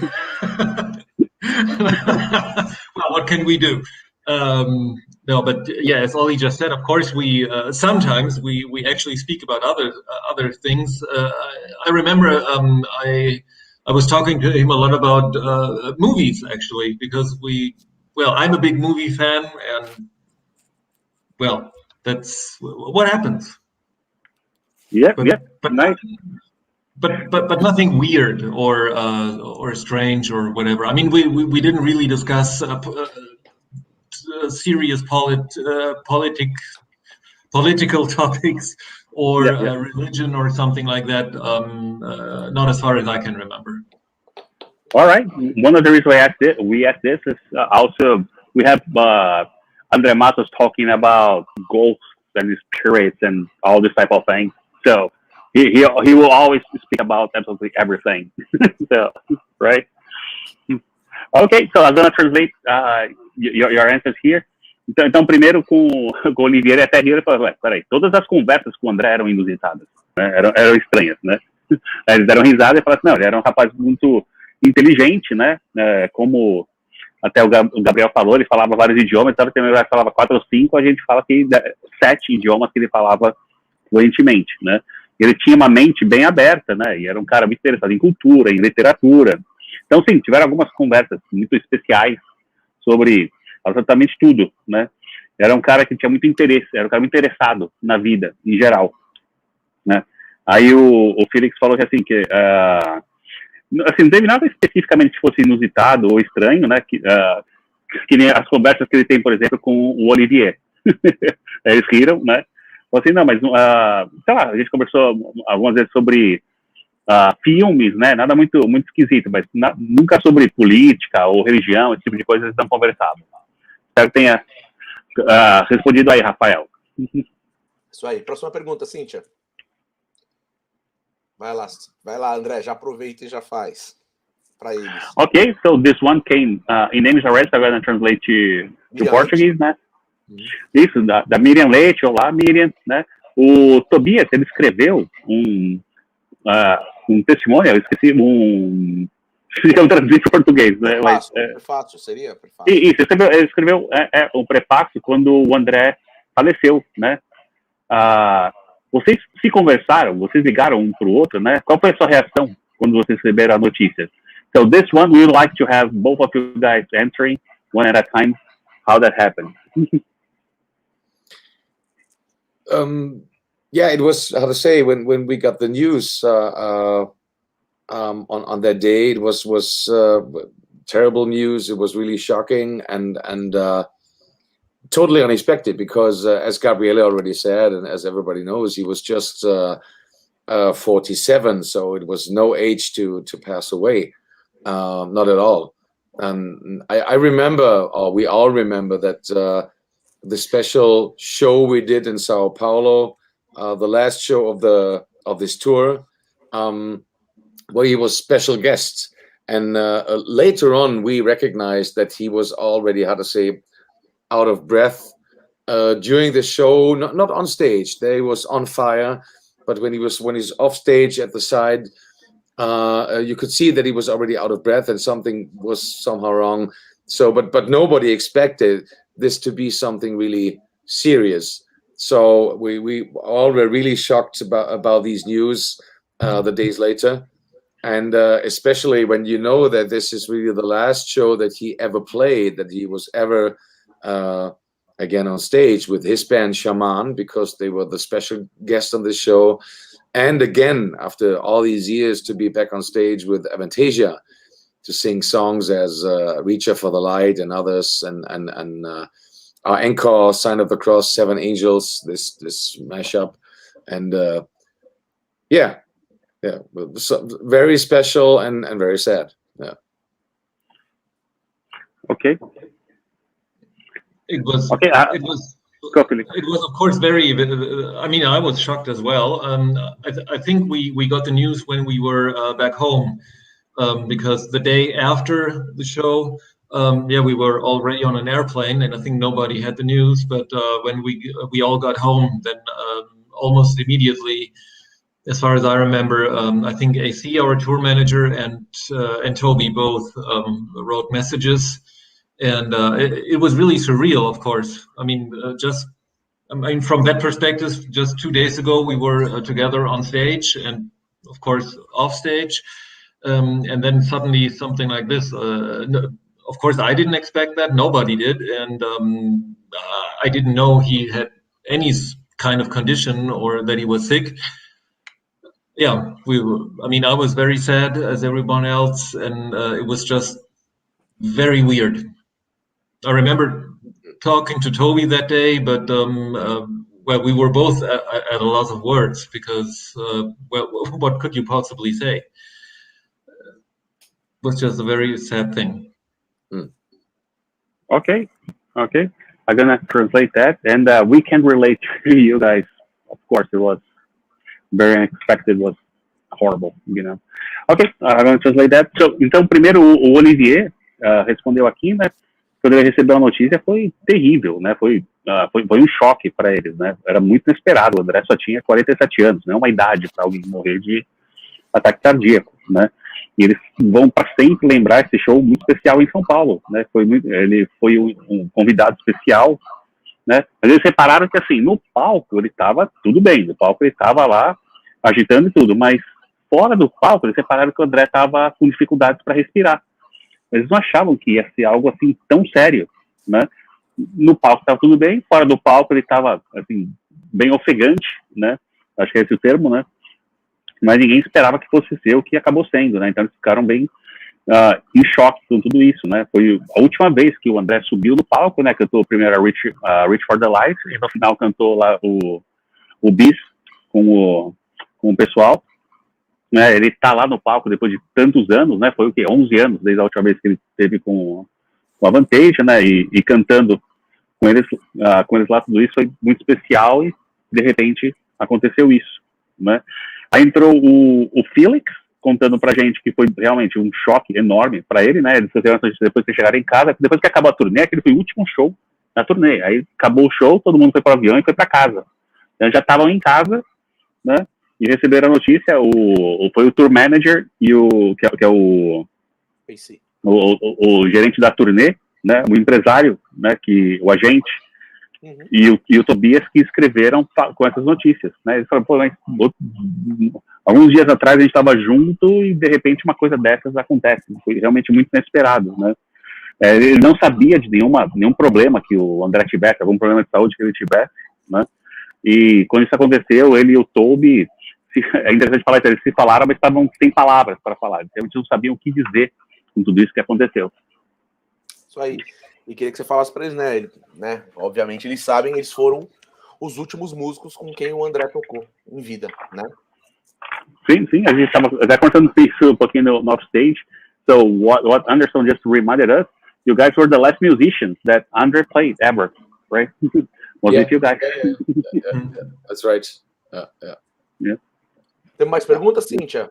Well, what can we do? No, but yeah, as Ollie just said, of course, we sometimes we actually speak about other things. I remember I was talking to him a lot about movies, actually, because I'm a big movie fan, and well, that's what happens. But nice. But nothing weird or strange or whatever. I mean, we didn't really discuss serious political topics or religion or something like that. Not as far as I can remember. All right. One of the reasons we asked this is also we have Andre Matos talking about ghosts and spirits and all this type of thing. So he will always speak about absolutely everything. So, right? Okay, so I'm gonna translate your answers here. Então, primeiro com o Olivier, até riu, ele falou, peraí, todas as conversas com o André eram inusitadas, né? Eram estranhas, né? Eles deram risada e falaram assim, não, ele era um rapaz muito inteligente, né? Como até o Gabriel falou, ele falava vários idiomas, sabe? Ele falava 4 ou 5, a gente fala que 7 idiomas que ele falava fluentemente, né? Ele tinha uma mente bem aberta, né? E era um cara muito interessado em cultura, em literatura. Então, sim, tiveram algumas conversas muito especiais sobre absolutamente tudo, né? Era um cara que tinha muito interesse, era um cara muito interessado na vida, em geral, né? Aí o Felix falou que, assim, assim, não teve nada especificamente que fosse inusitado ou estranho, né? Que nem as conversas que ele tem, por exemplo, com o Olivier. Eles riram, né? Falou assim, não, mas, sei lá, a gente conversou algumas vezes sobre filmes, né? Nada muito esquisito, mas nunca sobre política ou religião, esse tipo de coisa eles não conversavam. Espero que tenha respondido aí, Rafael. Isso aí. Próxima pergunta, Cíntia. Vai lá, André, já aproveita e já faz para eles. Okay, so this one came in English already, so I'm going to translate to Portuguese, né? Isso, da Miriam Leite. Olá, Miriam, né? O Tobias, ele escreveu um testemunho, eu esqueci, eu traduzi para português, né? Prefácio, seria? Prefácio. Isso, ele escreveu um prefácio quando o André faleceu, né? Vocês se conversaram, vocês ligaram um para o outro, né? Qual foi a sua reação quando vocês receberam a notícia? So this one, we would like to have both of you guys answering one at a time how that happened. Yeah, it was, how to say, when we got the news on that day, it was terrible news. It was really shocking and totally unexpected because, as Gabriele already said, and as everybody knows, he was just 47, so it was no age to pass away, not at all. I remember, or we all remember, that the special show we did in Sao Paulo, the last show of this tour, where he was special guest, and later on we recognized that he was already, how to say, out of breath during the show, not on stage. They was on fire, but when he's off stage at the side, you could see that he was already out of breath and something was somehow wrong. So, but nobody expected this to be something really serious. So we all were really shocked about these news the days later. And especially when you know that this is really the last show that he ever played, that he was ever again on stage with his band Shaman, because they were the special guest on the show. And again, after all these years, to be back on stage with Avantasia, to sing songs as Reacher for the Light and others, and our encore, Sign of the Cross, Seven Angels, this mashup. And yeah, so very special and very sad. Yeah. Okay. It was okay. It was of course very. I mean, I was shocked as well. I think we got the news when we were back home, because the day after the show, we were already on an airplane, and I think nobody had the news. But when we all got home, then almost immediately, as far as I remember, I think AC, our tour manager, and Toby both wrote messages. And it was really surreal, of course. I mean, from that perspective, just 2 days ago, we were together on stage and, of course, off stage. And then suddenly something like this. Of course, I didn't expect that. Nobody did. And I didn't know he had any kind of condition or that he was sick. Yeah, I was very sad as everyone else. And it was just very weird. I remember talking to Toby that day, but we were both at a loss of words because, what could you possibly say? It was just a very sad thing. Okay. I'm gonna translate that, and we can relate to you guys. Of course, it was very unexpected, was horrible, you know. Okay, I'm going to translate that. So, então, primeiro, o Olivier respondeu aqui, né? Quando ele recebeu a notícia, foi terrível, né? Foi um choque para eles, né? Era muito inesperado. O André só tinha 47 anos, né? Uma idade para alguém morrer de ataque cardíaco, né? E eles vão para sempre lembrar esse show muito especial em São Paulo, né? Ele foi um convidado especial, né? Mas eles repararam que, assim, no palco ele estava tudo bem, no palco ele estava lá agitando e tudo, mas fora do palco eles repararam que o André estava com dificuldades para respirar. Eles não achavam que ia ser algo assim tão sério, né? No palco estava tudo bem, fora do palco ele estava, assim, bem ofegante, né? Acho que é esse o termo, né? Mas ninguém esperava que fosse ser o que acabou sendo, né? Então eles ficaram bem em choque com tudo isso, né? Foi a última vez que o André subiu no palco, né? Cantou primeiro a Reach for the Light, e no final cantou lá o Bis com o pessoal. Né, ele tá lá no palco depois de tantos anos, né? Foi o quê? 11 anos, desde a última vez que ele esteve com a Avantasia, né? E cantando com eles lá, tudo isso foi muito especial e, de repente, aconteceu isso, né? Aí entrou o Felix, contando pra gente que foi realmente um choque enorme pra ele, né? Eles fizeram depois que chegaram em casa, depois que acabou a turnê, aquele foi o último show da turnê. Aí acabou o show, todo mundo foi pro avião e foi pra casa. Então já estavam em casa, né? E receberam a notícia, foi o tour manager e que é o gerente da turnê, né, o empresário, né, o agente, e o Tobias que escreveram com essas notícias, né. Eles falaram, pô, mas alguns dias atrás a gente estava junto e de repente uma coisa dessas acontece. Foi realmente muito inesperado, né. Ele não sabia de nenhum problema que o André tivesse, algum problema de saúde que ele tivesse, né. E quando isso aconteceu, ele e o Toby, é interessante falar isso, eles se falaram, mas estavam sem palavras para falar. Eles não sabiam o que dizer com tudo isso que aconteceu. Isso aí. E queria que você falasse para eles, né? Obviamente eles sabem, eles foram os últimos músicos com quem o André tocou em vida, né? Sim, a gente estava até contando isso um pouquinho no offstage. So what Anderson just reminded us, you guys were the last musicians that Andre played ever, right? Was it you guys? Yeah. That's right. Yeah. Temos mais perguntas, Cíntia?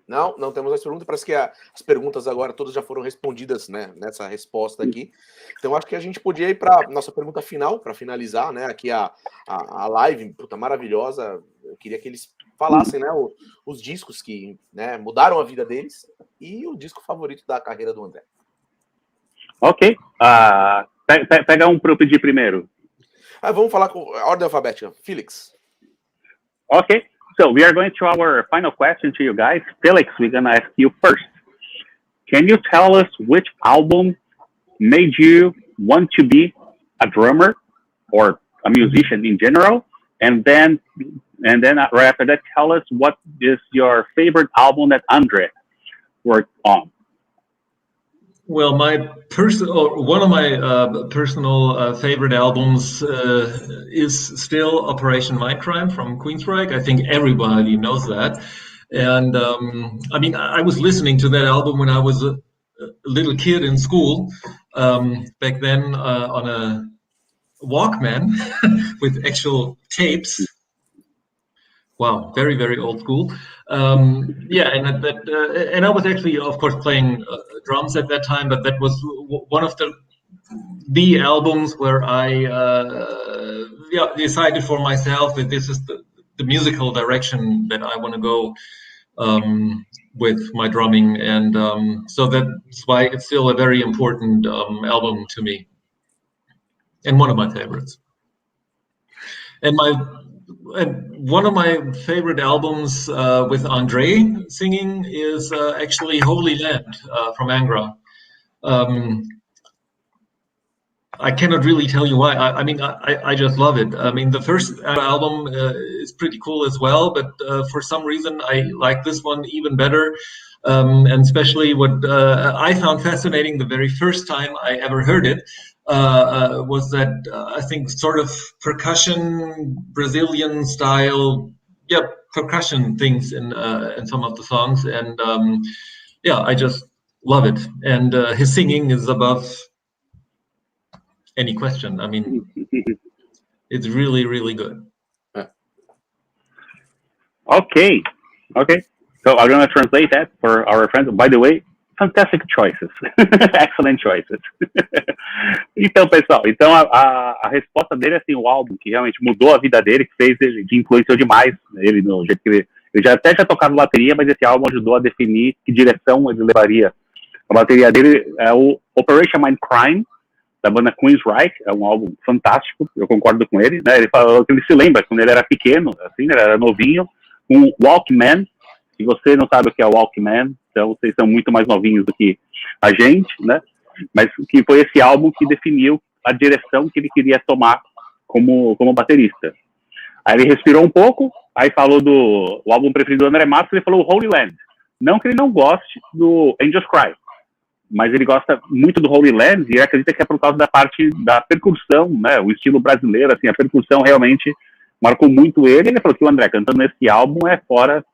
Não temos mais perguntas. Parece que as perguntas agora todas já foram respondidas, né, nessa resposta aqui. Então acho que a gente podia ir para nossa pergunta final, para finalizar, né, aqui a live, puta, maravilhosa. Eu queria que eles falassem, né, os discos que, né, mudaram a vida deles e o disco favorito da carreira do André. Ok. Pega um para eu pedir primeiro. Vamos falar com a ordem alfabética. Felix. Okay, so we are going to our final question to you guys. Felix, we're going to ask you first. Can you tell us which album made you want to be a drummer or a musician in general? And then right after that, tell us what is your favorite album that Andre worked on? Well, one of my personal favorite albums is still Operation Mindcrime from Queensryche. I think everybody knows that. And I mean, I was listening to that album when I was a little kid in school, back then on a Walkman with actual tapes. Wow, very, very old school. Yeah, and I was actually, of course, playing drums at that time, but that was one of the albums where I decided for myself that this is the musical direction that I want to go with my drumming, and so that's why it's still a very important album to me, and one of my favorites. And one of my favorite albums with Andre singing is actually Holy Land from Angra. I cannot really tell you why. I mean, I just love it. I mean, the first album is pretty cool as well, but for some reason I like this one even better. And especially what I found fascinating the very first time I ever heard it was that I think sort of percussion, Brazilian style, percussion things in some of the songs, and I just love it. And his singing is above any question. I mean, it's really, really good. Okay. So I'm going to translate that for our friends. By the way, fantastic choices. Excellent choices. Então, pessoal, a resposta dele é assim, o álbum que realmente mudou a vida dele, que fez ele, que influenciou demais ele no jeito que ele já tocava bateria, mas esse álbum ajudou a definir que direção ele levaria. A bateria dele é o Operation Mindcrime, da banda Queensryche, é um álbum fantástico, eu concordo com ele, né? Ele falou que ele se lembra quando ele era pequeno, assim, ele era novinho, um Walkman. Se você não sabe o que é o Walkman, então vocês são muito mais novinhos do que a gente, né? Mas que foi esse álbum que definiu a direção que ele queria tomar como baterista. Aí ele respirou um pouco, aí falou do álbum preferido do Andre Matos, ele falou Holy Land. Não que ele não goste do Angels Cry, mas ele gosta muito do Holy Land e acredita que é por causa da parte da percussão, né? O estilo brasileiro, assim, a percussão realmente marcou muito ele. Ele falou que o André cantando nesse álbum é fora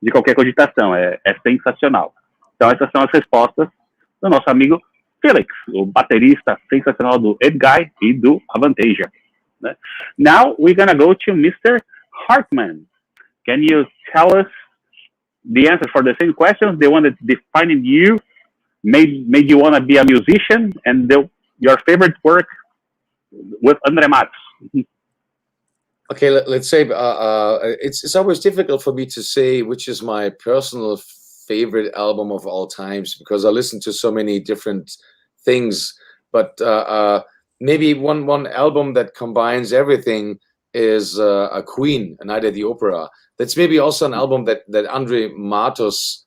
de qualquer cogitação, é sensacional. Então essas são as respostas do nosso amigo Felix, o baterista sensacional do Edguy e do Avantasia. Né? Now we're gonna go to Mr. Hartman. Can you tell us the answer for the same questions? The one that defined you, made you want to be a musician, and your favorite work with Andre Matos. Okay, let's say it's always difficult for me to say which is my personal favorite album of all times, because I listen to so many different things. But maybe one album that combines everything is a Queen, A Night at the Opera. That's maybe also an album that Andre Matos,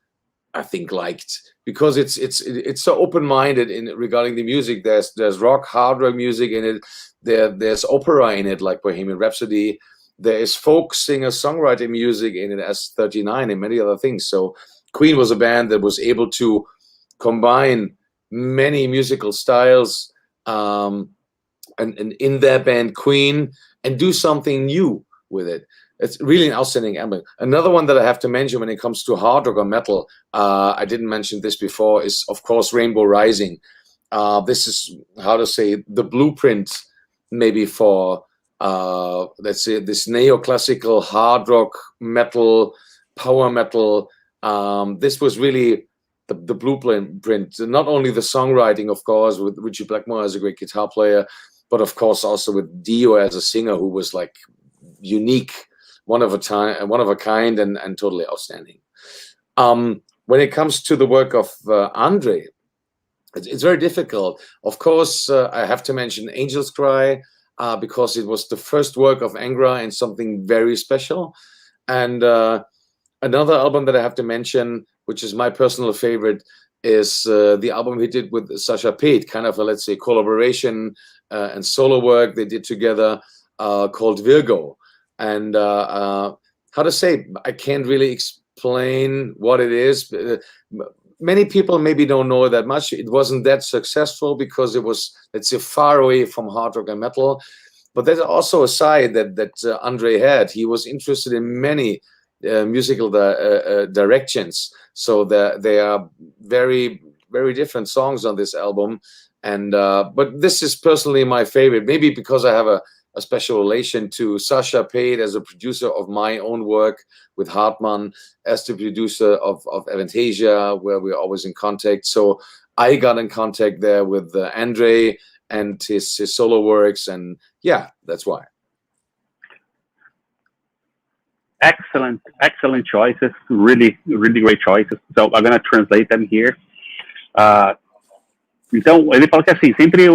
I think, liked, because it's so open-minded regarding the music. There's rock, hard rock music in it. There's opera in it, like Bohemian Rhapsody. There is folk singer-songwriter music in it as 39 and many other things. So Queen was a band that was able to combine many musical styles and in their band Queen, and do something new with it. It's really an outstanding album. Another one that I have to mention when it comes to hard rock or metal, I didn't mention this before, is of course Rainbow Rising. This is, how to say, the blueprint maybe for let's say this neoclassical hard rock metal, power metal. This was really the blueprint, not only the songwriting, of course, with Richie Blackmore as a great guitar player, but of course also with Dio as a singer, who was like unique, one of a kind, and totally outstanding. When it comes to the work of Andre, it's very difficult. Of course, I have to mention Angels Cry, because it was the first work of Angra and something very special. And another album that I have to mention, which is my personal favorite, is the album he did with Sasha Pate, kind of a, let's say, collaboration and solo work they did together, called Virgo. And how to say, I can't really explain what it is. Many people maybe don't know that much. It wasn't that successful because it was, let's say, far away from hard rock and metal. But there's also a side that Andre had. He was interested in many musical directions. So there are very, very different songs on this album. And but this is personally my favorite, maybe because I have a special relation to Sasha Pate as a producer of my own work with Hartmann, as the producer of Avantasia, where we're always in contact. So I got in contact there with Andre and his solo works, and yeah, that's why. Excellent choices, really great choices. So I'm gonna translate them here. Então, ele falou que assim, sempre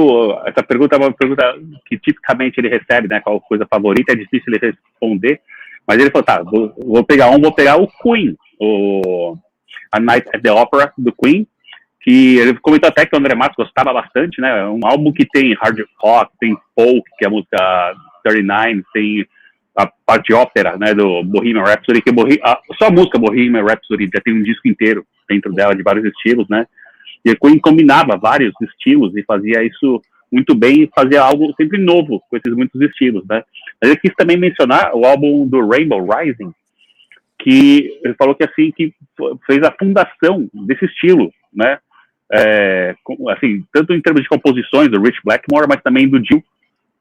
essa pergunta é uma pergunta que tipicamente ele recebe, né, qual coisa favorita, é difícil ele responder, mas ele falou, tá, vou pegar o Queen, A Night at the Opera, do Queen, que ele comentou até que o Andre Matos gostava bastante, né, é um álbum que tem hard rock, tem folk, que é a música 39, tem a parte de ópera, né, do Bohemian Rhapsody, que só a música Bohemian Rhapsody já tem um disco inteiro dentro dela, de vários estilos, né. E a Queen combinava vários estilos e fazia isso muito bem, e fazia algo sempre novo com esses muitos estilos, né? Mas eu quis também mencionar o álbum do Rainbow Rising, que ele falou que assim, que fez a fundação desse estilo, né? Assim, tanto em termos de composições do Rich Blackmore, mas também do Dio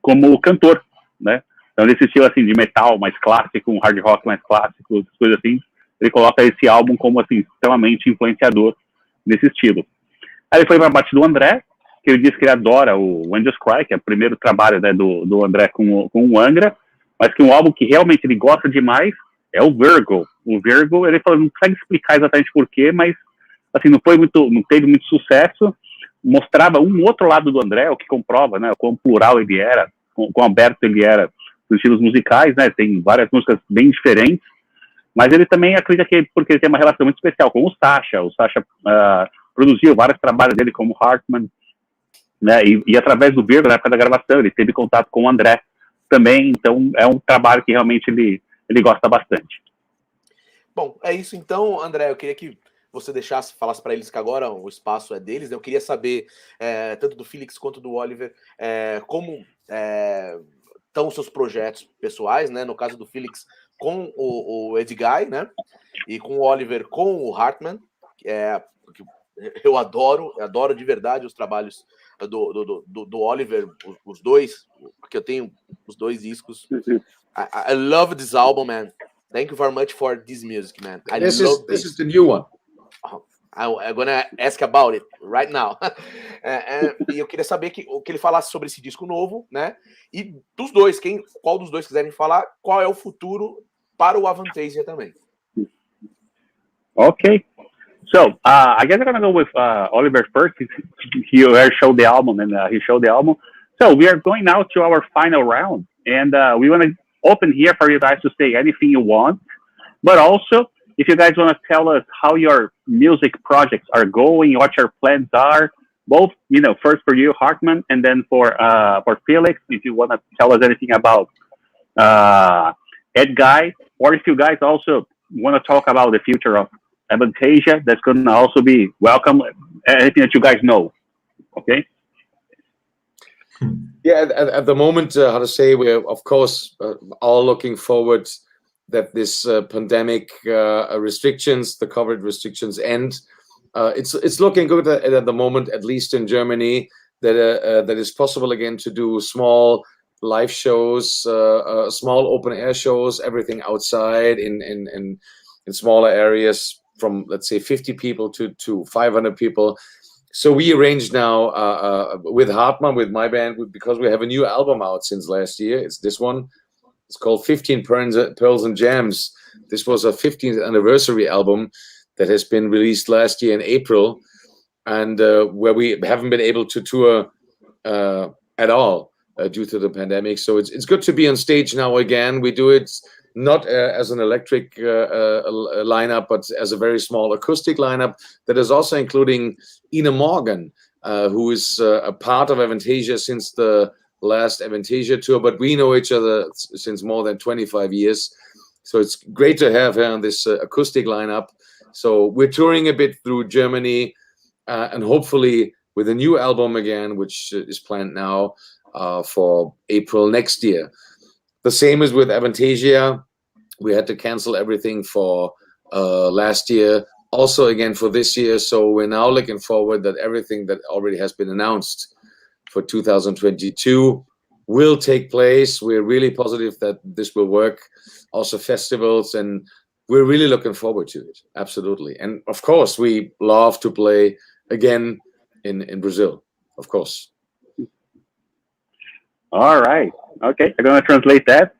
como cantor, né? Então, nesse estilo, assim, de metal mais clássico, um hard rock mais clássico, essas coisas assim, ele coloca esse álbum como, assim, extremamente influenciador nesse estilo. Aí ele foi para a parte do André, que ele disse que ele adora o Angels Cry, que é o primeiro trabalho, né, do André com o Angra, mas que um álbum que realmente ele gosta demais é o Virgo. O Virgo, ele falou, não consegue explicar exatamente porquê, mas assim, não teve muito sucesso, mostrava um outro lado do André, o que comprova, né, o quão plural ele era, quão aberto ele era nos estilos musicais, né, tem várias músicas bem diferentes, mas ele também acredita que porque ele tem uma relação muito especial com o Sacha produziu vários trabalhos dele como Hartman, né, e através do Virgo, na época da gravação, ele teve contato com o André também, então é um trabalho que realmente ele gosta bastante. Bom, é isso então, André, eu queria que você falasse para eles que agora o espaço é deles, né? Eu queria saber, tanto do Felix quanto do Oliver, como estão os seus projetos pessoais, né? No caso do Felix, com o Edguy, né? E com o Oliver, com o Hartman, porque eu adoro de verdade os trabalhos do Oliver, os dois, porque eu tenho os dois discos. I love this album, man. Thank you very much for this music, man. This is the new one. I'm gonna ask about it right now. E eu queria saber que ele falasse sobre esse disco novo, né? E dos dois, qual dos dois quiserem falar, qual é o futuro para o Avantasia também. Okay. So, I guess I'm gonna go with Oliver first. He showed the album, and he showed the album. So we are going now to our final round, and we want to open here for you guys to say anything you want, but also if you guys want to tell us how your music projects are going, what your plans are, both, first for you, Hartman, and then for Felix, if you want to tell us anything about Edguy, or if you guys also want to talk about the future of Avantasia, that's going to also be welcome, anything that you guys know, okay? Yeah, at the moment, we're, of course, all looking forward that this pandemic restrictions, the COVID restrictions end. It's looking good at the moment, at least in Germany, that it's possible again to do small live shows, small open air shows, everything outside in smaller areas from, let's say, 50 people to 500 people. So we arranged now with Hartman, with my band, because we have a new album out since last year. It's this one. It's called 15 Pearls and Gems. This was a 15th anniversary album that has been released last year in April, and where we haven't been able to tour at all due to the pandemic. So it's good to be on stage now again. We do it not as an electric lineup, but as a very small acoustic lineup that is also including Ina Morgan, who is a part of Avantasia since the last Avantasia tour, but we know each other since more than 25 years. So it's great to have her on this acoustic lineup. So we're touring a bit through Germany, and hopefully with a new album again, which is planned now for April next year. The same as with Avantasia. We had to cancel everything for last year, also again for this year. So we're now looking forward that everything that already has been announced for 2022 will take place. We're really positive that this will work. Also festivals, and we're really looking forward to it. Absolutely. And of course, we love to play again in Brazil, of course. All right. Okay, I'm going to translate that.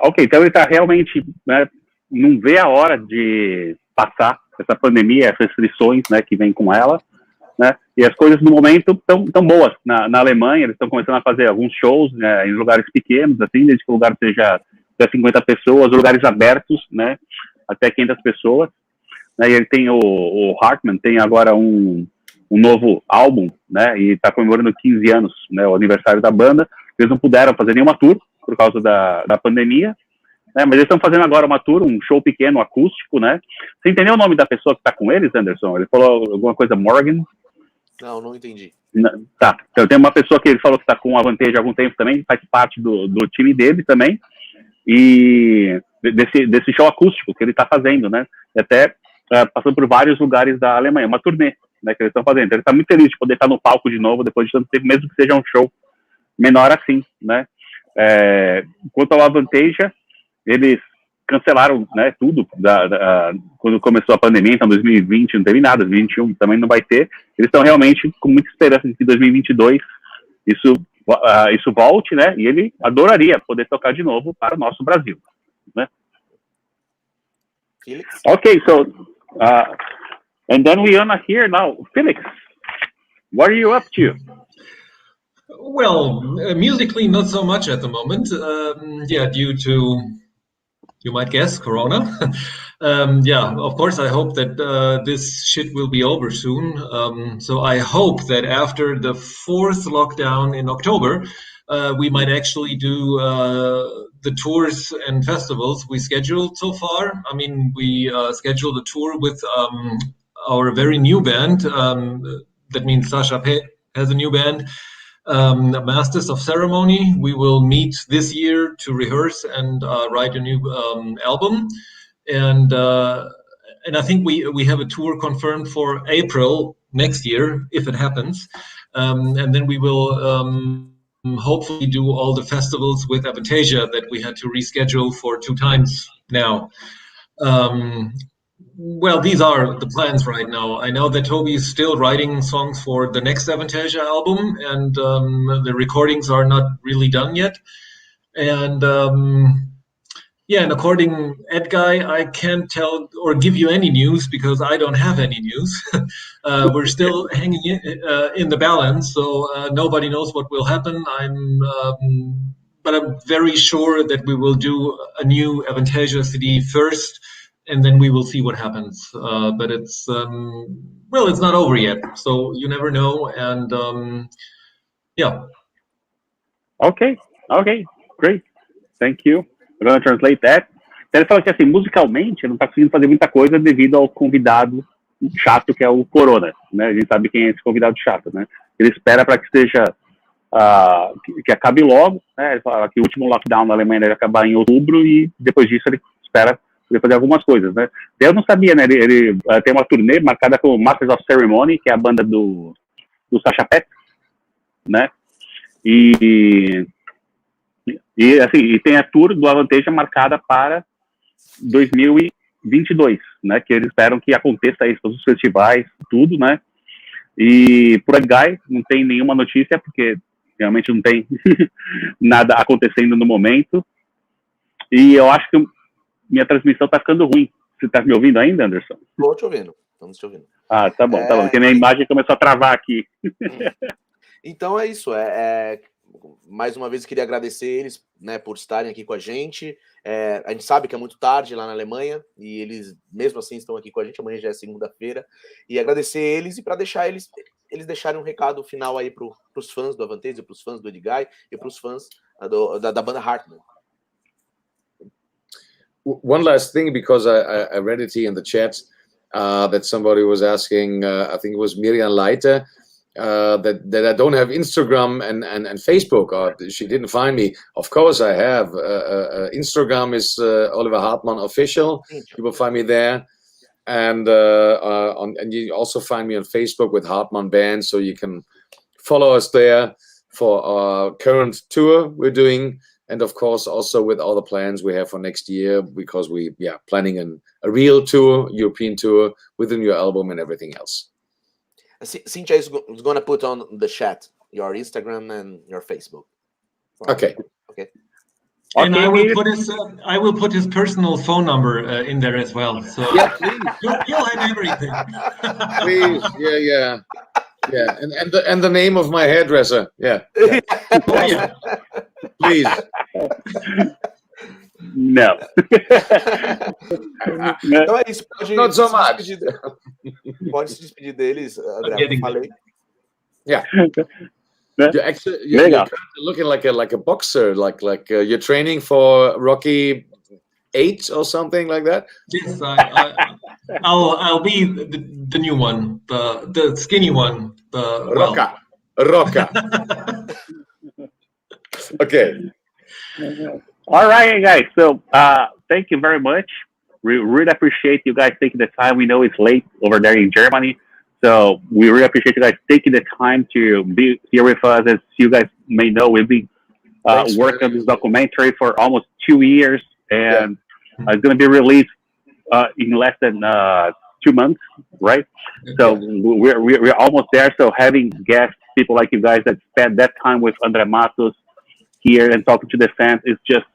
Ok, então ele está realmente, né, não vê a hora de passar essa pandemia, as restrições, né, que vem com ela, né, e as coisas no momento estão boas. Na Alemanha, eles estão começando a fazer alguns shows, né, em lugares pequenos, assim, desde que o lugar seja até 50 pessoas, lugares abertos, né, até 500 pessoas. Né, e ele tem o Hartman, tem agora um novo álbum, né, e está comemorando 15 anos, né, o aniversário da banda. Eles não puderam fazer nenhuma tour por causa da pandemia, né, mas eles estão fazendo agora uma tour, um show pequeno, acústico, né. Você entendeu o nome da pessoa que está com eles, Anderson? Ele falou alguma coisa, Morgan? Não entendi. Tá, então tem uma pessoa que ele falou que está com a Avantasia há algum tempo também, faz parte do time dele também, e desse show acústico que ele está fazendo, né, e até passando por vários lugares da Alemanha, uma turnê, né, que eles estão fazendo. Ele está muito feliz de poder estar no palco de novo, depois de tanto tempo, mesmo que seja um show menor assim, né. Quanto ao Avantasia, eles cancelaram, né, tudo quando começou a pandemia, então 2020 não teve nada, 2021 também não vai ter. Eles estão realmente com muita esperança de que 2022 isso volte, né? E ele adoraria poder tocar de novo para o nosso Brasil, né? Felix? Okay, so and then we wanna hear now, Felix. What are you up to? Well, musically, not so much at the moment. Due to, you might guess, Corona. Of course, I hope that this shit will be over soon. So I hope that after the 4th lockdown in October, we might actually do the tours and festivals we scheduled so far. I mean, we scheduled a tour with our very new band. That means Sasha has a new band. Masters of Ceremony. We will meet this year to rehearse and write a new album, and I think we have a tour confirmed for April next year if it happens, and then we will hopefully do all the festivals with Avantasia that we had to reschedule for 2 times now. Well, these are the plans right now. I know that Toby is still writing songs for the next Avantasia album, and the recordings are not really done yet. And and according Ed Guy, I can't tell or give you any news because I don't have any news. We're still hanging in the balance, so nobody knows what will happen. But I'm very sure that we will do a new Avantasia CD first, and then we will see what happens. But it's it's not over yet, so you never know. And Okay, great. Thank you. I'm going to translate that. Ele fala que, assim, musicalmente, ele não está conseguindo fazer muita coisa devido ao convidado chato, que é o Corona, né? A gente sabe quem é esse convidado chato, né? Ele espera para que seja que acabe logo, né? Ele fala que o último lockdown na Alemanha deve acabar em outubro e depois disso ele espera poder fazer algumas coisas, né? Eu não sabia, né? Ele tem uma turnê marcada com Masters of Ceremony, que é a banda do Sasha Peck, né? E tem a tour do Avantasia marcada para 2022, né? Que eles esperam que aconteça isso, todos os festivais, tudo, né? E por Ed Guy não tem nenhuma notícia, porque realmente não tem nada acontecendo no momento. E eu acho que minha transmissão está ficando ruim. Você está me ouvindo ainda, Anderson? Estou te ouvindo, estamos te ouvindo. Ah, tá bom, porque minha imagem começou a travar aqui. Então é isso, mais uma vez eu queria agradecer eles, né, por estarem aqui com a gente. A gente sabe que é muito tarde lá na Alemanha e eles mesmo assim estão aqui com a gente. Amanhã já é segunda-feira e agradecer eles e para deixar eles deixarem um recado final aí para os fãs do Avantasia, para os fãs do Ed Guy e para os fãs da banda Hartman. One last thing, because I read it here in the chat that somebody was asking, I think it was Miriam Leiter, that I don't have Instagram and Facebook, or she didn't find me. Of course I have. Instagram is Oliver Hartmann Official. You will find me there. And you also find me on Facebook with Hartmann Band, so you can follow us there for our current tour we're doing. And of course, also with all the plans we have for next year, because we planning a real tour, European tour, with a new album and everything else. Cynthia is going to put on the chat your Instagram and your Facebook. Okay. And I will put his personal phone number in there as well. So yeah, please. You'll have everything. Please, yeah. And the name of my hairdresser. Yeah. Oh, yeah. Please. No. Então é isso. Not so much. Pode se despedir deles, André. Falei. Yeah. You're looking like a boxer, like you're training for Rocky 8 or something like that. Yes, I'll be the new one, the skinny one. Rocca. Okay. All right, guys. So thank you very much. We really appreciate you guys taking the time. We know it's late over there in Germany. So we really appreciate you guys taking the time to be here with us. As you guys may know, we've been worked on this documentary for almost 2 years, and it's going to be released in less than 2 months, right? So we're almost there. So having guests, people like you guys that spend that time with Andre Matos here and talking to the fans is just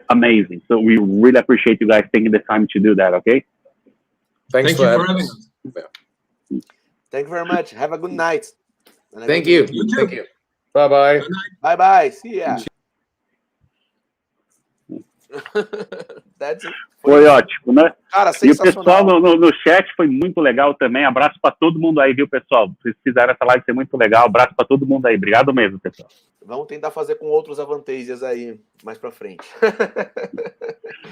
amazing. So we really appreciate you guys taking the time to do that. Okay. Thank you for having us. Thank you very much. Have a good night. Thank you. Thank you. Bye bye. Bye bye. See ya. That's it. Foi ótimo, né? Cara, e o pessoal sensacional. no chat foi muito legal também. Abraço para todo mundo aí, viu, pessoal? Vocês fizeram essa live ser muito legal. Abraço para todo mundo aí. Obrigado mesmo, pessoal. Vamos tentar fazer com outros Avantasias aí mais pra frente.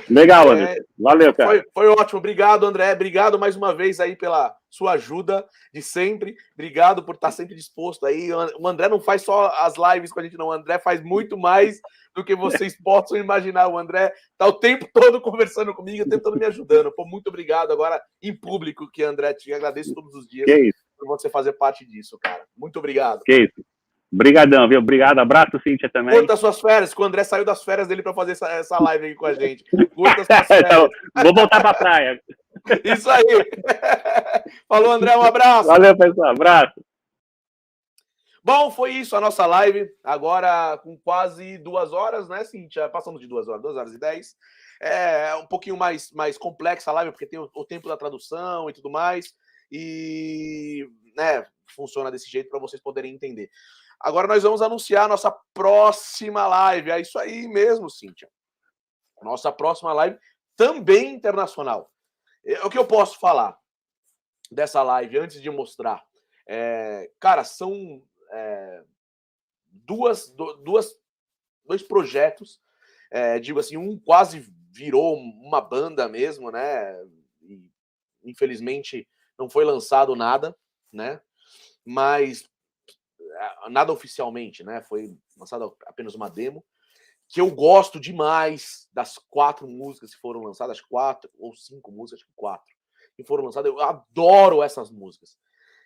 Legal, André. Valeu, cara. Foi ótimo. Obrigado, André. Obrigado mais uma vez aí pela sua ajuda de sempre. Obrigado por estar sempre disposto aí. O André não faz só as lives com a gente, não. O André faz muito mais do que vocês possam imaginar. O André tá o tempo todo conversando comigo, o tempo todo me ajudando. Pô, muito obrigado. Agora, em público, que André, te agradeço todos os dias por você fazer parte disso, cara. Muito obrigado. Que isso. Obrigadão, viu? Obrigado. Abraço, Cíntia, também. Curta suas férias, que o André saiu das férias dele para fazer essa live aqui com a gente. Curta suas férias. Então, vou voltar pra praia. Isso aí. Falou, André, um abraço. Valeu, pessoal. Abraço. Bom, foi isso a nossa live. Agora com quase 2 horas, né, Cíntia? Passamos de 2 horas, 2 horas e 10. É um pouquinho mais complexa a live, porque tem o tempo da tradução e tudo mais. E, né, funciona desse jeito para vocês poderem entender. Agora nós vamos anunciar a nossa próxima live. É isso aí mesmo, Cíntia. Nossa próxima live também internacional. O que eu posso falar dessa live antes de mostrar? Cara, são dois projetos. Digo assim, um quase virou uma banda mesmo, né? E, infelizmente não foi lançado nada, né? Mas nada oficialmente, né? Foi lançada apenas uma demo, que eu gosto demais das 4 músicas que foram lançadas, acho que 4 ou 5 músicas, acho que 4, que foram lançadas. Eu adoro essas músicas.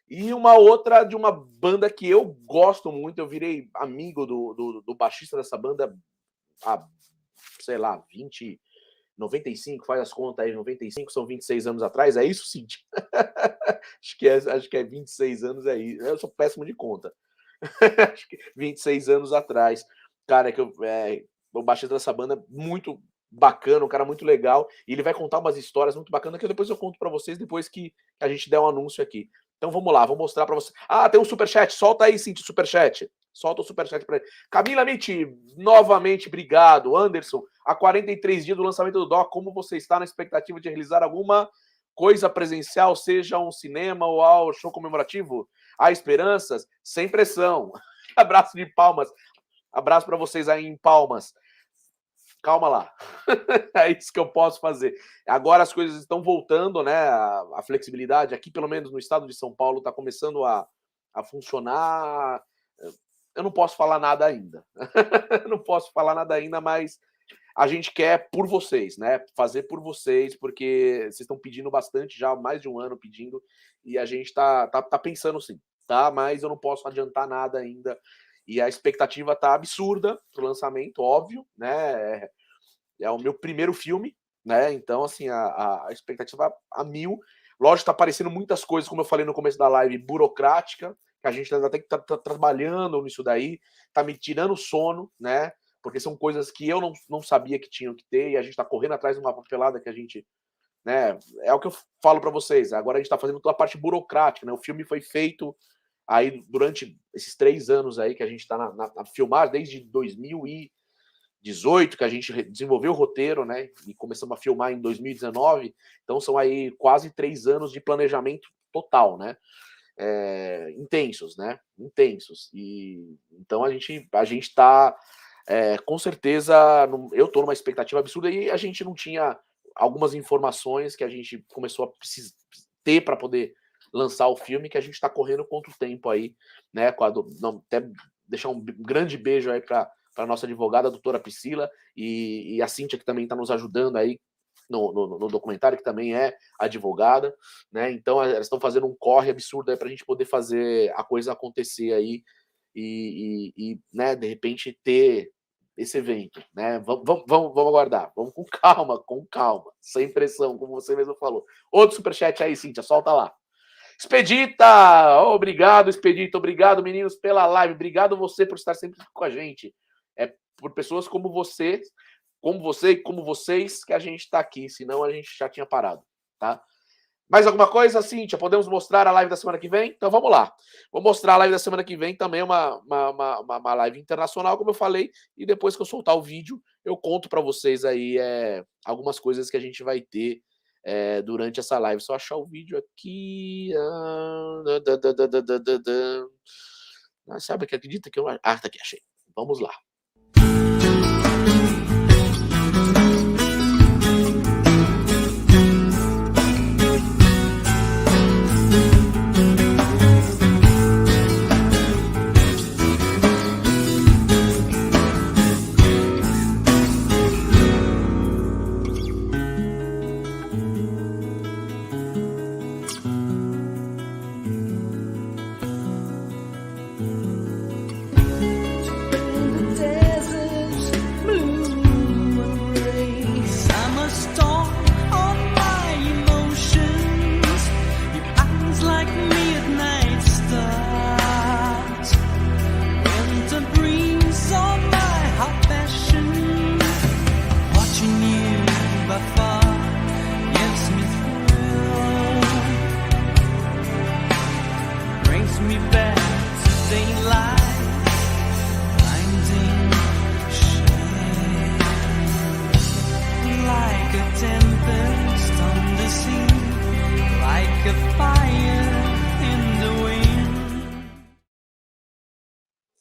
E uma outra de uma banda que eu gosto muito, eu virei amigo do baixista dessa banda há, sei lá, 95, faz as contas aí, 95 são 26 anos atrás, é isso, Cíntia? acho que é 26 anos aí. Eu sou péssimo de conta. Acho que 26 anos atrás. Cara, o baixista dessa banda muito bacana, um cara muito legal, e ele vai contar umas histórias muito bacanas que depois eu conto pra vocês depois que a gente der um anúncio aqui. Então vamos lá, vou mostrar pra vocês. Ah, tem um superchat, solta aí, Cíntia, o superchat. Solta o superchat pra ele. Camila Mitty, novamente, obrigado. Anderson, há 43 dias do lançamento do Doc, como você está na expectativa de realizar alguma coisa presencial, seja um cinema ou ao show comemorativo? Há esperanças? Sem pressão. Abraço de Palmas. Abraço para vocês aí em Palmas. Calma lá. É isso que eu posso fazer. Agora as coisas estão voltando, né? A flexibilidade aqui, pelo menos no estado de São Paulo, está começando a funcionar. Eu não posso falar nada ainda. Não posso falar nada ainda, mas a gente quer por vocês, né? Fazer por vocês, porque vocês estão pedindo bastante já, há mais de um ano pedindo, e a gente tá pensando sim, tá? Mas eu não posso adiantar nada ainda. E a expectativa tá absurda pro lançamento, óbvio, né? É o meu primeiro filme, né? Então, assim, a expectativa a 1000. Lógico, tá aparecendo muitas coisas, como eu falei no começo da live, burocrática, que a gente ainda tem que estar trabalhando nisso daí, tá me tirando sono, né? Porque são coisas que eu não sabia que tinham que ter, e a gente tá correndo atrás de uma papelada que a gente, né? É o que eu falo para vocês, agora a gente tá fazendo toda a parte burocrática, né? O filme foi feito aí durante esses 3 anos aí que a gente tá na filmagem, desde 2018, que a gente desenvolveu o roteiro, né? E começamos a filmar em 2019, então são aí quase 3 anos de planejamento total, né? Intensos, né? Intensos. E então a gente tá com certeza, eu tô numa expectativa absurda, e a gente não tinha algumas informações que a gente começou a ter para poder lançar o filme, que a gente está correndo contra o tempo aí, né? Até deixar um grande beijo aí para a nossa advogada, a doutora Priscila, e a Cíntia, que também está nos ajudando aí no documentário, que também é advogada, né? Então elas estão fazendo um corre absurdo aí para a gente poder fazer a coisa acontecer aí e né, de repente ter esse evento, né? Vamos aguardar. Vamos com calma, sem pressão, como você mesmo falou. Outro superchat aí, Cíntia, solta lá. Expedita! Obrigado, Expedita. Obrigado, meninos, pela live. Obrigado você por estar sempre com a gente. É por pessoas como você e como vocês que a gente está aqui. Senão a gente já tinha parado, tá? Mais alguma coisa, Cíntia? Podemos mostrar a live da semana que vem? Então vamos lá. Vou mostrar a live da semana que vem também, uma live internacional, como eu falei. E depois que eu soltar o vídeo, eu conto para vocês aí algumas coisas que a gente vai ter durante essa live. Só achar o vídeo aqui. Sabe que acredita que eu... tá aqui, achei. Vamos lá.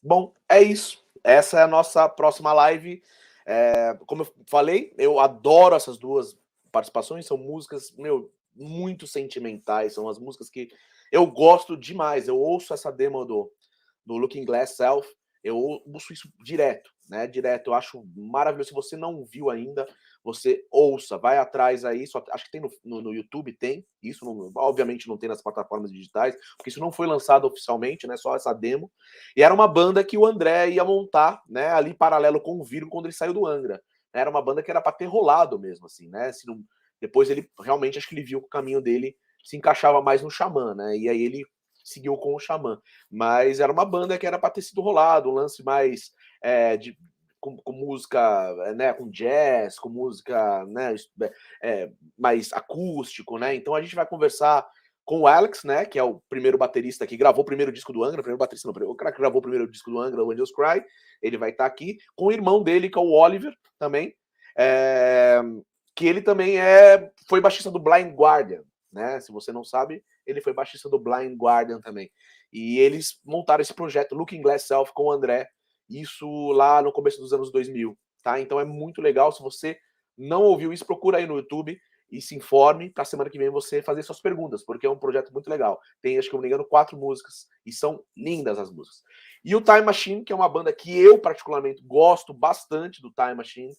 Bom, é isso. Essa é a nossa próxima live. Como eu falei, eu adoro essas duas participações. São músicas, muito sentimentais. São as músicas que eu gosto demais. Eu ouço essa demo do Looking Glass Self. Eu ouço isso direto, né? Direto. Eu acho maravilhoso. Se você não viu ainda, você ouça. Vai atrás aí. Acho que tem no YouTube, tem. Isso, obviamente, não tem nas plataformas digitais, porque isso não foi lançado oficialmente, né? Só essa demo. E era uma banda que o André ia montar, né? Ali paralelo com o Virgo, quando ele saiu do Angra. Era uma banda que era para ter rolado mesmo, assim, né? Depois ele realmente, acho que ele viu que o caminho dele se encaixava mais no Xamã, né? E aí ele seguiu com o Xamã. Mas era uma banda que era para ter sido rolado, um lance mais com música, né, com jazz, com música, né, mais acústico, né? Então a gente vai conversar com o Alex, né, que é o primeiro baterista que gravou o primeiro disco do Angra, o cara que gravou o primeiro disco do Angra, o Angels Cry, ele vai estar aqui, com o irmão dele, que é o Oliver, também, que ele também foi baixista do Blind Guardian, né? Se você não sabe, ele foi baixista do Blind Guardian também. E eles montaram esse projeto Looking Glass Self com o André, isso lá no começo dos anos 2000, tá? Então é muito legal. Se você não ouviu isso, procura aí no YouTube e se informe para a semana que vem você fazer suas perguntas, porque é um projeto muito legal. Tem, acho que eu não me engano, 4 músicas e são lindas as músicas. E o Time Machine, que é uma banda que eu particularmente gosto bastante do Time Machine,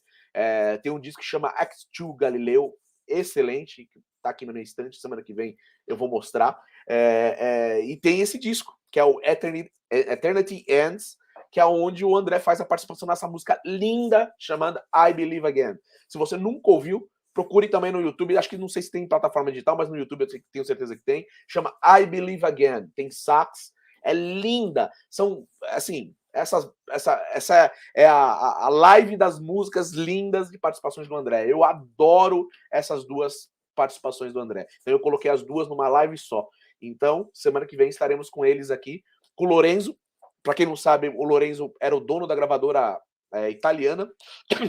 tem um disco que chama X2 Galileu, excelente, que tá aqui na minha estante, semana que vem eu vou mostrar. E tem esse disco, que é o Eternity Ends, que é onde o André faz a participação nessa música linda chamada I Believe Again. Se você nunca ouviu, procure também no YouTube. Acho que não sei se tem em plataforma digital, mas no YouTube eu tenho certeza que tem. Chama I Believe Again. Tem sax. É linda. São, assim, essa é a live das músicas lindas de participações do André. Eu adoro essas duas participações do André. Então eu coloquei as duas numa live só. Então, semana que vem estaremos com eles aqui, com o Lorenzo. Para quem não sabe, o Lorenzo era o dono da gravadora italiana,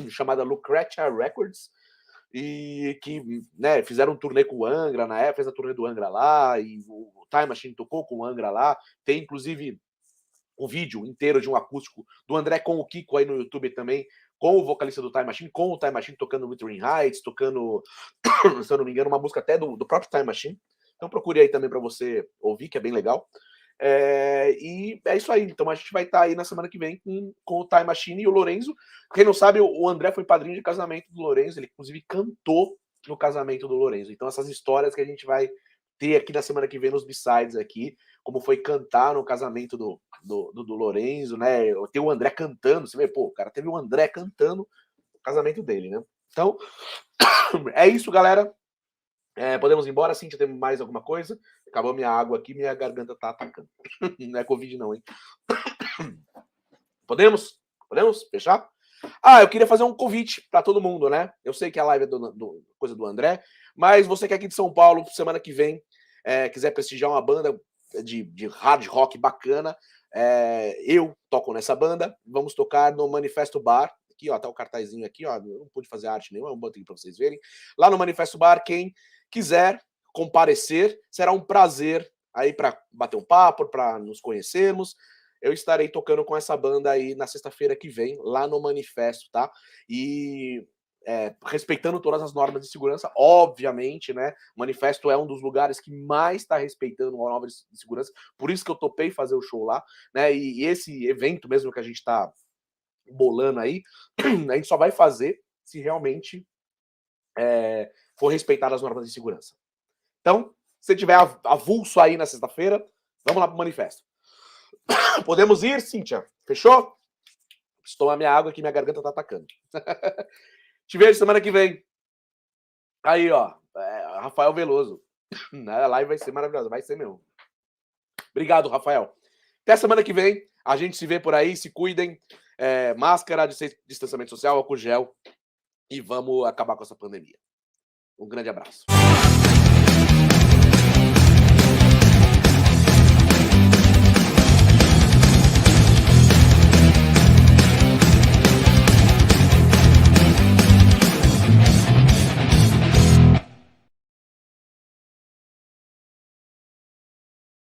chamada Lucretia Records, e que, né, fizeram um turnê com o Angra na época, fez a turnê do Angra lá, e o Time Machine tocou com o Angra lá. Tem, inclusive, um vídeo inteiro de um acústico do André com o Kiko aí no YouTube também, com o vocalista do Time Machine, com o Time Machine tocando Wuthering Heights, tocando, se eu não me engano, uma música até do próprio Time Machine. Então procure aí também para você ouvir, que é bem legal. E é isso aí. Então a gente vai estar aí na semana que vem com o Time Machine e o Lorenzo. Quem não sabe, o André foi padrinho de casamento do Lorenzo. Ele inclusive cantou no casamento do Lorenzo. Então essas histórias que a gente vai ter aqui na semana que vem nos B-Sides aqui, como foi cantar no casamento do Lorenzo, né? Ter o André cantando, você vê, pô, o cara teve o André cantando no casamento dele, né? Então, é isso, galera. Podemos ir embora, Cíntia, tem mais alguma coisa? Acabou minha água aqui, minha garganta tá atacando. Não é Covid não, hein? Podemos? Podemos fechar? Eu queria fazer um convite para todo mundo, né? Eu sei que a live é coisa do André, mas você que é aqui de São Paulo, semana que vem, quiser prestigiar uma banda de hard rock bacana, eu toco nessa banda, vamos tocar no Manifesto Bar, aqui, ó, tá o cartazinho aqui, ó, eu não pude fazer arte nenhuma, eu boto aqui para vocês verem. Lá no Manifesto Bar, quem quiser comparecer, será um prazer aí para bater um papo, para nos conhecermos. Eu estarei tocando com essa banda aí na sexta-feira que vem, lá no Manifesto, tá? E respeitando todas as normas de segurança, obviamente, né? O Manifesto é um dos lugares que mais está respeitando normas de segurança, por isso que eu topei fazer o show lá, né? E esse evento mesmo que a gente está bolando aí, a gente só vai fazer se realmente for respeitar as normas de segurança. Então, se tiver avulso aí na sexta-feira, vamos lá pro Manifesto. Podemos ir, Cíntia? Fechou? Preciso tomar minha água que minha garganta tá atacando. Te vejo semana que vem. Aí, ó. Rafael Veloso. A live vai ser maravilhosa. Vai ser mesmo. Obrigado, Rafael. Até semana que vem. A gente se vê por aí. Se cuidem. Máscara, distanciamento social, álcool gel. E vamos acabar com essa pandemia. Um grande abraço.